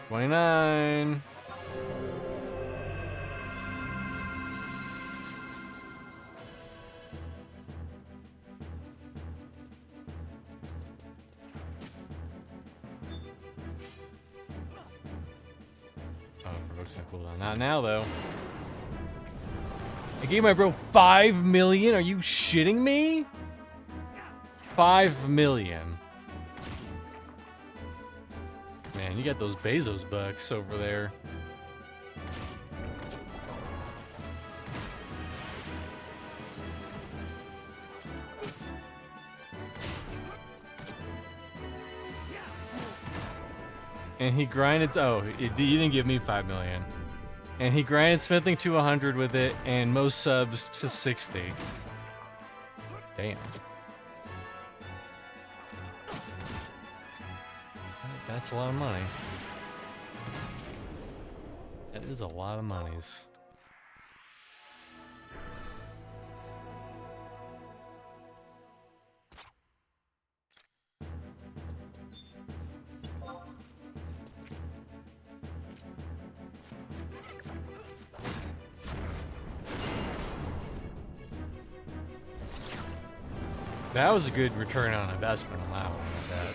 $29. Oh, provokes that cooldown. Not now, though. I gave my bro 5 million? Are you shitting me? 5 million. Man, you got those Bezos bucks over there. And he grinded, oh, you didn't give me 5 million. And he grinded smithing to 100 with it, and most subs to 60. Damn. That's a lot of money. That is a lot of monies. That was a good return on investment on that one, I bet.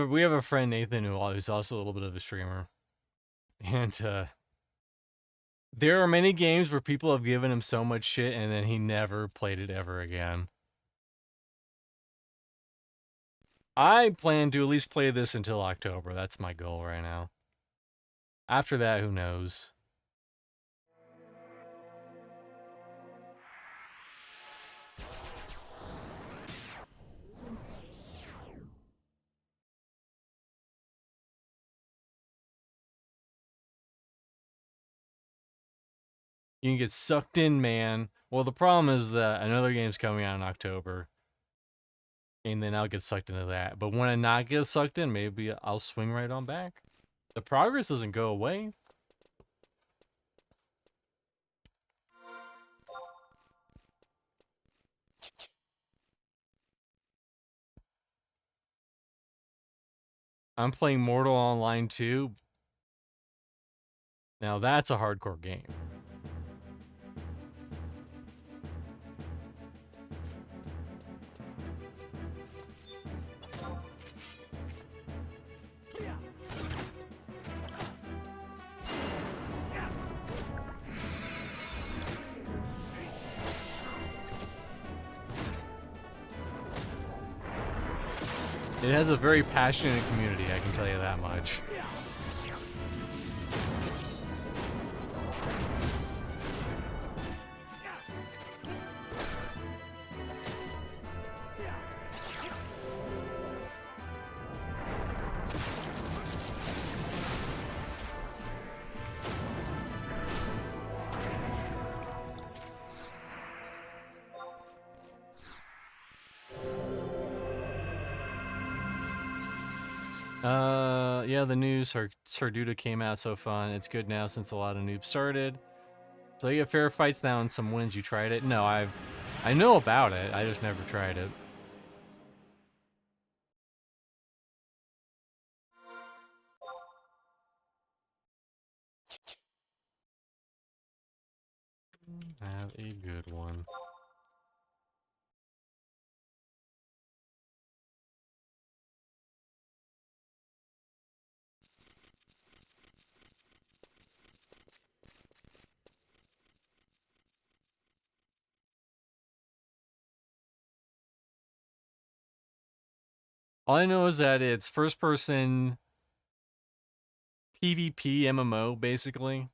We have a friend, Nathan, who's also a little bit of a streamer. And there are many games where people have given him so much shit and then he never played it ever again. I plan to at least play this until October. That's my goal right now. After that, who knows? You can get sucked in, man. Well, the problem is that another game's coming out in October, and then I'll get sucked into that. But when I not get sucked in, maybe I'll swing right on back. The progress doesn't go away. I'm playing Mortal Online 2. Now that's a hardcore game. It has a very passionate community, I can tell you that much. Yeah, the new Sarduta came out, so fun. It's good now since a lot of noobs started. So you get fair fights now and some wins. You tried it? No, I know about it. I just never tried it. Have a good one. All I know is that it's first person PvP MMO, basically.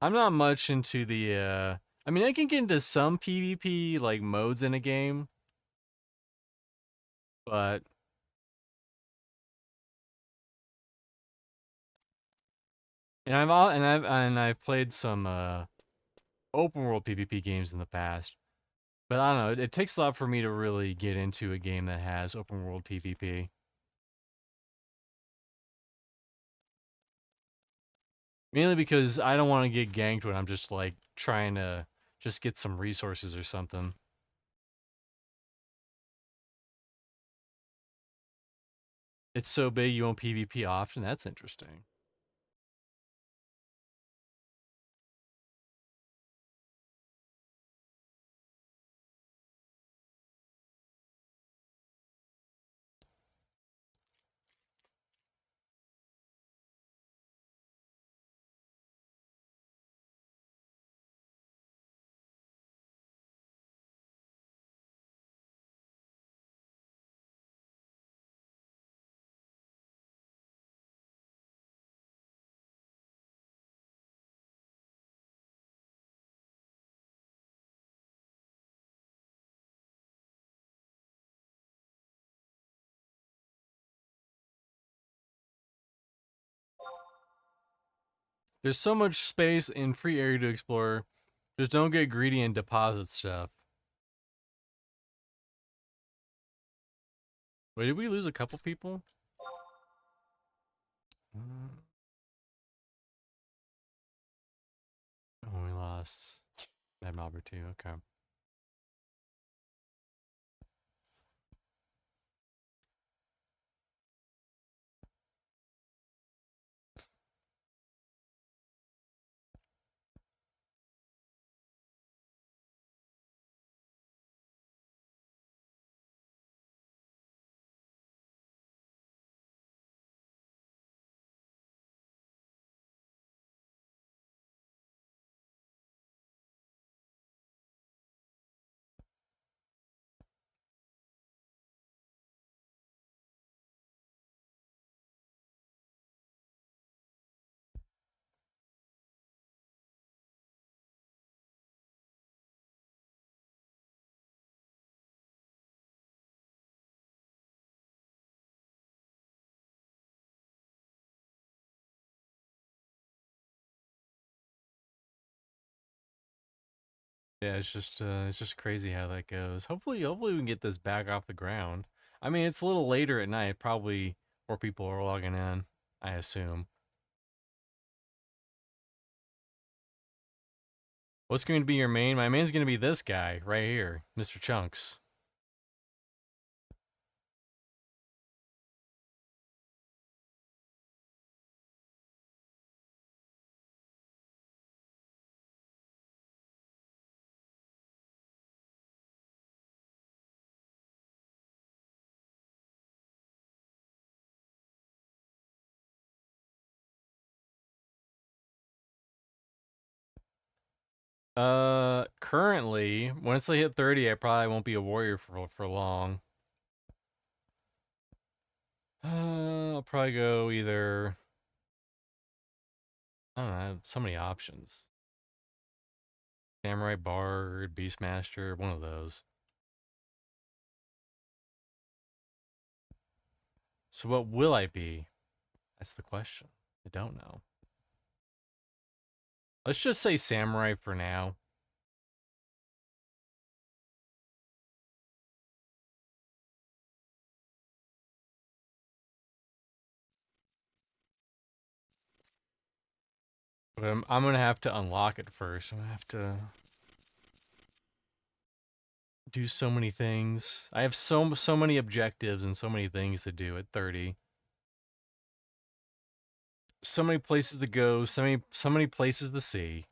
I'm not much into the, I mean, I can get into some PvP, like, modes in a game. But... And I've played some, open world PvP games in the past. But I don't know, it takes a lot for me to really get into a game that has open world PvP. Mainly because I don't want to get ganked when I'm just like trying to just get some resources or something. It's so big you won't PvP often. That's interesting. There's so much space and free area to explore. Just don't get greedy and deposit stuff. Wait, did we lose a couple people? Oh, we lost that mob or two. Okay. Yeah, it's just crazy how that goes. Hopefully we can get this back off the ground. I mean, it's a little later at night. Probably more people are logging in, I assume. What's going to be your main? My main's going to be this guy right here, Mr. Chunks. Currently, once I hit 30, I probably won't be a warrior for long. I'll probably go either. I don't know. I have so many options. Samurai Bard, Beastmaster, one of those. So what will I be? That's the question. I don't know. Let's just say Samurai for now. But I'm gonna have to unlock it first. I'm gonna have to do so many things. I have so many objectives and so many things to do at 30. So many places to go, so many places to see.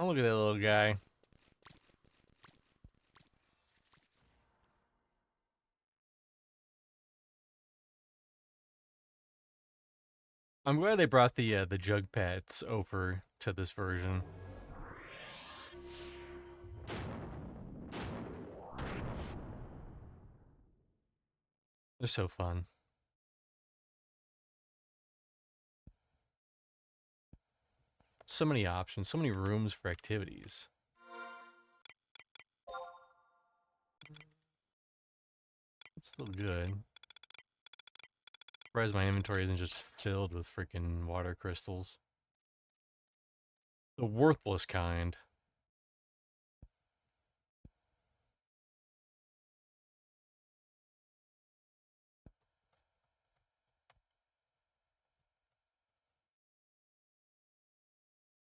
Oh, look at that little guy. I'm glad they brought the jug pets over to this version. They're so fun. So many options, so many rooms for activities. It's still good. Surprised my inventory isn't just filled with freaking water crystals. The worthless kind.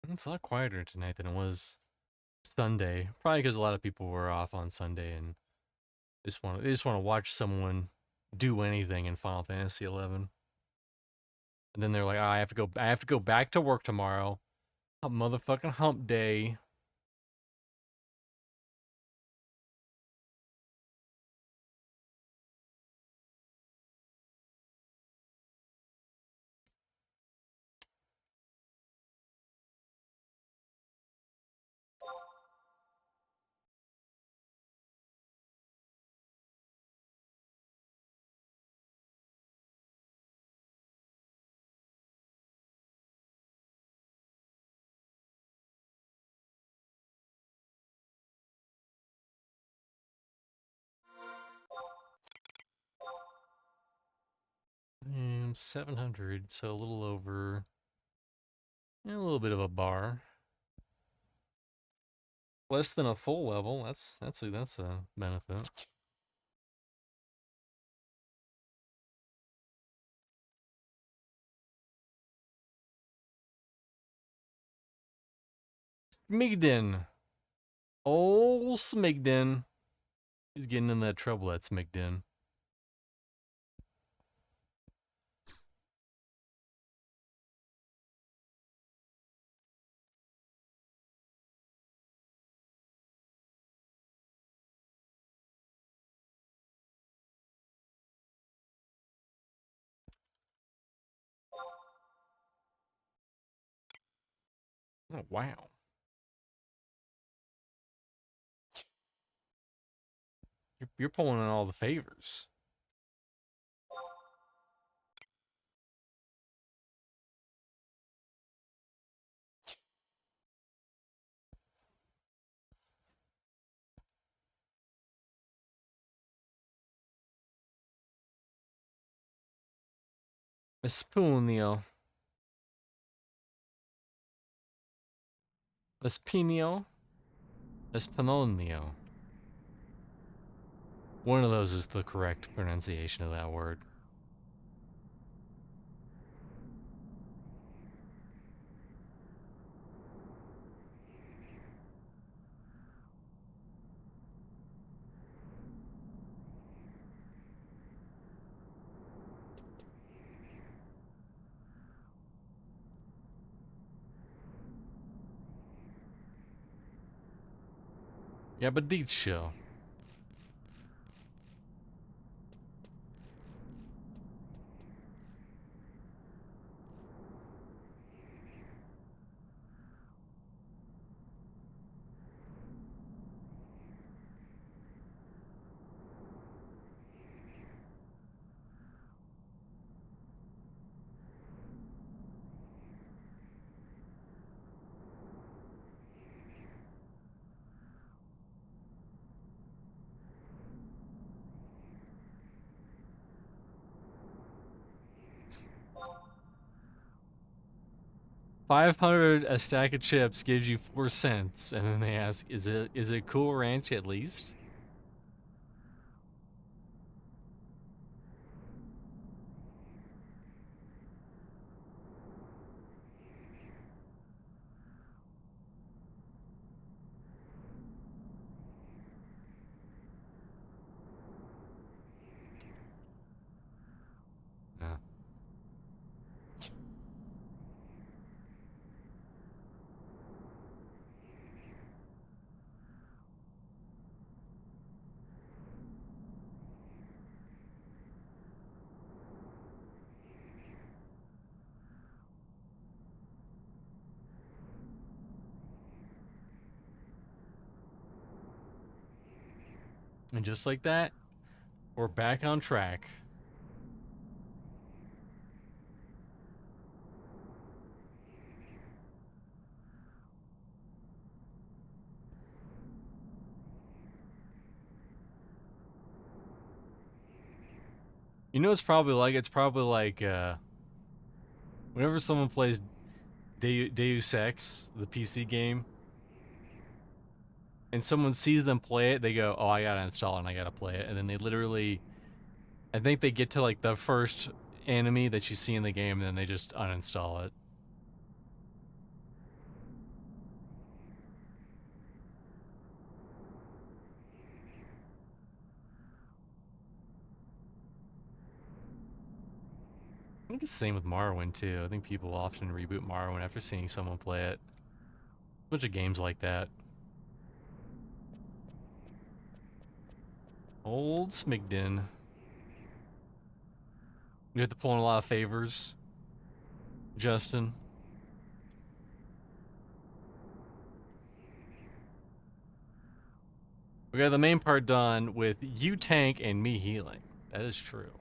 It's a lot quieter tonight than it was Sunday. Probably because a lot of people were off on Sunday and they just want to watch someone do anything in Final Fantasy 11. And then they're like, oh, I have to go back to work tomorrow. A motherfucking hump day. And 700, so a little over, a little bit of a bar. Less than a full level. That's a benefit. Smigden. Old Smigden. He's getting in that trouble at Smigden. Oh, wow. You're pulling in all the favors. Espunio. Espinio. Espinonio. One of those is the correct pronunciation of that word. Yeah, but dicho. $500 a stack of chips gives you 4 cents, and then they ask, is it Cool Ranch at least? Yeah. And just like that, we're back on track. You know, it's probably like whenever someone plays Deus Ex, the PC game, and someone sees them play it, they go, "Oh, I gotta install it and I gotta play it," and then they literally, I think they get to like the first enemy that you see in the game, and then they just uninstall it. I think it's the same with Morrowind too. I think people often reboot Morrowind after seeing someone play it. A bunch of games like that. Old Smigden. You have to pull in a lot of favors, Justin. We got the main part done with you tank and me healing. That is true.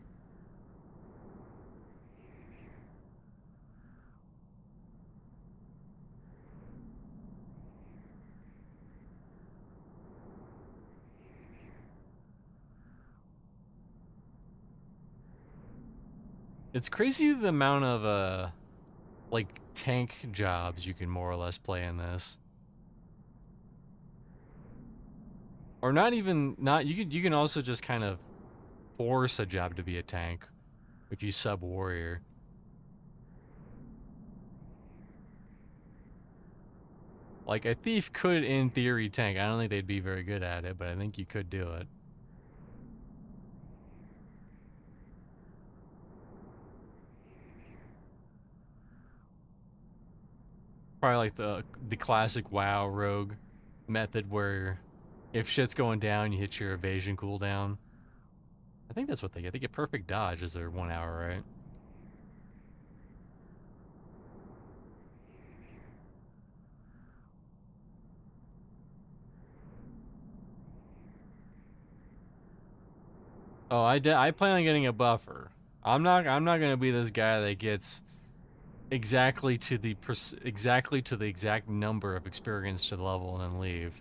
It's crazy the amount of like tank jobs you can more or less play in this. Or not even not you can also just kind of force a job to be a tank if you sub warrior. Like a thief could in theory tank. I don't think they'd be very good at it, but I think you could do it. Probably like the classic WoW rogue method where if shit's going down, you hit your evasion cooldown. I think that's what they get. They get perfect dodge as their 1 hour, right? Oh, I plan on getting a buffer. I'm not gonna be this guy that gets exactly to the exact number of experience to the level and then leave.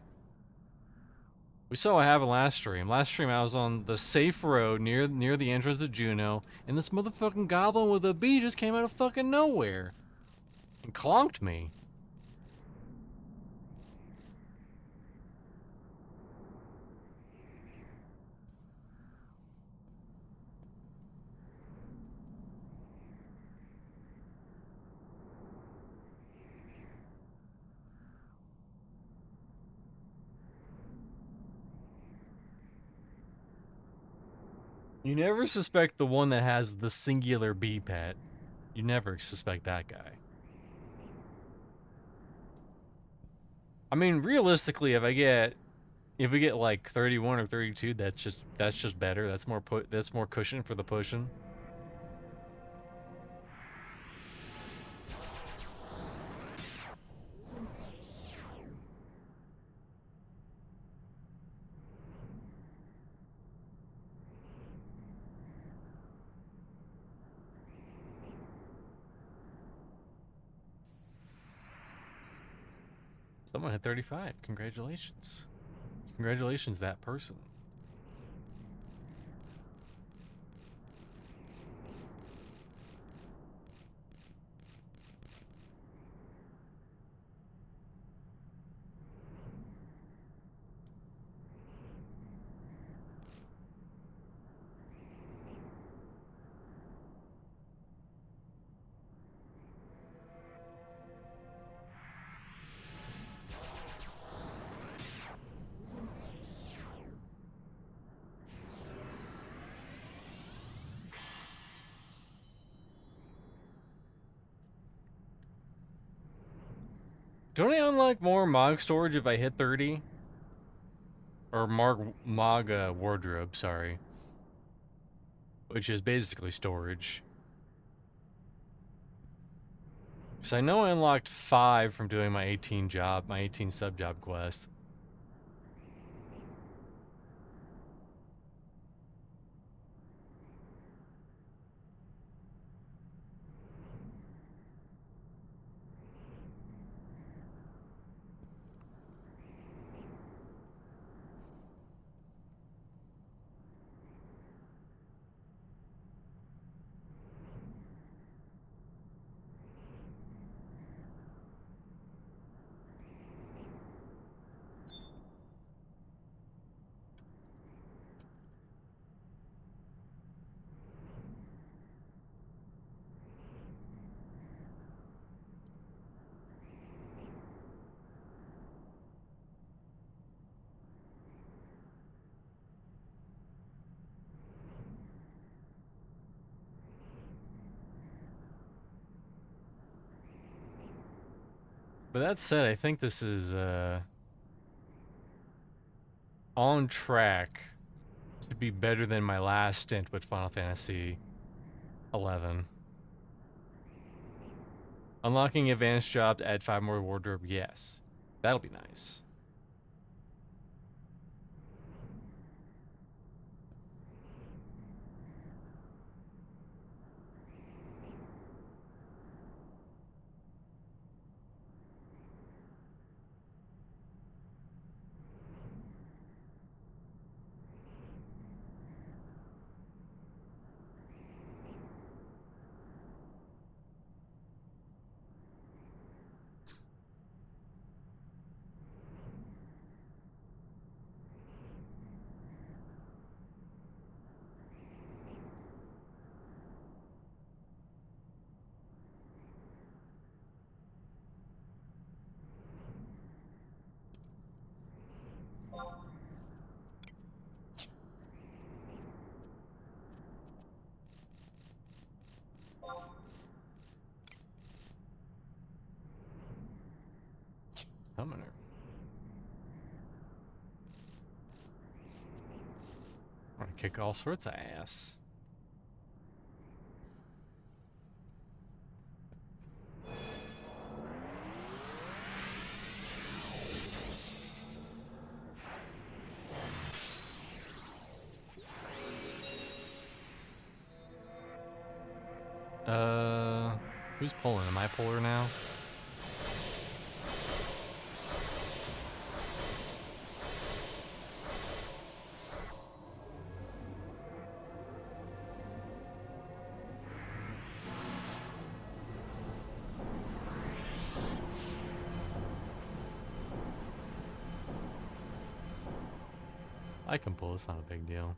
We saw what happened last stream. Last stream I was on the safe road near the entrance to Juno, and this motherfucking goblin with a bee just came out of fucking nowhere and clonked me. You never suspect the one that has the singular bee pet. You never suspect that guy. I mean, realistically, if we get like 31 or 32, that's just better. That's more cushion for the pushing. Someone hit 35. Congratulations. Congratulations, that person. Don't I unlock more Mog storage if I hit 30? Or Mog wardrobe, sorry. Which is basically storage. Because I know I unlocked 5 from doing my 18 sub job quest. But that said, I think this is on track to be better than my last stint with Final Fantasy 11. Unlocking advanced job to add 5 more wardrobe, yes. That'll be nice. Summoner. I'm gonna kick all sorts of ass. Who's pulling? Am I puller now? I can pull, it's not a big deal.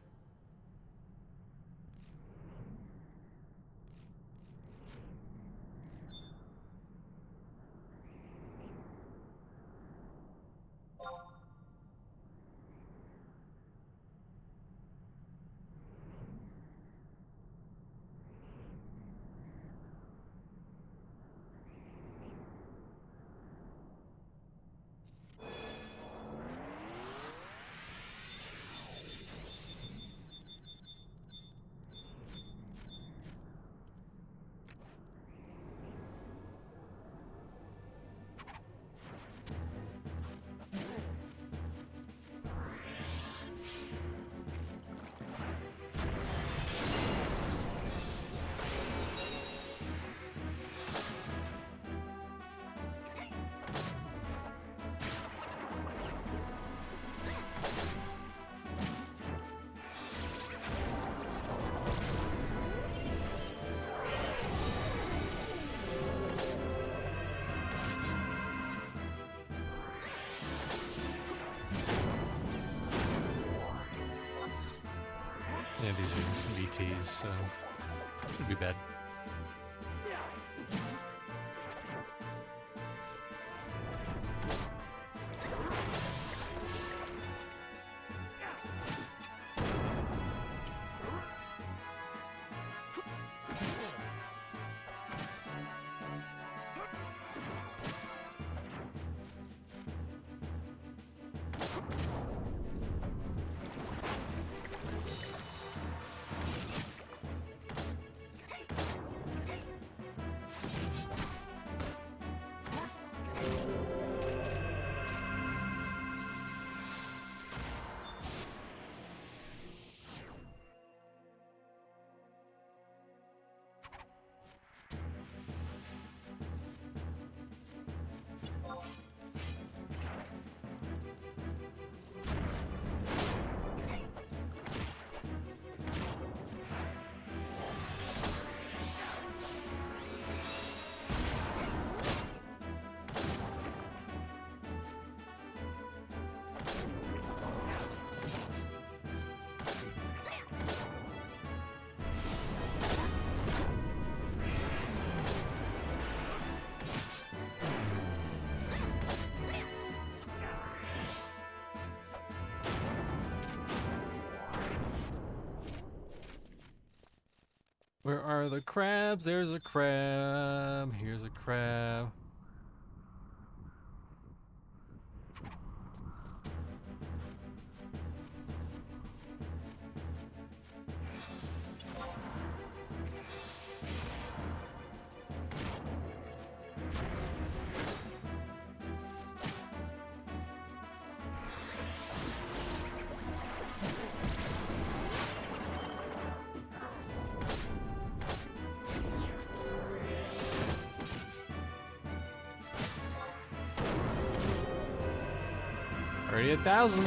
Yeah, these are VTs, so shouldn't be bad. Where are the crabs? There's a crab. Here's a crab. Already 1,000.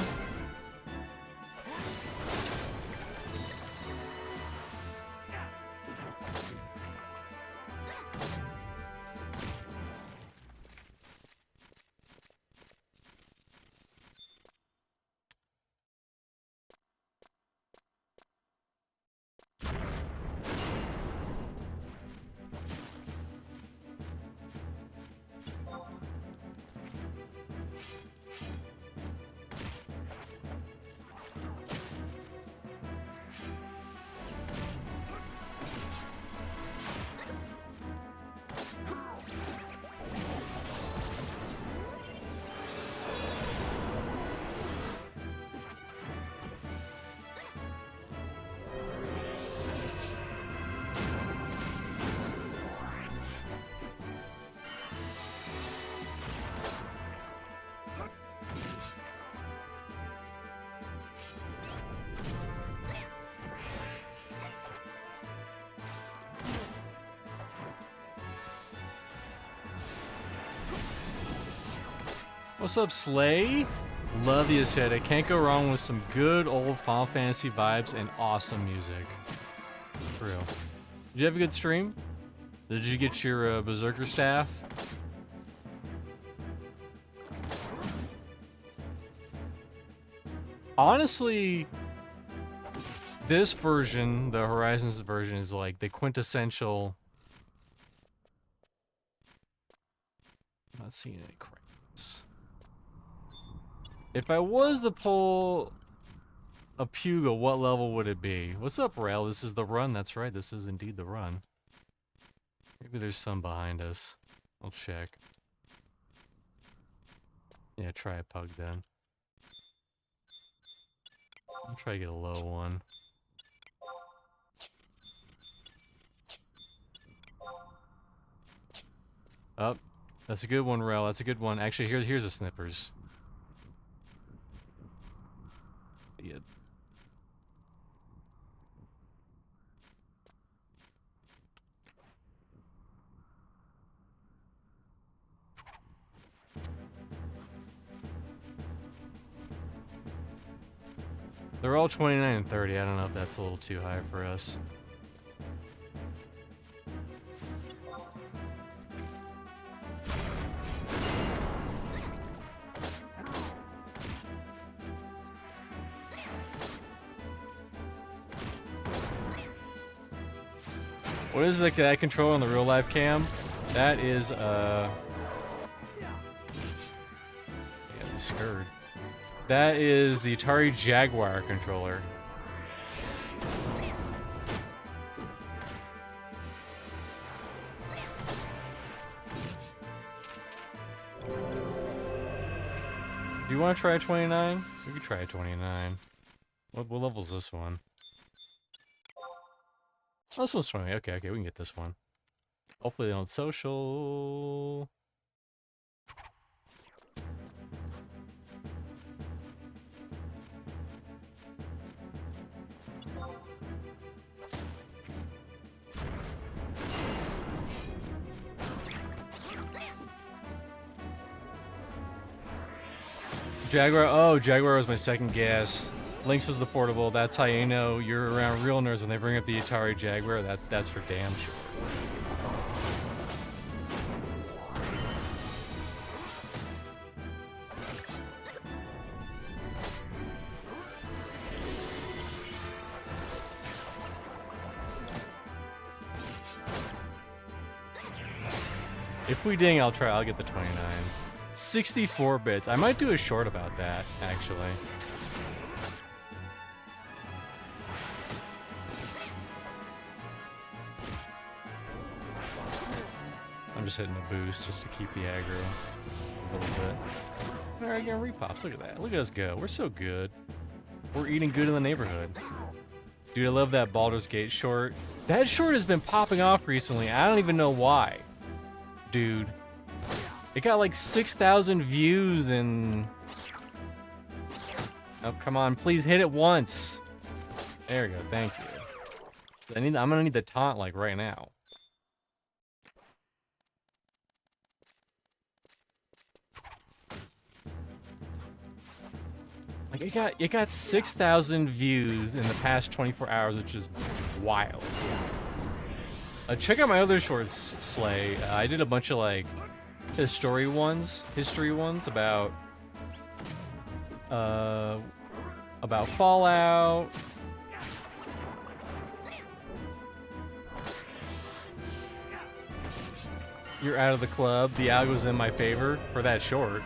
What's up, Slay? Love the aesthetic. Can't go wrong with some good old Final Fantasy vibes and awesome music. For real. Did you have a good stream? Did you get your Berserker staff? Honestly, this version, the Horizons version, is like the quintessential. I'm not seeing any crates. If I was to pull a Puga, what level would it be? What's up, Rail? This is the run. That's right. This is indeed the run. Maybe there's some behind us. I'll check. Yeah, try a pug then. I'll try to get a low one. Oh, that's a good one, Rel. That's a good one. Actually, here's a snippers. Yeah. They're all 29 and 30. I don't know if that's a little too high for us. What is that control on the real life cam? That is yeah, I'm scared. That is the Atari Jaguar controller. Do you want to try a 29? We could try a 29. What level is this one? Oh, this one's 20. Okay, we can get this one. Hopefully they don't social. Jaguar, oh, Jaguar was my second guess. Lynx was the portable. That's how you know you're around real nerds when they bring up the Atari Jaguar. That's for damn sure. If we ding, I'll get the 29s. 64 bits. I might do a short about that, actually. I'm just hitting a boost just to keep the aggro a little bit. Alright, getting repops. Look at that. Look at us go. We're so good. We're eating good in the neighborhood. Dude, I love that Baldur's Gate short. That short has been popping off recently. I don't even know why. Dude. It got like 6,000 views and... Oh, come on. Please hit it once. There we go. Thank you. I'm gonna need the taunt like right now. Like it got 6,000 views in the past 24 hours, which is wild. Check out my other shorts, Slay. I did a bunch of like history ones about Fallout. You're out of the club. The algo's in my favor for that short.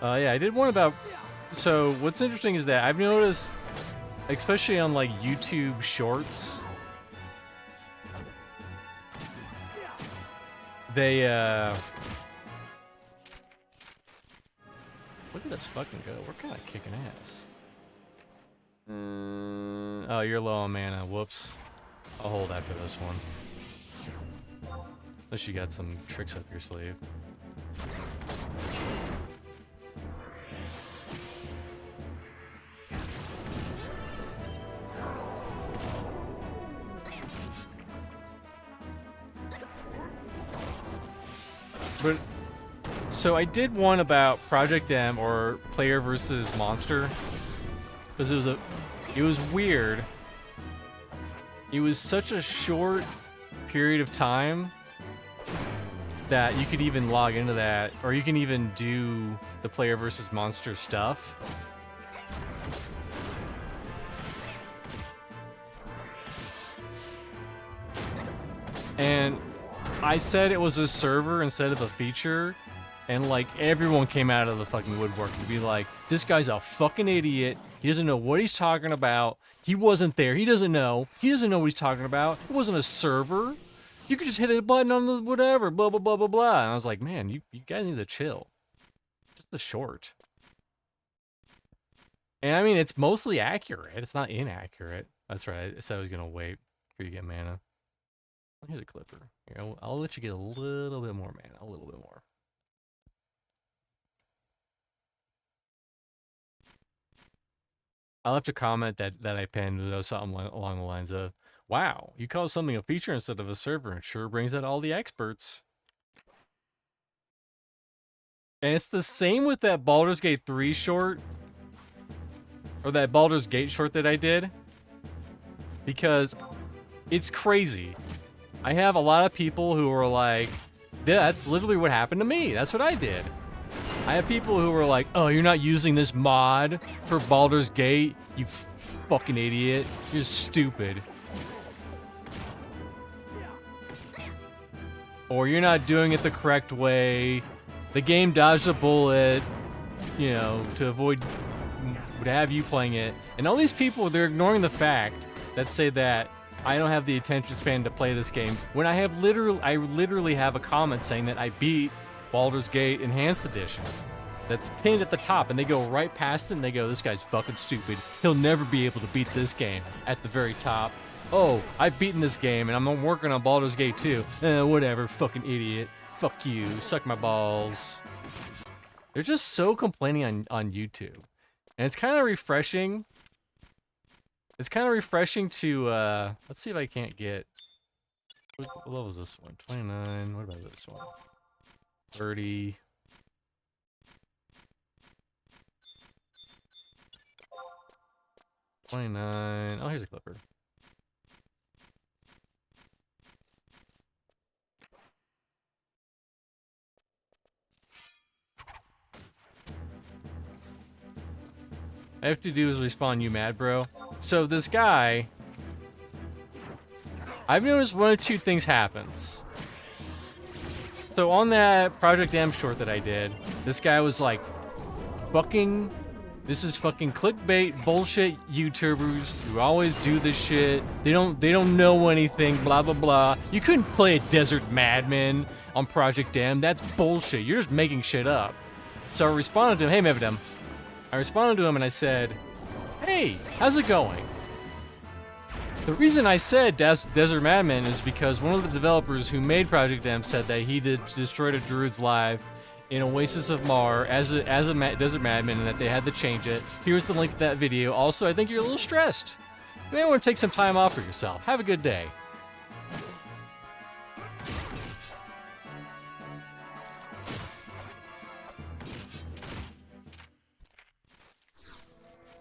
Yeah, I did one about... So, what's interesting is that I've noticed, especially on, like, YouTube Shorts, they, look at us fucking go. We're kind of kicking ass. Oh, you're low on mana. Whoops. I'll hold after this one. Unless you got some tricks up your sleeve. But so I did one about Project M, or player versus monster, because it was weird. It was such a short period of time that you could even log into that, or you can even do the player versus monster stuff. And I said it was a server instead of a feature, and like everyone came out of the fucking woodwork to be like, this guy's a fucking idiot. He doesn't know what he's talking about. He wasn't there. He doesn't know. He doesn't know what he's talking about. It wasn't a server. You could just hit a button on the whatever, blah, blah, blah, blah, blah. And I was like, man, you guys need to chill. Just the short. And I mean, it's mostly accurate. It's not inaccurate. That's right. I said I was going to wait for you to get mana. Here's a clipper. Here, I'll let you get a little bit more mana. A little bit more. I left a comment that I pinned that was something along the lines of, wow, you call something a feature instead of a server, and it sure brings out all the experts. And it's the same with that Baldur's Gate 3 short, or that Baldur's Gate short that I did, because it's crazy. I have a lot of people who are like, that's literally what happened to me. That's what I did. I have people who are like, oh, you're not using this mod for Baldur's Gate, you fucking idiot. You're stupid. Or you're not doing it the correct way. The game dodged a bullet, you know, to avoid, to have you playing it. And all these people, they're ignoring the fact that say that I don't have the attention span to play this game, when I literally have a comment saying that I beat Baldur's Gate Enhanced Edition. That's pinned at the top, and they go right past it, and they go, this guy's fucking stupid. He'll never be able to beat this game at the very top. Oh, I've beaten this game, and I'm working on Baldur's Gate 2. Whatever, fucking idiot. Fuck you, suck my balls. They're just so complaining on YouTube. And it's kind of refreshing. It's kind of refreshing to, let's see if I can't get, what level was this one? 29, what about this one? 30. $29. Oh, here's a clipper. I have to do is respawn you mad, bro. So this guy, I've noticed one of two things happens. So on that Project M short that I did, this guy was like, this is fucking clickbait bullshit YouTubers who always do this shit. They don't know anything, blah blah blah. You couldn't play a Desert Madman on Project M. That's bullshit. You're just making shit up. So I responded to him, hey Mevidem. I responded to him and I said, hey, how's it going? The reason I said Desert Madman is because one of the developers who made Project M said that he destroyed a Druid's live in Oasis of Mar as a Desert Madman, and that they had to change it. Here's the link to that video. Also, I think you're a little stressed. You may want to take some time off for yourself. Have a good day.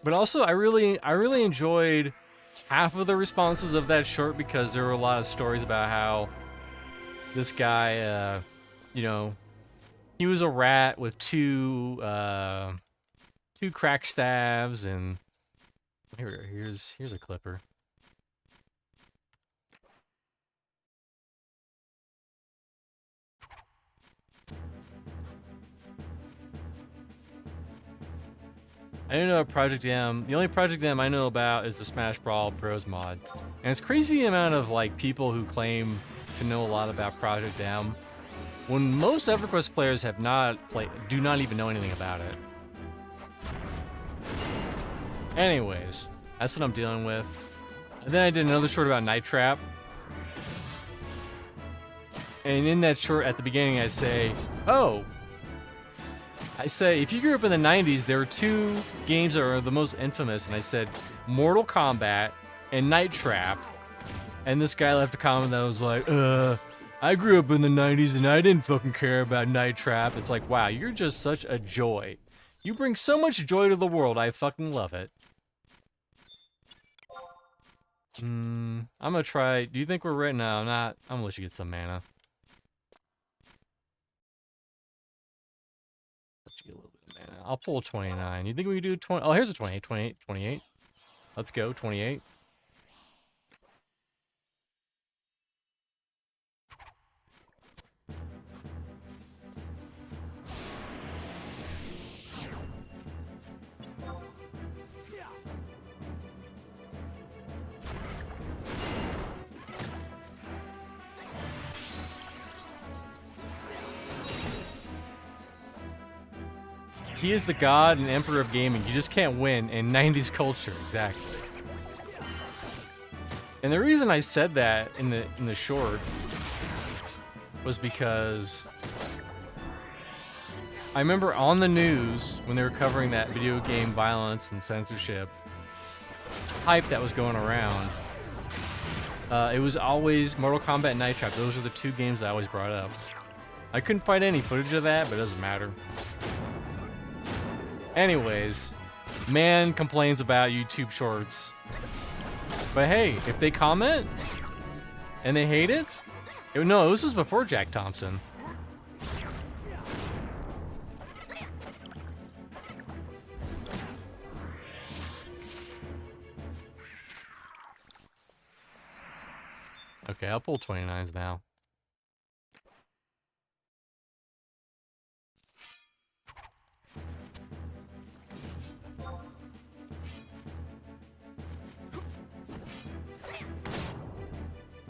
But also, I really enjoyed half of the responses of that short, because there were a lot of stories about how this guy, you know, he was a rat with two crack staves, and here's a clipper. I don't know about Project M. The only Project M I know about is the Smash Brawl Bros mod. And it's crazy the amount of like people who claim to know a lot about Project M, when most EverQuest players have do not even know anything about it. Anyways, that's what I'm dealing with. And then I did another short about Night Trap. And in that short, at the beginning, I say, if you grew up in the 90s, there were two games that are the most infamous, and I said Mortal Kombat and Night Trap. And this guy left a comment that was like, I grew up in the 90s and I didn't fucking care about Night Trap. It's like, wow, you're just such a joy. You bring so much joy to the world. I fucking love it. I'm gonna try. Do you think we're ready? No, not. I'm gonna let you get some mana. Let you get a little bit of mana. I'll pull 29. You think we can do 20? Oh, here's a 28, 28, 28. Let's go, 28. He is the god and emperor of gaming. You just can't win in 90s culture, exactly. And the reason I said that in the short was because I remember on the news when they were covering that video game violence and censorship hype that was going around. It was always Mortal Kombat and Night Trap. Those are the two games I always brought up. I couldn't find any footage of that, but it doesn't matter. Anyways, man complains about YouTube Shorts. But hey, if they comment and they hate it, no, this was before Jack Thompson. Okay, I'll pull 29s now.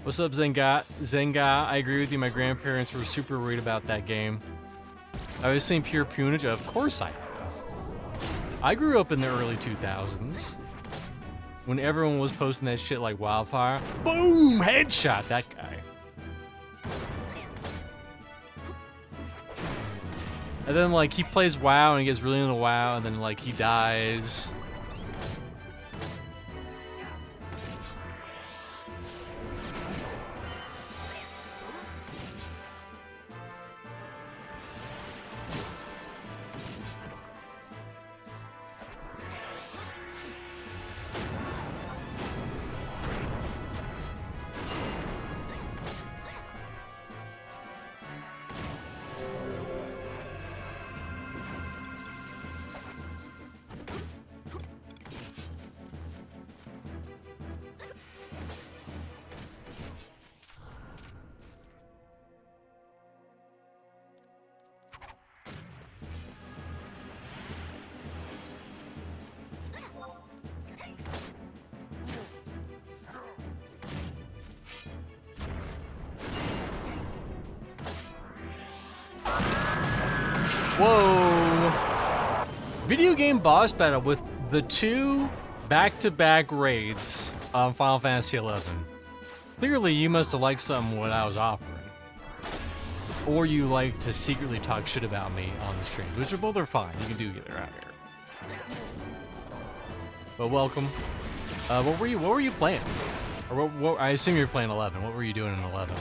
What's up, Zenga? I agree with you. My grandparents were super worried about that game. I was seeing pure punage. Of course I have. I grew up in the early 2000s when everyone was posting that shit like wildfire. Boom! Headshot that guy. And then like he plays WoW and he gets really into WoW and then like he dies. Whoa! Video game boss battle with the two back-to-back raids on Final Fantasy XI. Clearly, you must have liked something what I was offering. Or you like to secretly talk shit about me on the stream, which are both are fine. You can do either out here. But welcome. What were you playing? Or what, I assume you're playing 11. What were you doing in 11?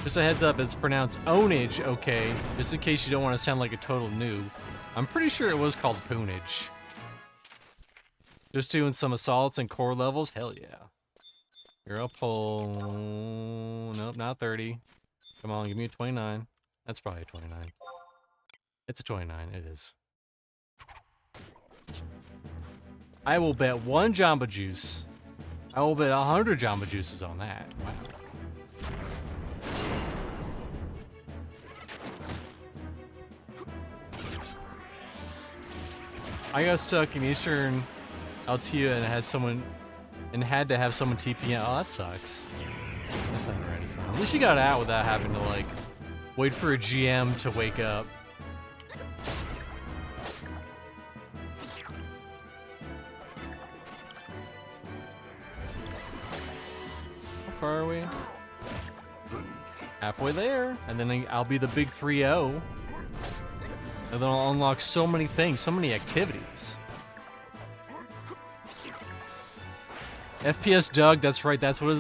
Just a heads up, it's pronounced ownage, okay? Just in case you don't want to sound like a total noob. I'm pretty sure it was called poonage. Just doing some assaults and core levels? Hell yeah. Here, I'll pull... Nope, not 30. Come on, give me a 29. That's probably a 29. It's a 29, it is. I will bet 1 Jamba Juice. I will bet 100 Jamba Juices on that. Wow. I got stuck in Eastern Altea and had to have someone TP in. Oh, that sucks. That's not very fun. At least you got out without having to like wait for a GM to wake up. How far are we? Halfway there, and then I'll be the big 3-0. And then I'll unlock so many things, so many activities. FPS Doug, that's right, that's what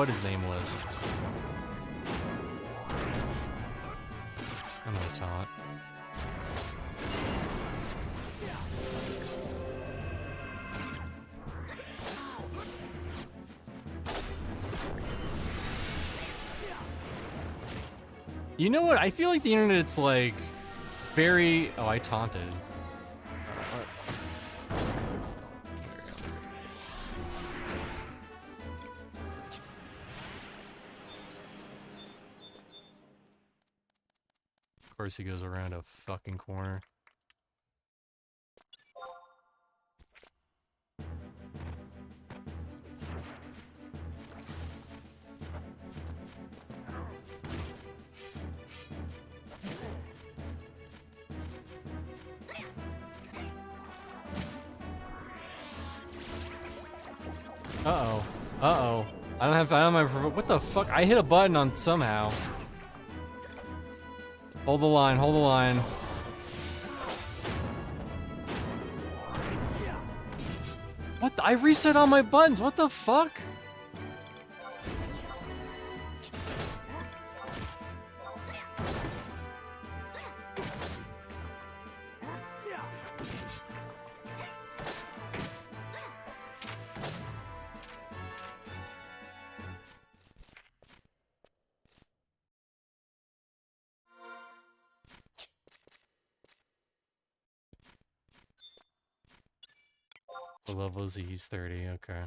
his name was. I'm gonna taunt. You know what? I feel like the internet's like very. Oh, I taunted. Of course, he goes around a fucking corner. Uh-oh. Uh-oh. I don't have my... What the fuck? I hit a button on somehow. Hold the line, hold the line. What the, I reset all my buttons, what the fuck? The level is he's 30, okay.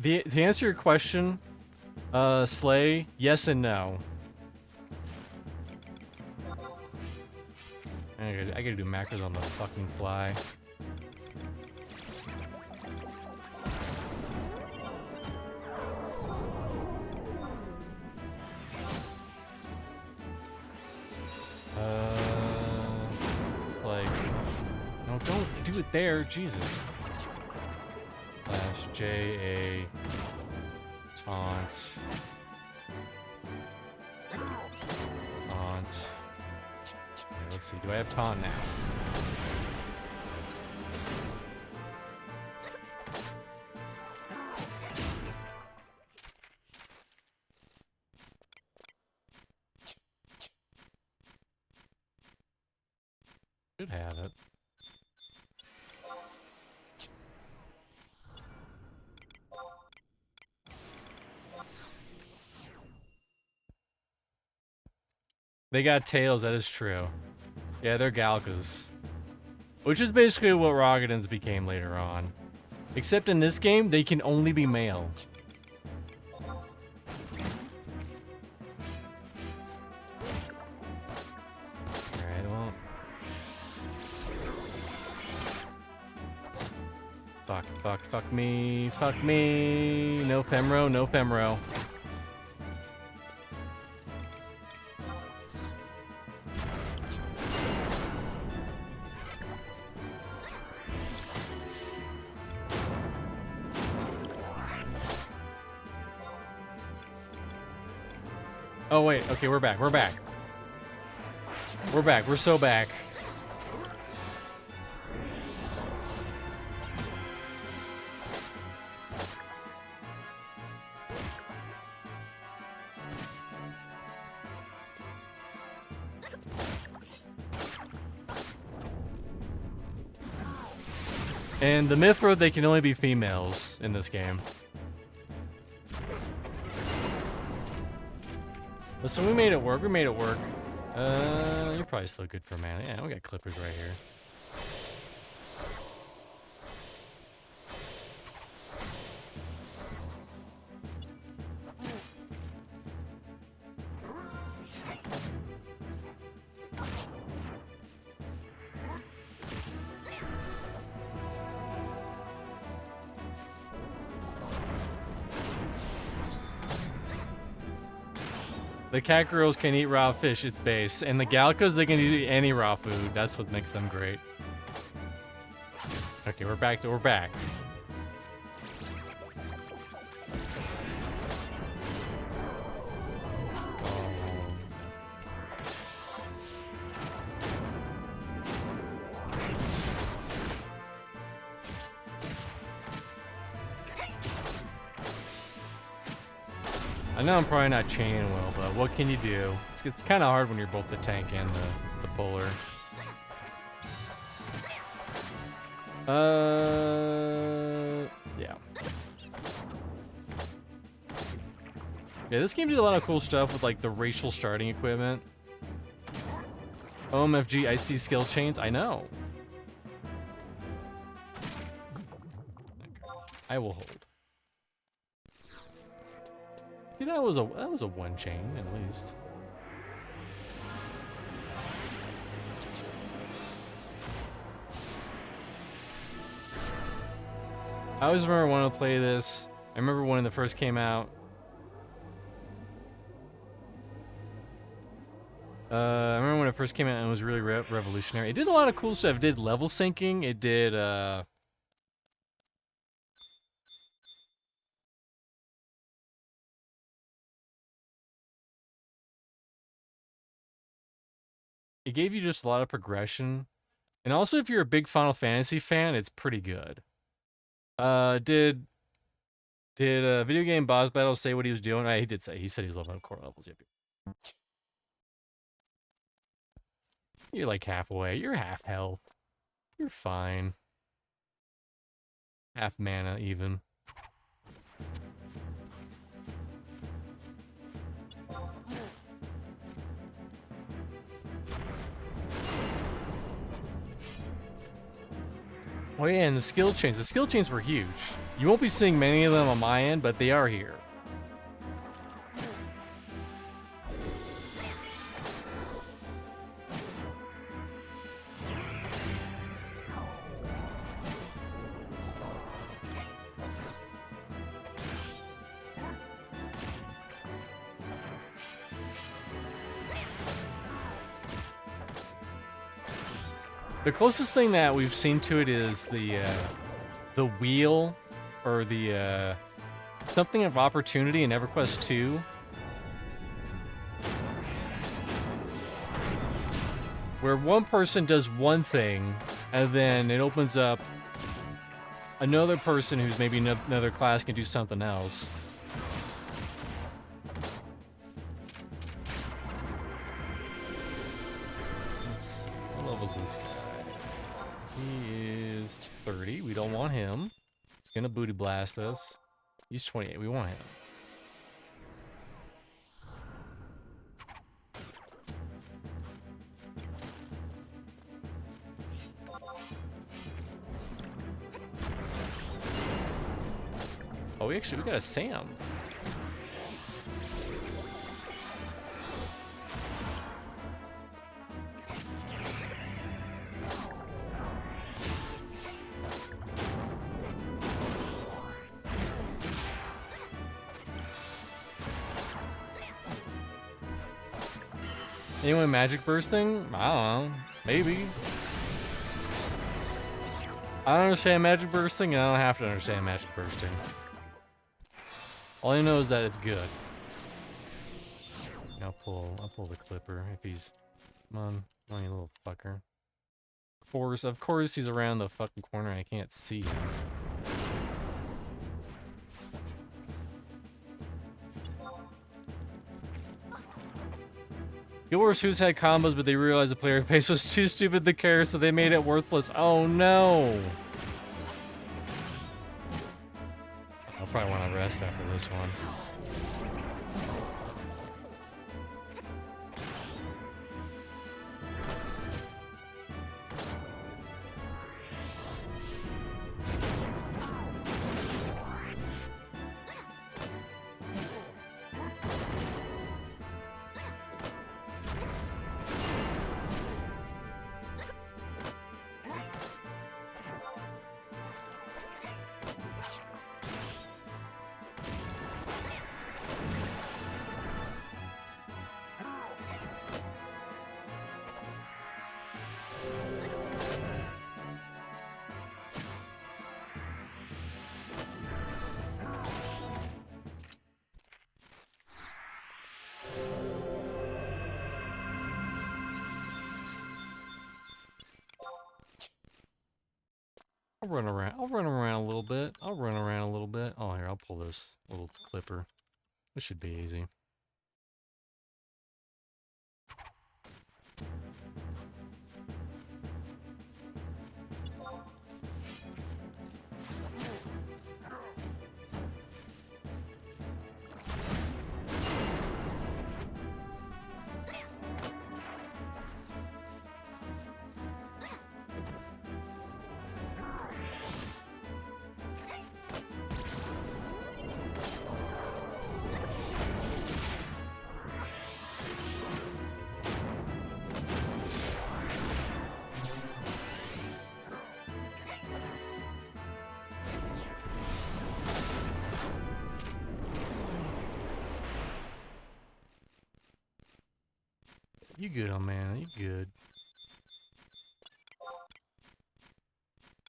To answer your question, Slay, yes and no. I gotta do macros on the fucking fly. Like, no, don't do it there, Jesus. Slash J-A taunt. Taunt. Okay, let's see, do I have taunt now? Should have it. They got tails, that is true. Yeah, they're Galkas. Which is basically what Rogadins became later on. Except in this game, they can only be male. Alright, well... Fuck me, fuck me. No Femro, no Femro. Oh wait, okay, we're back, we're back. We're back, we're so back. And the Mithra, they can only be females in this game. Listen, we made it work, we made it work. You're probably still good for mana. Yeah, we got clippers right here. The cat girls can eat raw fish, it's base. And the Galkas, they can eat any raw food. That's what makes them great. Okay, we're back. We're back. I know I'm probably not chaining well, but what can you do? It's kind of hard when you're both the tank and the puller. Yeah. Yeah, this game did a lot of cool stuff with like the racial starting equipment. OMFG, I see skill chains. I know. Okay. I will hold. See, that was a one chain at least. I always remember wanting to play this. I remember when it first came out. I remember when it first came out and it was really revolutionary. It did a lot of cool stuff. It did level syncing. It did it gave you just a lot of progression. And also, if you're a big Final Fantasy fan, it's pretty good. Did Video Game Boss Battle say what he was doing? He did say. He said he was leveling up core levels. Yep. You're like halfway. You're half health. You're fine. Half mana, even. Oh yeah, and the skill chains. The skill chains were huge. You won't be seeing many of them on my end, but they are here. The closest thing that we've seen to it is the wheel, or the something of opportunity in EverQuest 2. Where one person does one thing, and then it opens up another person who's maybe another class can do something else. What level is this guy? He is 30. We don't want him. He's gonna booty blast us. He's 28. We want him. Oh, we got a Sam. Anyone magic bursting? I don't know. Maybe. I don't understand magic bursting, and I don't have to understand magic bursting. All I know is that it's good. I'll pull the clipper if he's... Come on, you little fucker. Of course he's around the fucking corner and I can't see him. Guild Wars 2's had combos, but they realized the player base was too stupid to care, so they made it worthless. Oh no! I'll probably want to rest after this one. I'll run around. I'll run around a little bit. I'll run around a little bit. Oh, here, I'll pull this little clipper. This should be easy. You good, oh man, you good.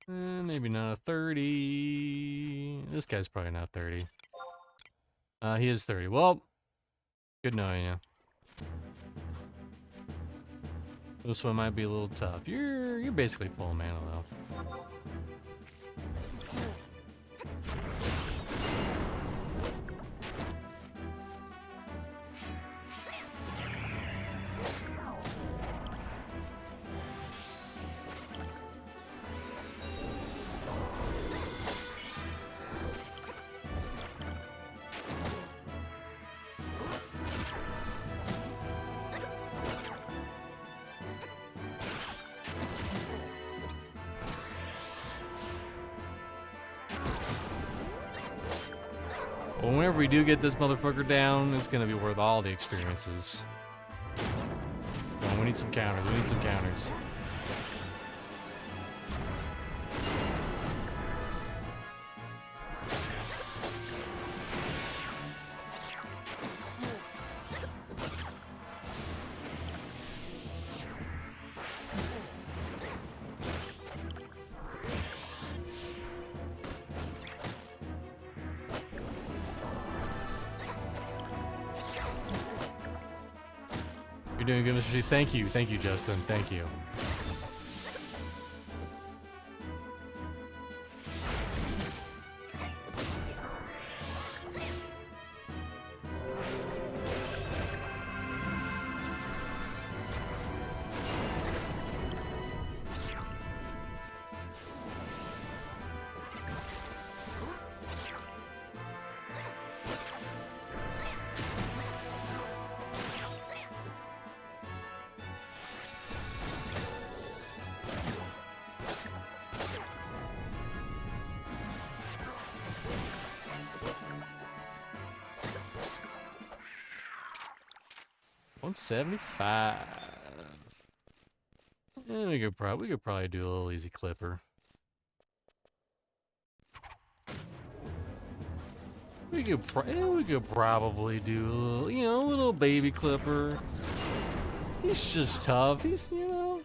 Maybe not a 30. This guy's probably not 30. He is 30. Well, good knowing you. This one might be a little tough. You're basically full mana though. But whenever we do get this motherfucker down, it's gonna be worth all the experiences. Come on, we need some counters. We need some counters. You're doing good, Mr. G. Thank you, Justin. Thank you. $175. Yeah, we could probably do a little easy clipper. We could probably do a little, you know, a little baby clipper. He's just tough. He's, you know.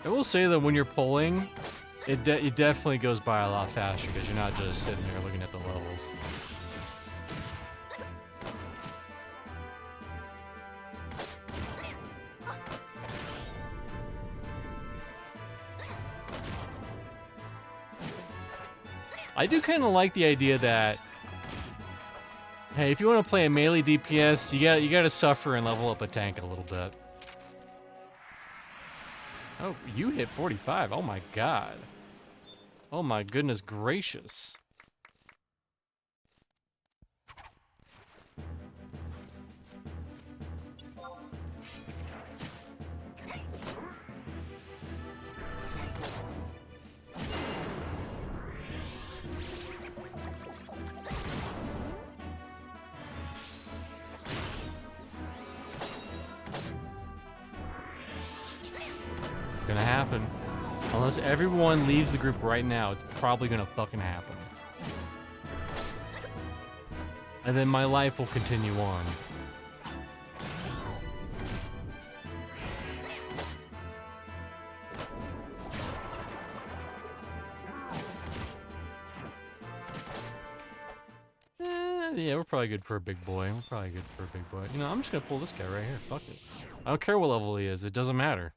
I will say that when you're pulling, it definitely goes by a lot faster because you're not just sitting there looking at the levels. I do kind of like the idea that, hey, if you want to play a melee DPS, you gotta suffer and level up a tank a little bit. Oh, you hit 45. Oh my god. Oh my goodness gracious. Gonna happen. Unless everyone leaves the group right now, it's probably gonna fucking happen. And then my life will continue on. Yeah, we're probably good for a big boy. We're probably good for a big boy. You know, I'm just gonna pull this guy right here. Fuck it. I don't care what level he is. It doesn't matter.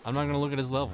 I'm not gonna look at his level.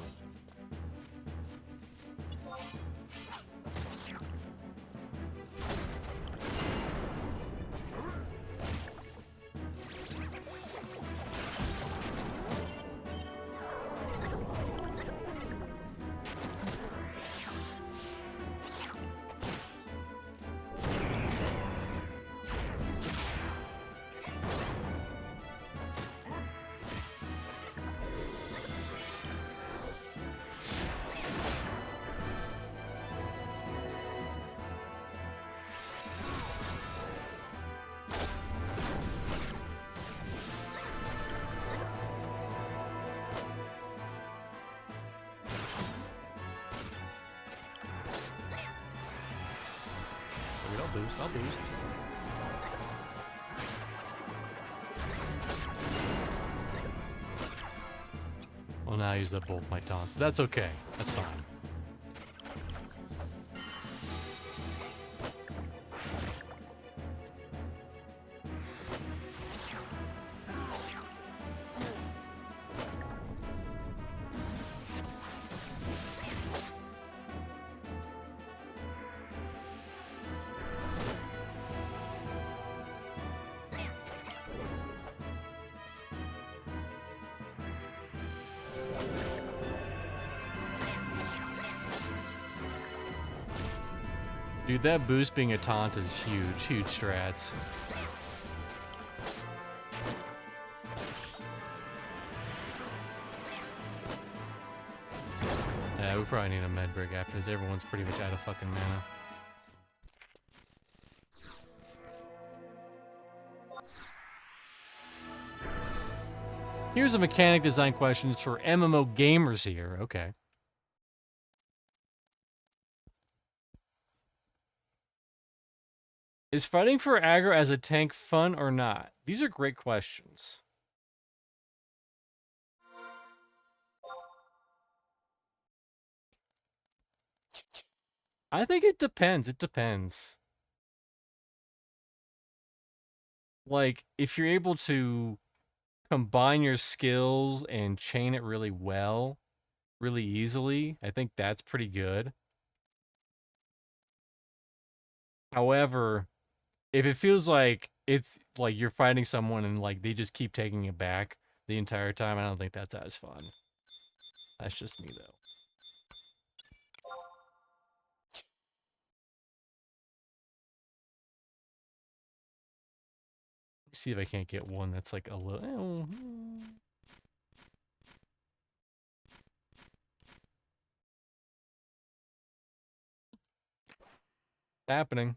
I'll boost. Well, now I used up both my taunts, but that's okay. That's fine. Dude, that boost being a taunt is huge. Huge strats. Yeah, we probably need a med break after this. Everyone's pretty much out of fucking mana. Here's a mechanic design questions for MMO gamers here. Okay. Is fighting for aggro as a tank fun or not? These are great questions. I think it depends. It depends. Like, if you're able to combine your skills and chain it really well, really easily, I think that's pretty good. However, if it feels like it's like you're fighting someone and like they just keep taking it back the entire time, I don't think that's as fun. That's just me though. See if I can't get one that's like a little. Happening.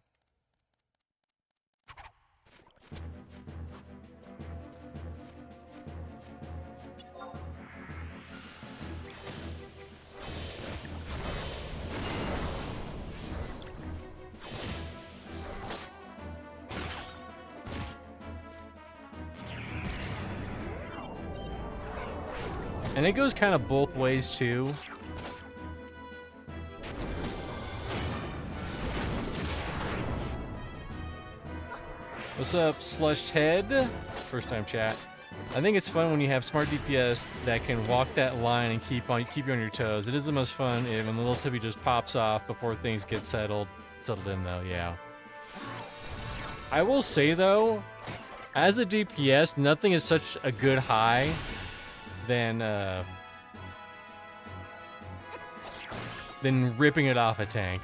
And it goes kind of both ways too. What's up, Slushed Head? First time chat. I think it's fun when you have smart DPS that can walk that line and keep you on your toes. It is the most fun when the little tippy just pops off before things get settled in though, yeah. I will say though, as a DPS, nothing is such a good high than ripping it off a tank.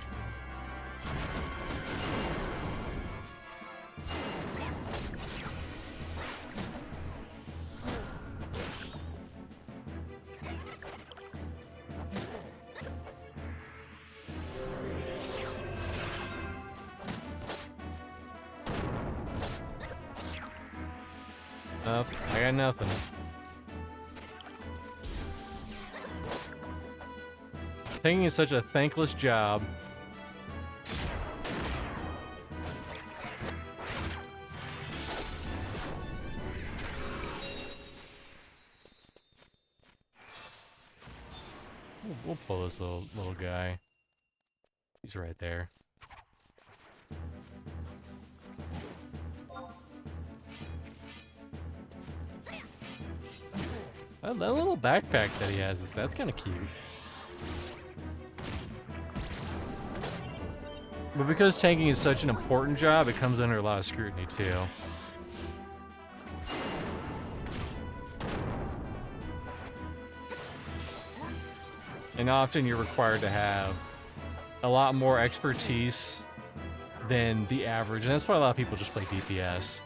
Nope, I got nothing. Tanking is such a thankless job. We'll pull this little guy. He's right there. That little backpack that he has, that's kind of cute. But because tanking is such an important job, it comes under a lot of scrutiny too. And often you're required to have a lot more expertise than the average, and that's why a lot of people just play DPS.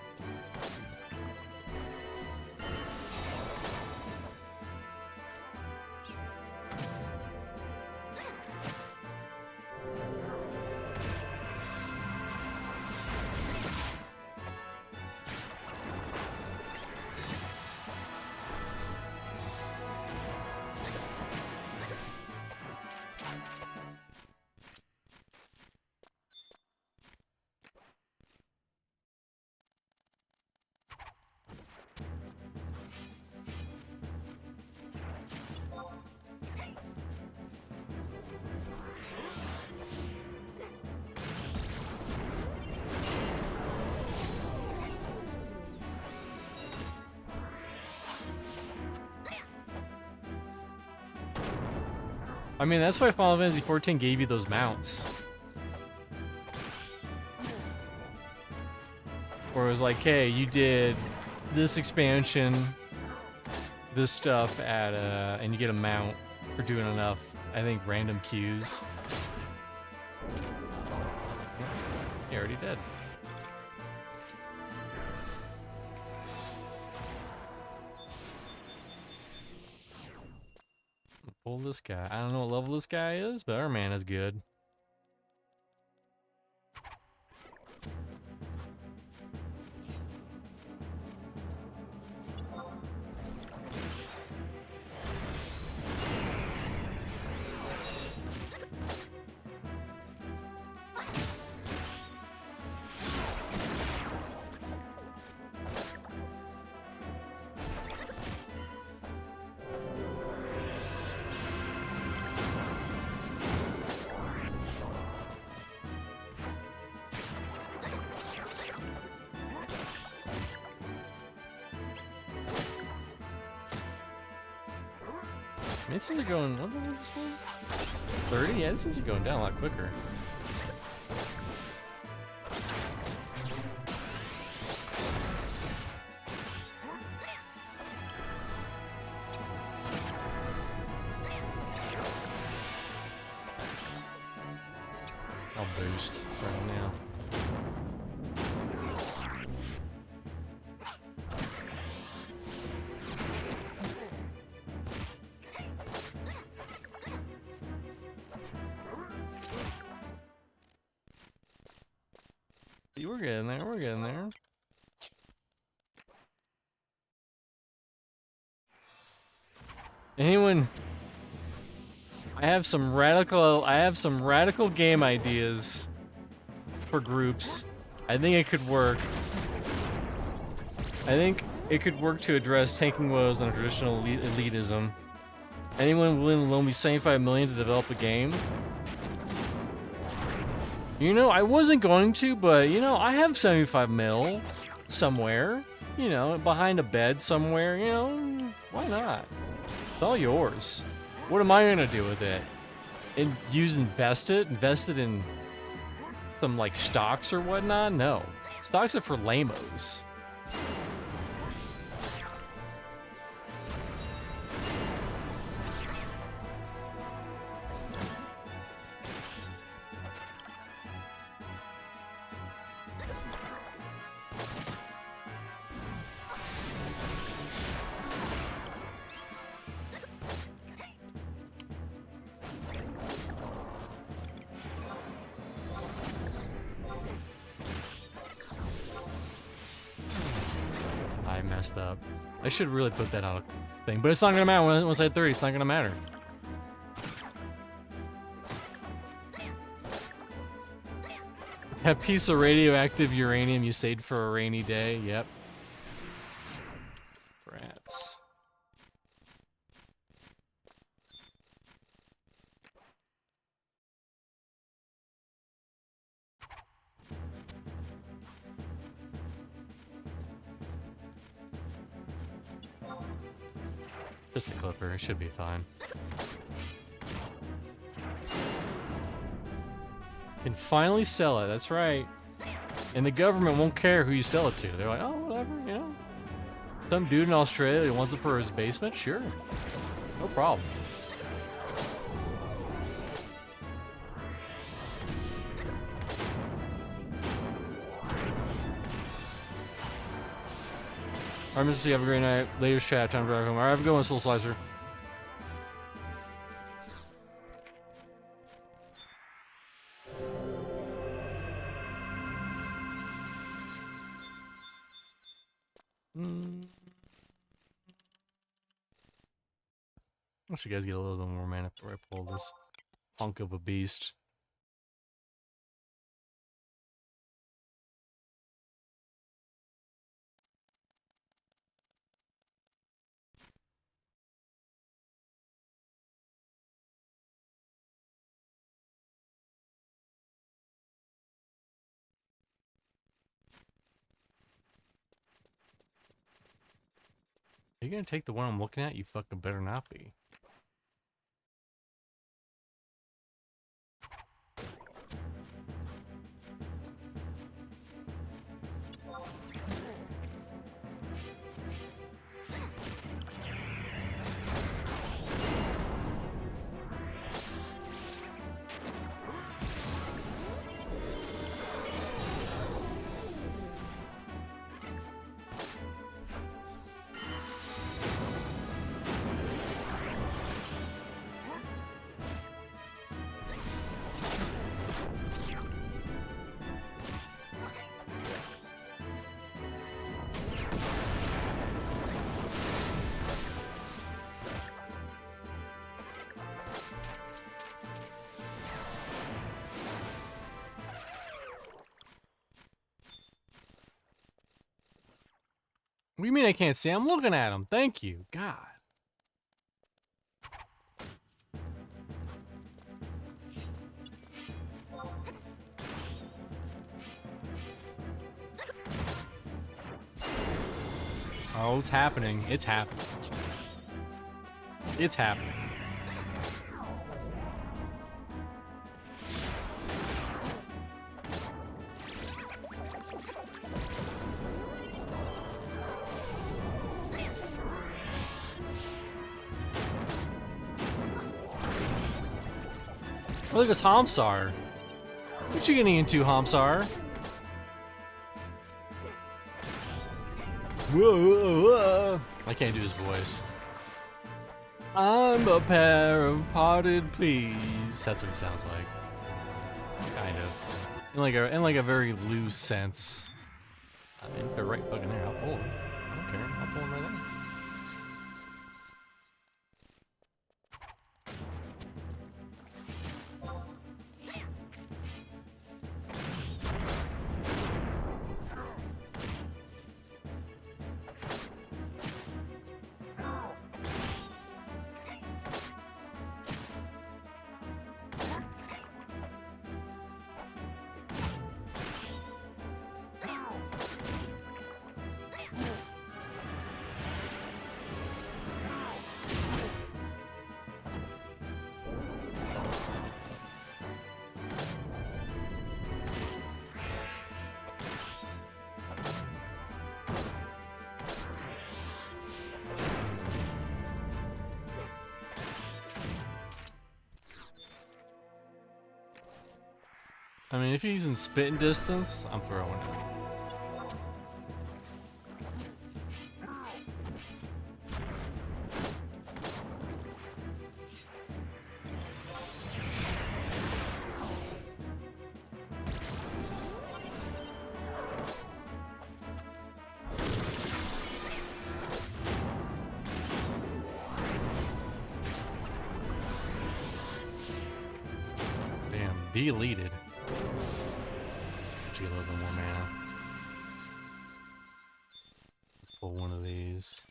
I mean, that's why Final Fantasy XIV gave you those mounts. Where it was like, hey, you did this expansion, this stuff at and you get a mount for doing enough, I think, random queues. He already did. Pull this guy. I don't know what level this guy is, but our man is good. This is going, what is this one? 30? Yeah, this is going down a lot quicker. I'll boost right now. We're getting there, we're getting there. Anyone? I have some radical game ideas for groups. I think it could work. I think it could work to address tanking woes and traditional elitism. Anyone willing to loan me 75 million to develop a game? You know, I wasn't going to, but, you know, I have 75 mil somewhere. You know, behind a bed somewhere, you know, why not? It's all yours. What am I gonna do with it? Invest it in some, like, stocks or whatnot? No. Stocks are for lamos. Up. I should really put that on a thing, but it's not gonna matter once I hit 30. It's not gonna matter. That piece of radioactive uranium you saved for a rainy day. Yep. Rats. Just flipper. It should be fine. Can finally sell it. That's right. And the government won't care who you sell it to. They're like, oh, whatever, you know. Some dude in Australia wants it for his basement? Sure. No problem. Alright, Mr. C, have a great night. Later chat, time to drive home. Alright, have a good one, Soul Slicer. I should you guys get a little bit more mana before I pull this hunk of a beast. Are you gonna take the one I'm looking at? You fucking better not be. What do you mean I can't see? I'm looking at him. Thank you. God. Oh, it's happening. It's happening. It's happening. Oh, look, it's Hamsar. What you getting into, Hamsar? Whoa, whoa. I can't do his voice. I'm a pair of potted peas. That's what he sounds like. Kind of. In like a very loose sense. I think they're right fucking there. I'll pull them. I don't care. I'll pull them right there. I mean, if he's in spitting distance, I'm throwing it. Damn, deleted. Get a little bit more mana. Pull one of these.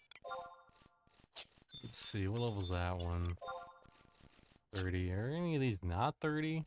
Let's see, what level's that one? 30. Are any of these not 30?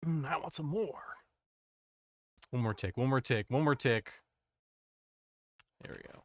I want some more. One more tick, one more tick, one more tick. There we go.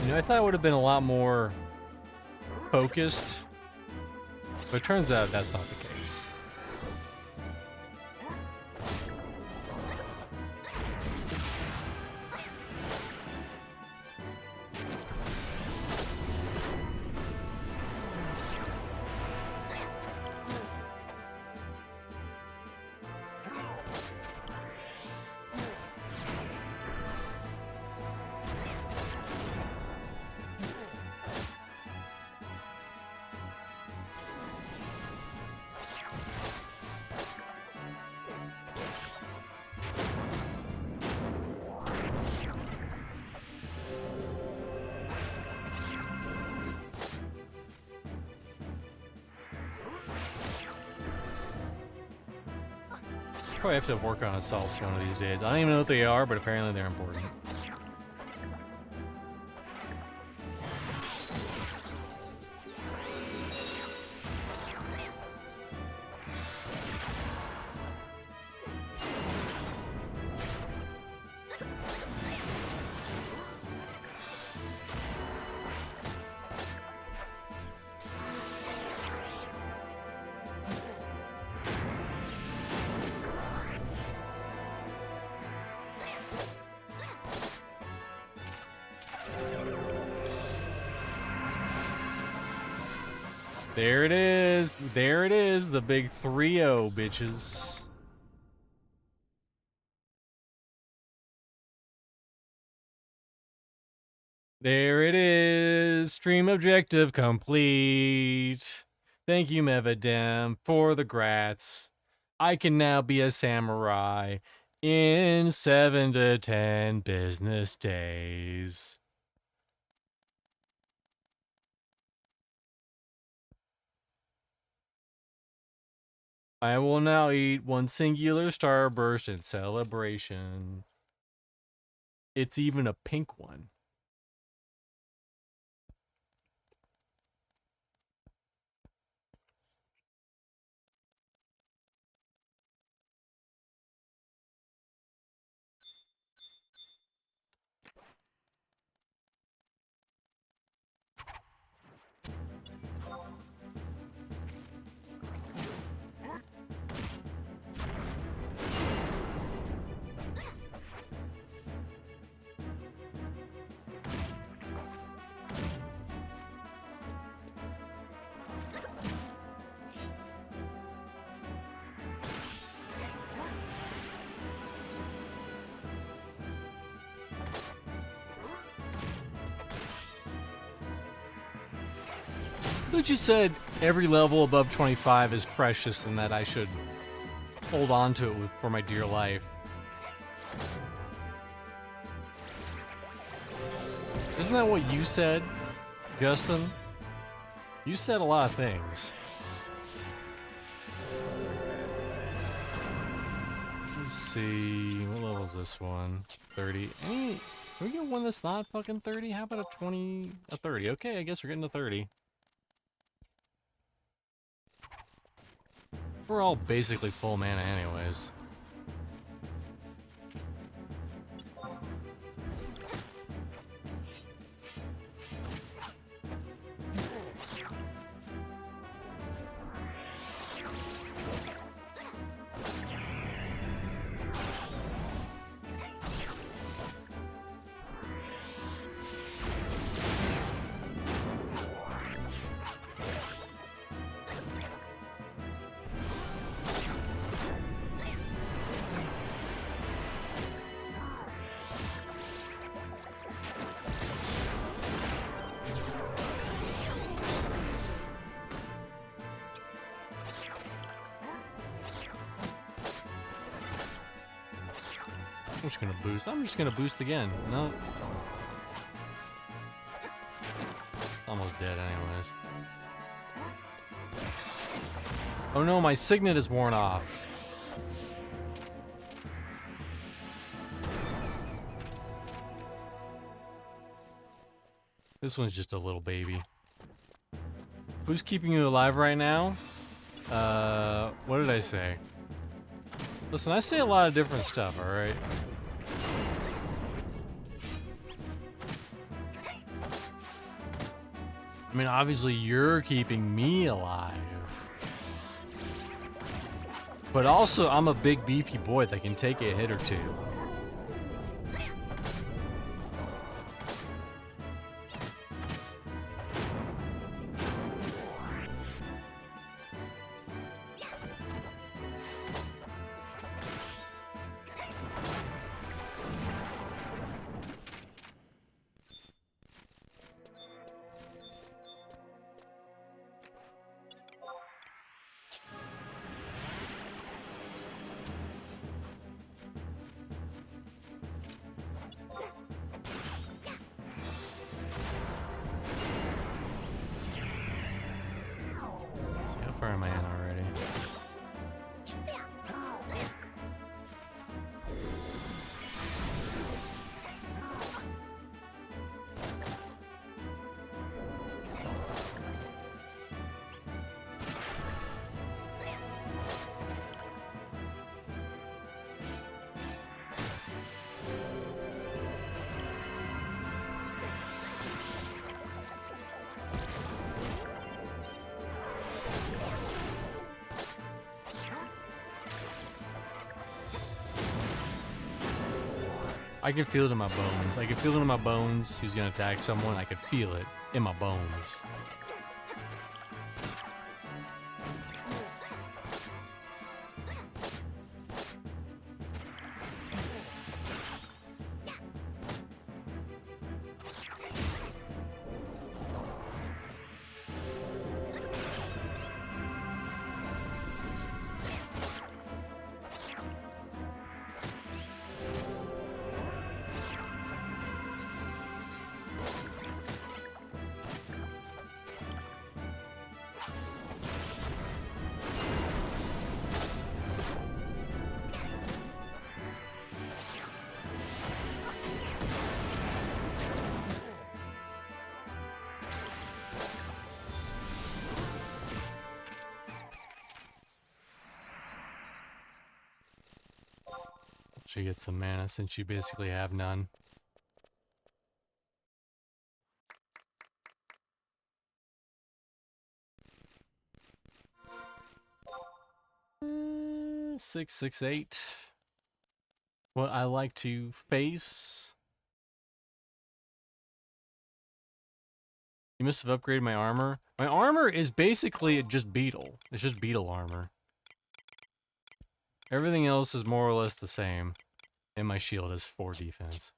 You know, I thought it would have been a lot more focused, but it turns out that's not the case. Probably have to work on assaults one of these days. I don't even know what they are, but apparently they're important. There it is. There it is. The big 3-0, bitches. There it is. Stream objective complete. Thank you, Mevidem, for the grats. I can now be a samurai in 7 to 10 business days. I will now eat one singular starburst in celebration. It's even a pink one. Lucci said every level above 25 is precious and that I should hold on to it for my dear life. Isn't that what you said, Justin? You said a lot of things. Let's see, what level is this one? 30. Can we get one that's not fucking 30? How about a 20, a 30? Okay, I guess we're getting a 30. We're all basically full mana anyways. I'm just gonna boost. I'm just gonna boost again. No. Almost dead anyways. Oh no, my signet is worn off. This one's just a little baby. Who's keeping you alive right now? What did I say? Listen, I say a lot of different stuff, alright? I mean, obviously you're keeping me alive. But also, I'm a big beefy boy that can take a hit or two. Where am I in already? I can feel it in my bones. I can feel it in my bones. He's gonna attack someone. I can feel it in my bones. She gets some mana since you basically have none. Uh, 668. What I like to face. You must have upgraded my armor. My armor is basically just beetle. It's just beetle armor. Everything else is more or less the same. And my shield has 4 defense.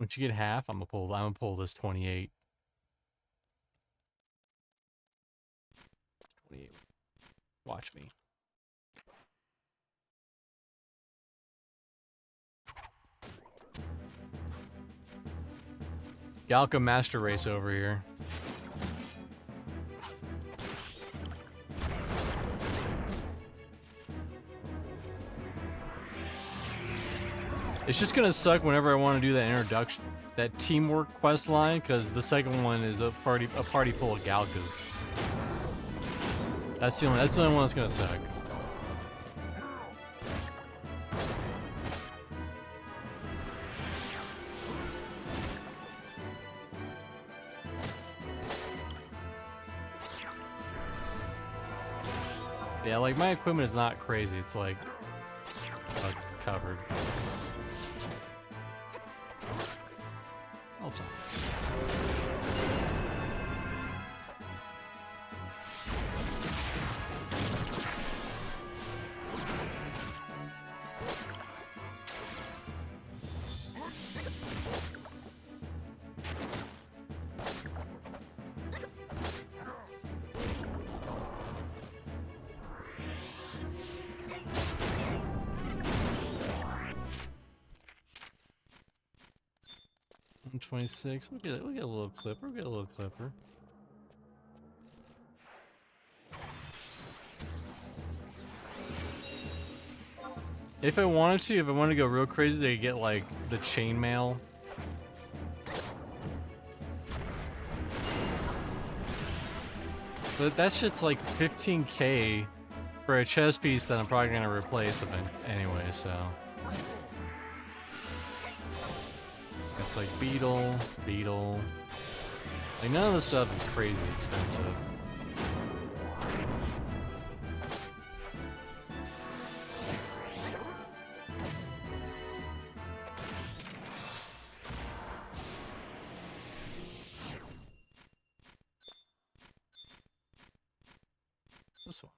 Once you get half, I'm gonna pull this 28. 28. Watch me. Galka Master Race over here. It's just gonna suck whenever I want to do that introduction, that teamwork quest line, because the second one is a party full of Galkas. That's the only one that's gonna suck. Yeah, like my equipment is not crazy. It's like, oh, it's covered. All time. I'm 26. We'll get a little clipper. We'll get a little clipper. If I wanted to go real crazy, they get like the chainmail. But that shit's like 15k for a chess piece that I'm probably gonna replace anyway, so. It's like beetle. Like none of this stuff is crazy expensive. This one.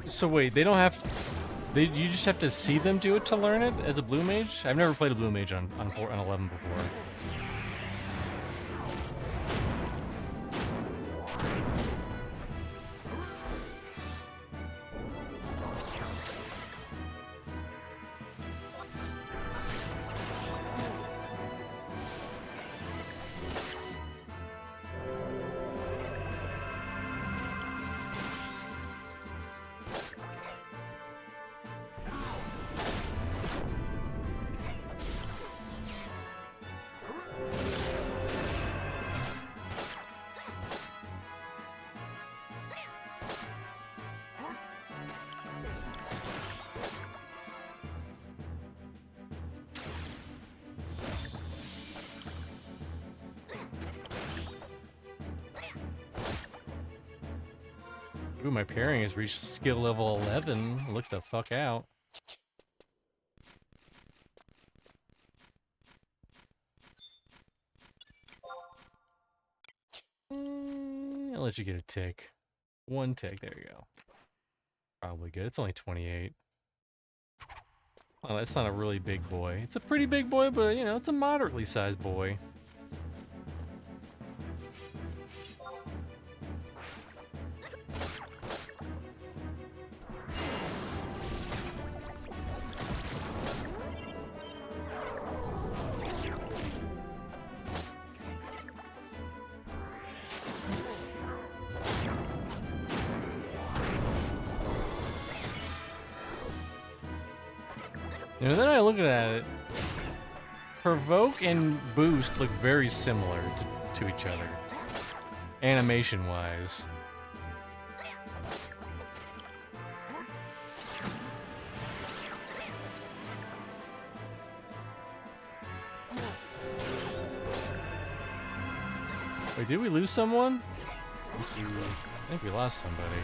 So wait, they don't have. You just have to see them do it to learn it as a blue mage? I've never played a blue mage on 11 before. Ooh, my parrying has reached skill level 11. Look the fuck out. I'll let you get a tick. One tick, there you go. Probably good. It's only 28. Well, that's not a really big boy. It's a pretty big boy, but, you know, it's a moderately sized boy. You know, then I look at it, Provoke and Boost look very similar to each other, animation-wise. Wait, did we lose someone? I think we lost somebody.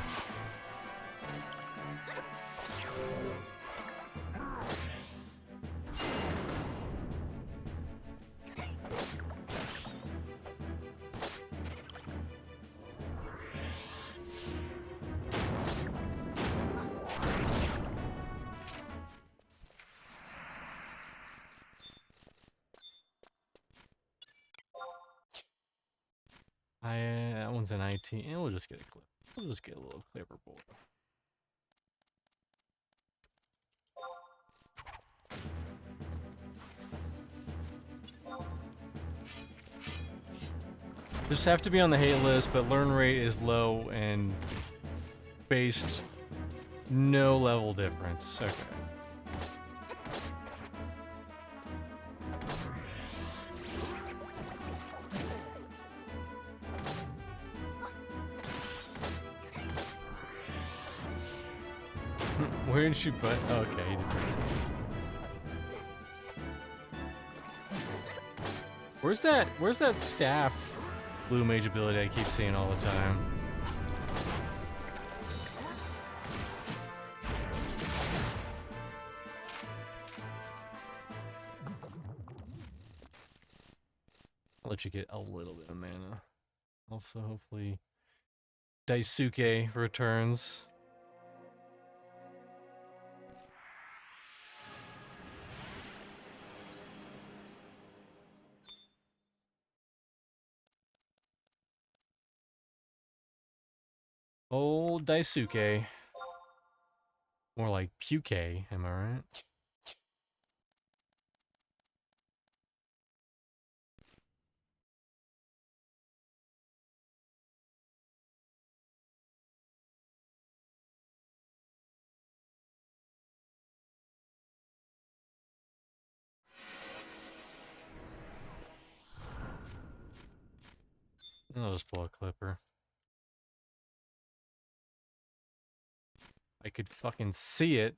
That one's a 19. And we'll just get a clip. We'll just get a little clever boy. Just have to be on the hate list, but learn rate is low and based no level difference. Okay. Where did she put? Okay, he didn't see. Where's that staff blue mage ability I keep seeing all the time? I'll let you get a little bit of mana. Also, hopefully, Daisuke returns. Old Daisuke. More like Puke, am I right? I'll just pull a clipper. I could fucking see it.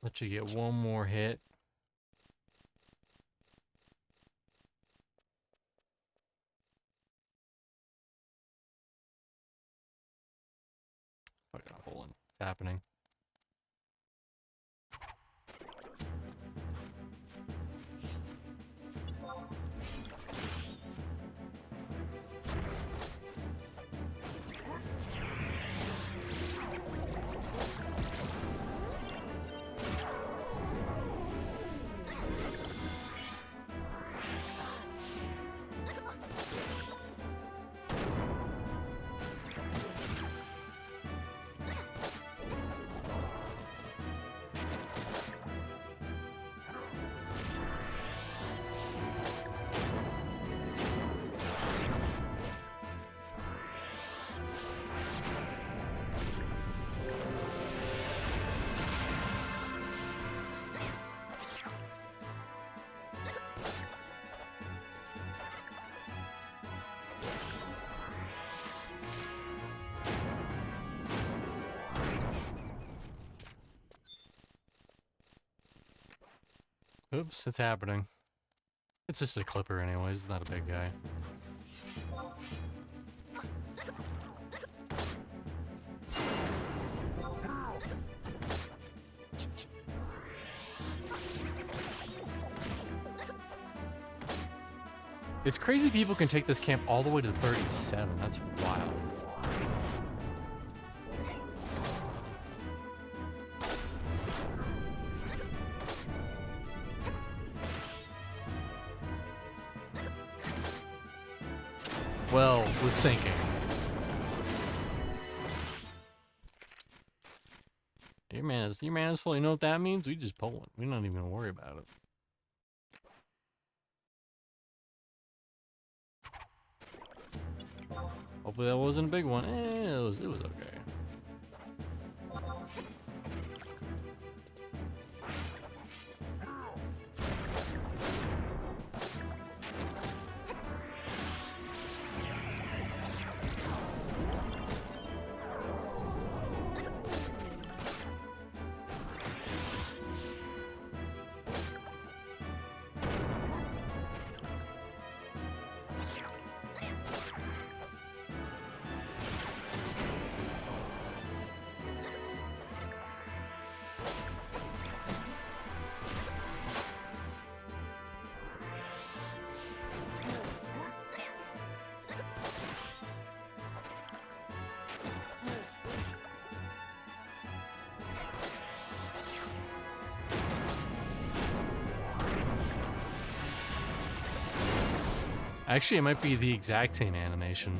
Let you get one more hit. Fucking hole in. It's happening. Oops, it's happening. It's just a clipper anyways, it's not a big guy. It's crazy people can take this camp all the way to 37. That's wild. Well, with sinking. Your man is full. You know what that means? We just pull it. We're not even gonna worry about it. Hopefully that wasn't a big one. It was okay. Actually, it might be the exact same animation.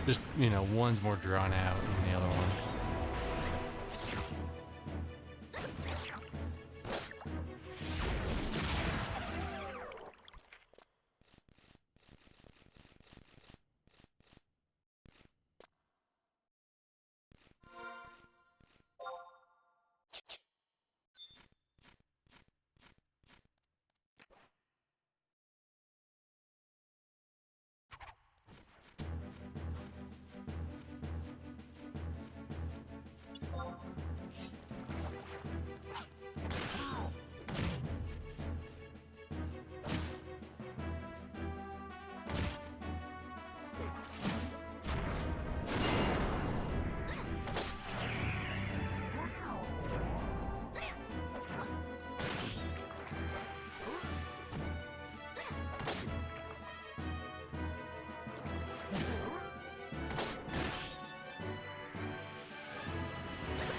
Just, you know, one's more drawn out than the other one.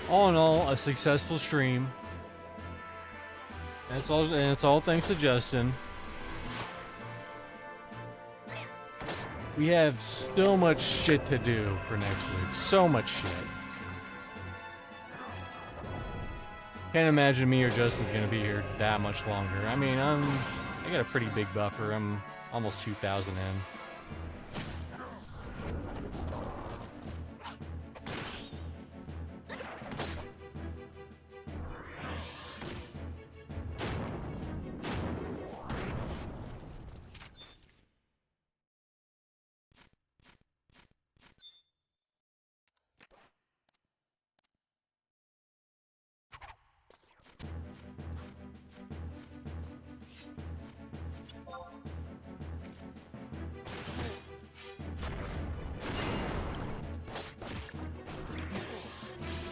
All in all, a successful stream. And it's all thanks to Justin. We have so much shit to do for next week. So much shit. Can't imagine me or Justin's gonna be here that much longer. I mean, I got a pretty big buffer. I'm almost 2,000 in.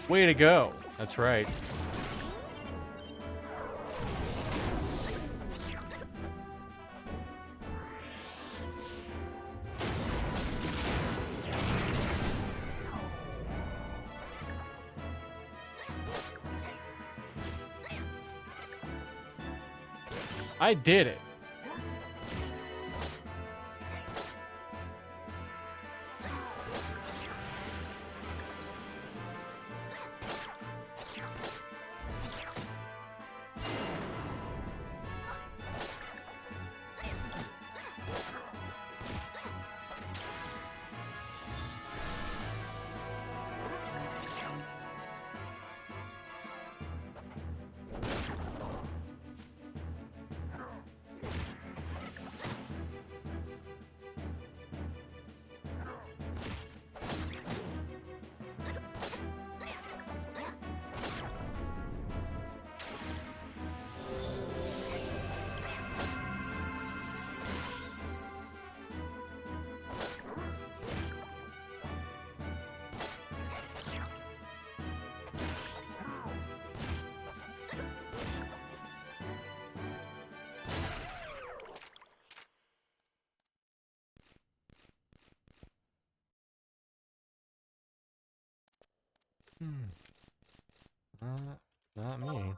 Way to go. That's right. I did it. Not me.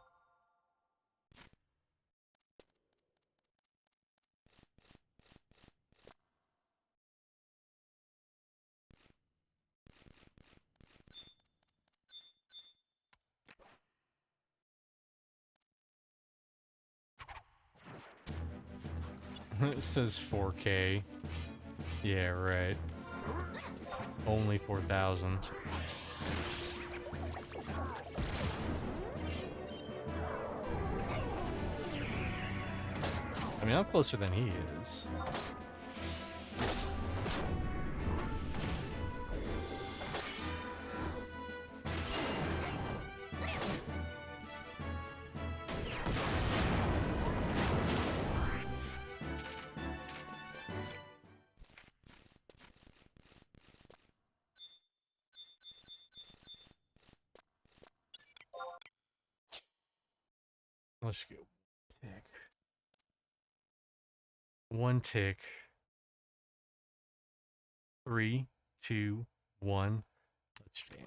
It says 4K. Yeah, right. Only 4,000. I mean, I'm closer than he is. Let's go. Tick. One tick. 3, 2, 1. Let's jam.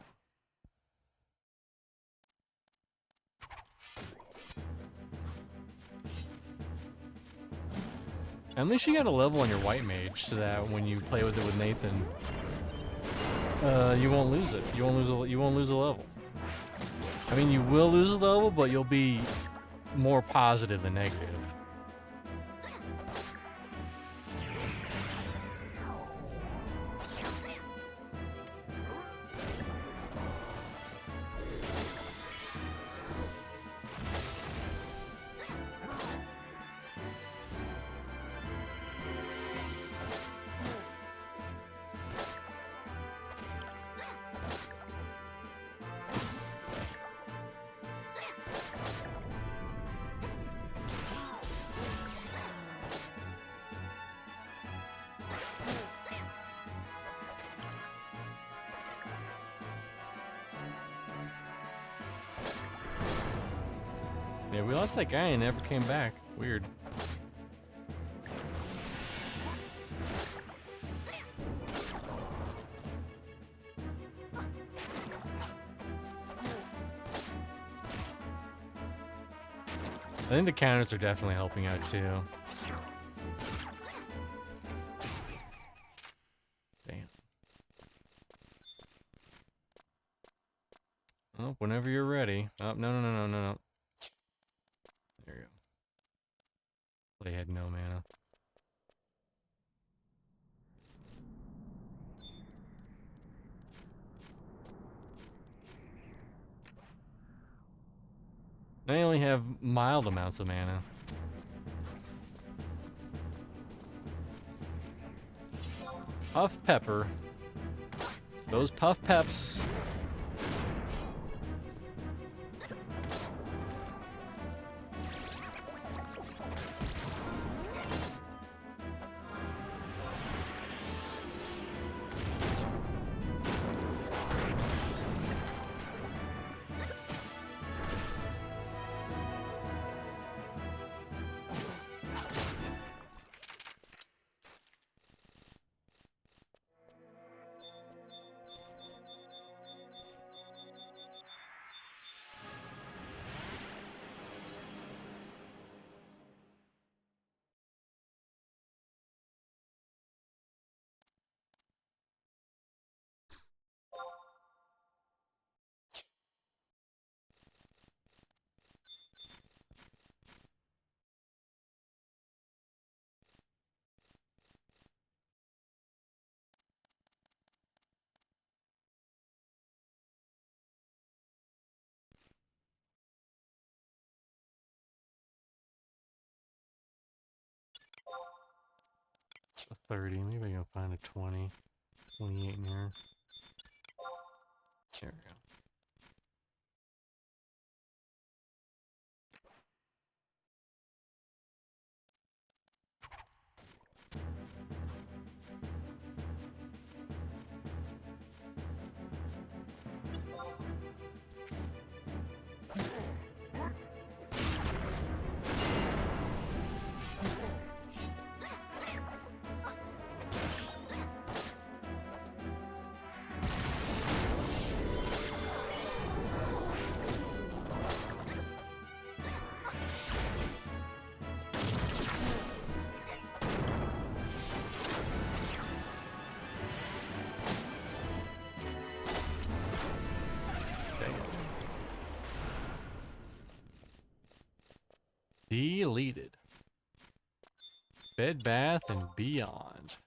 At least you got a level on your white mage, so that when you play with it with Nathan, you won't lose it. You won't lose a level. I mean, you will lose a level, but you'll be more positive than negative. Yeah, we lost that guy and never came back. Weird. I think the counters are definitely helping out too. Damn. Oh, whenever you're ready. Oh, no. There you go. They had no mana. I only have mild amounts of mana. Puff pepper. Those puff peps. A 30. Maybe I can find a 20. 28 in here. There we go. Deleted. Bed, Bath, and Beyond.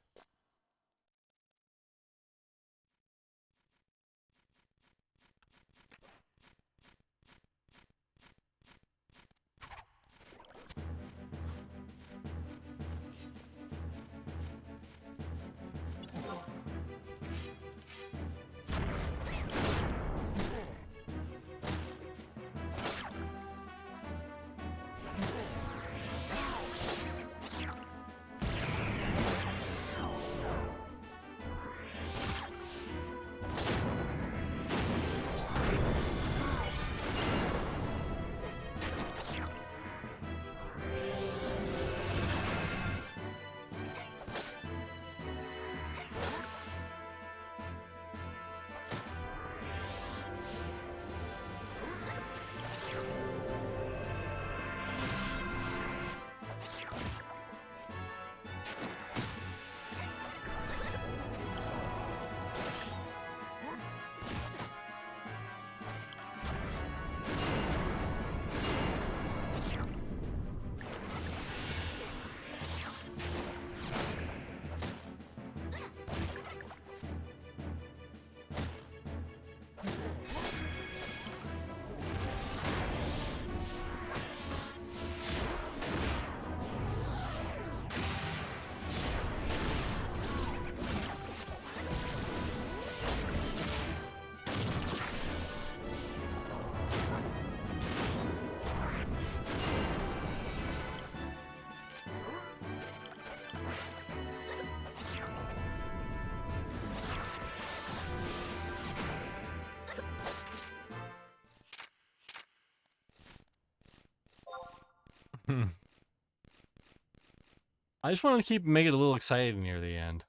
I just want to make it a little exciting near the end.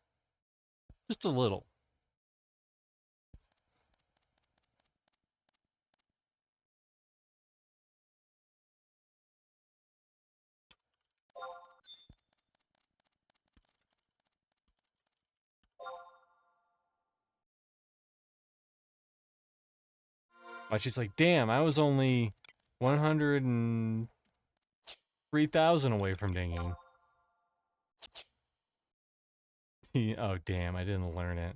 Just a little. But she's like, damn, I was only 103,000 away from dinging. Oh, damn, I didn't learn it.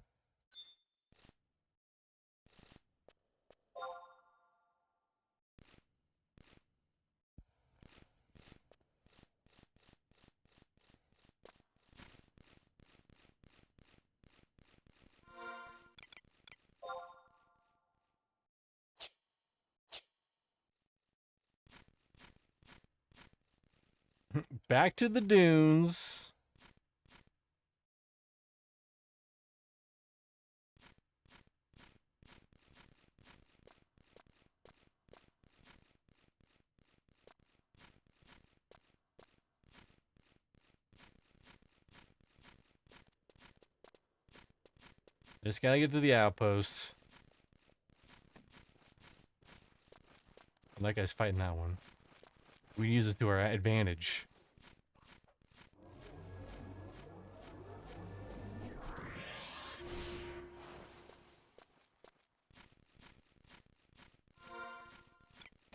Back to the dunes. Just gotta get to the outpost. That guy's fighting that one. We use it to our advantage.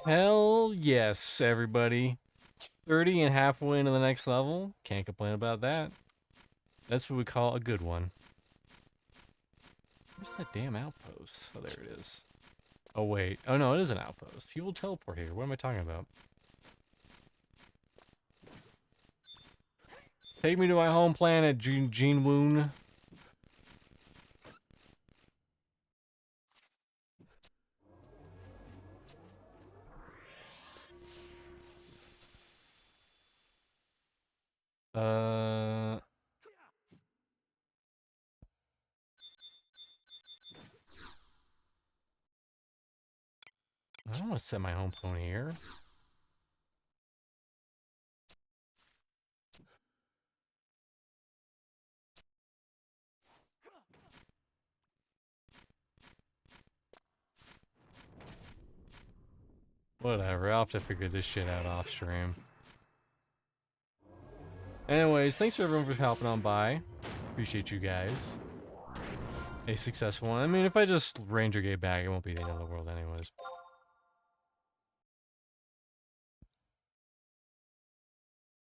Hell yes, everybody. 30 and halfway into the next level. Can't complain about that. That's what we call a good one. Where's that damn outpost? Oh, there it is. Oh, wait. Oh, no, it is an outpost. People teleport here. What am I talking about? Take me to my home planet, Gene Woon. I don't want to set my home phone here. Whatever, I'll have to figure this shit out off stream. Anyways, thanks for everyone for helping on by. Appreciate you guys. A successful one. I mean, if I just Ranger Gate back, it won't be the end of the world anyways.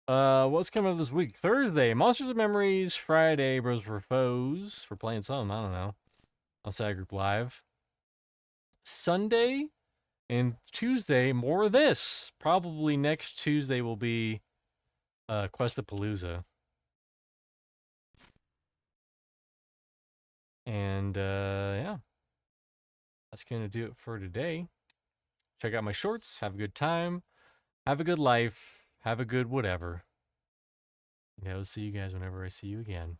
What's coming up this week? Thursday, Monsters and Memories. Friday, Bros for Foes. We're playing something, I don't know. Outside Group Live. Sunday and Tuesday, more of this. Probably next Tuesday will be Questapalooza. And yeah. That's gonna do it for today. Check out my shorts, have a good time, have a good life, have a good whatever. And I will see you guys whenever I see you again.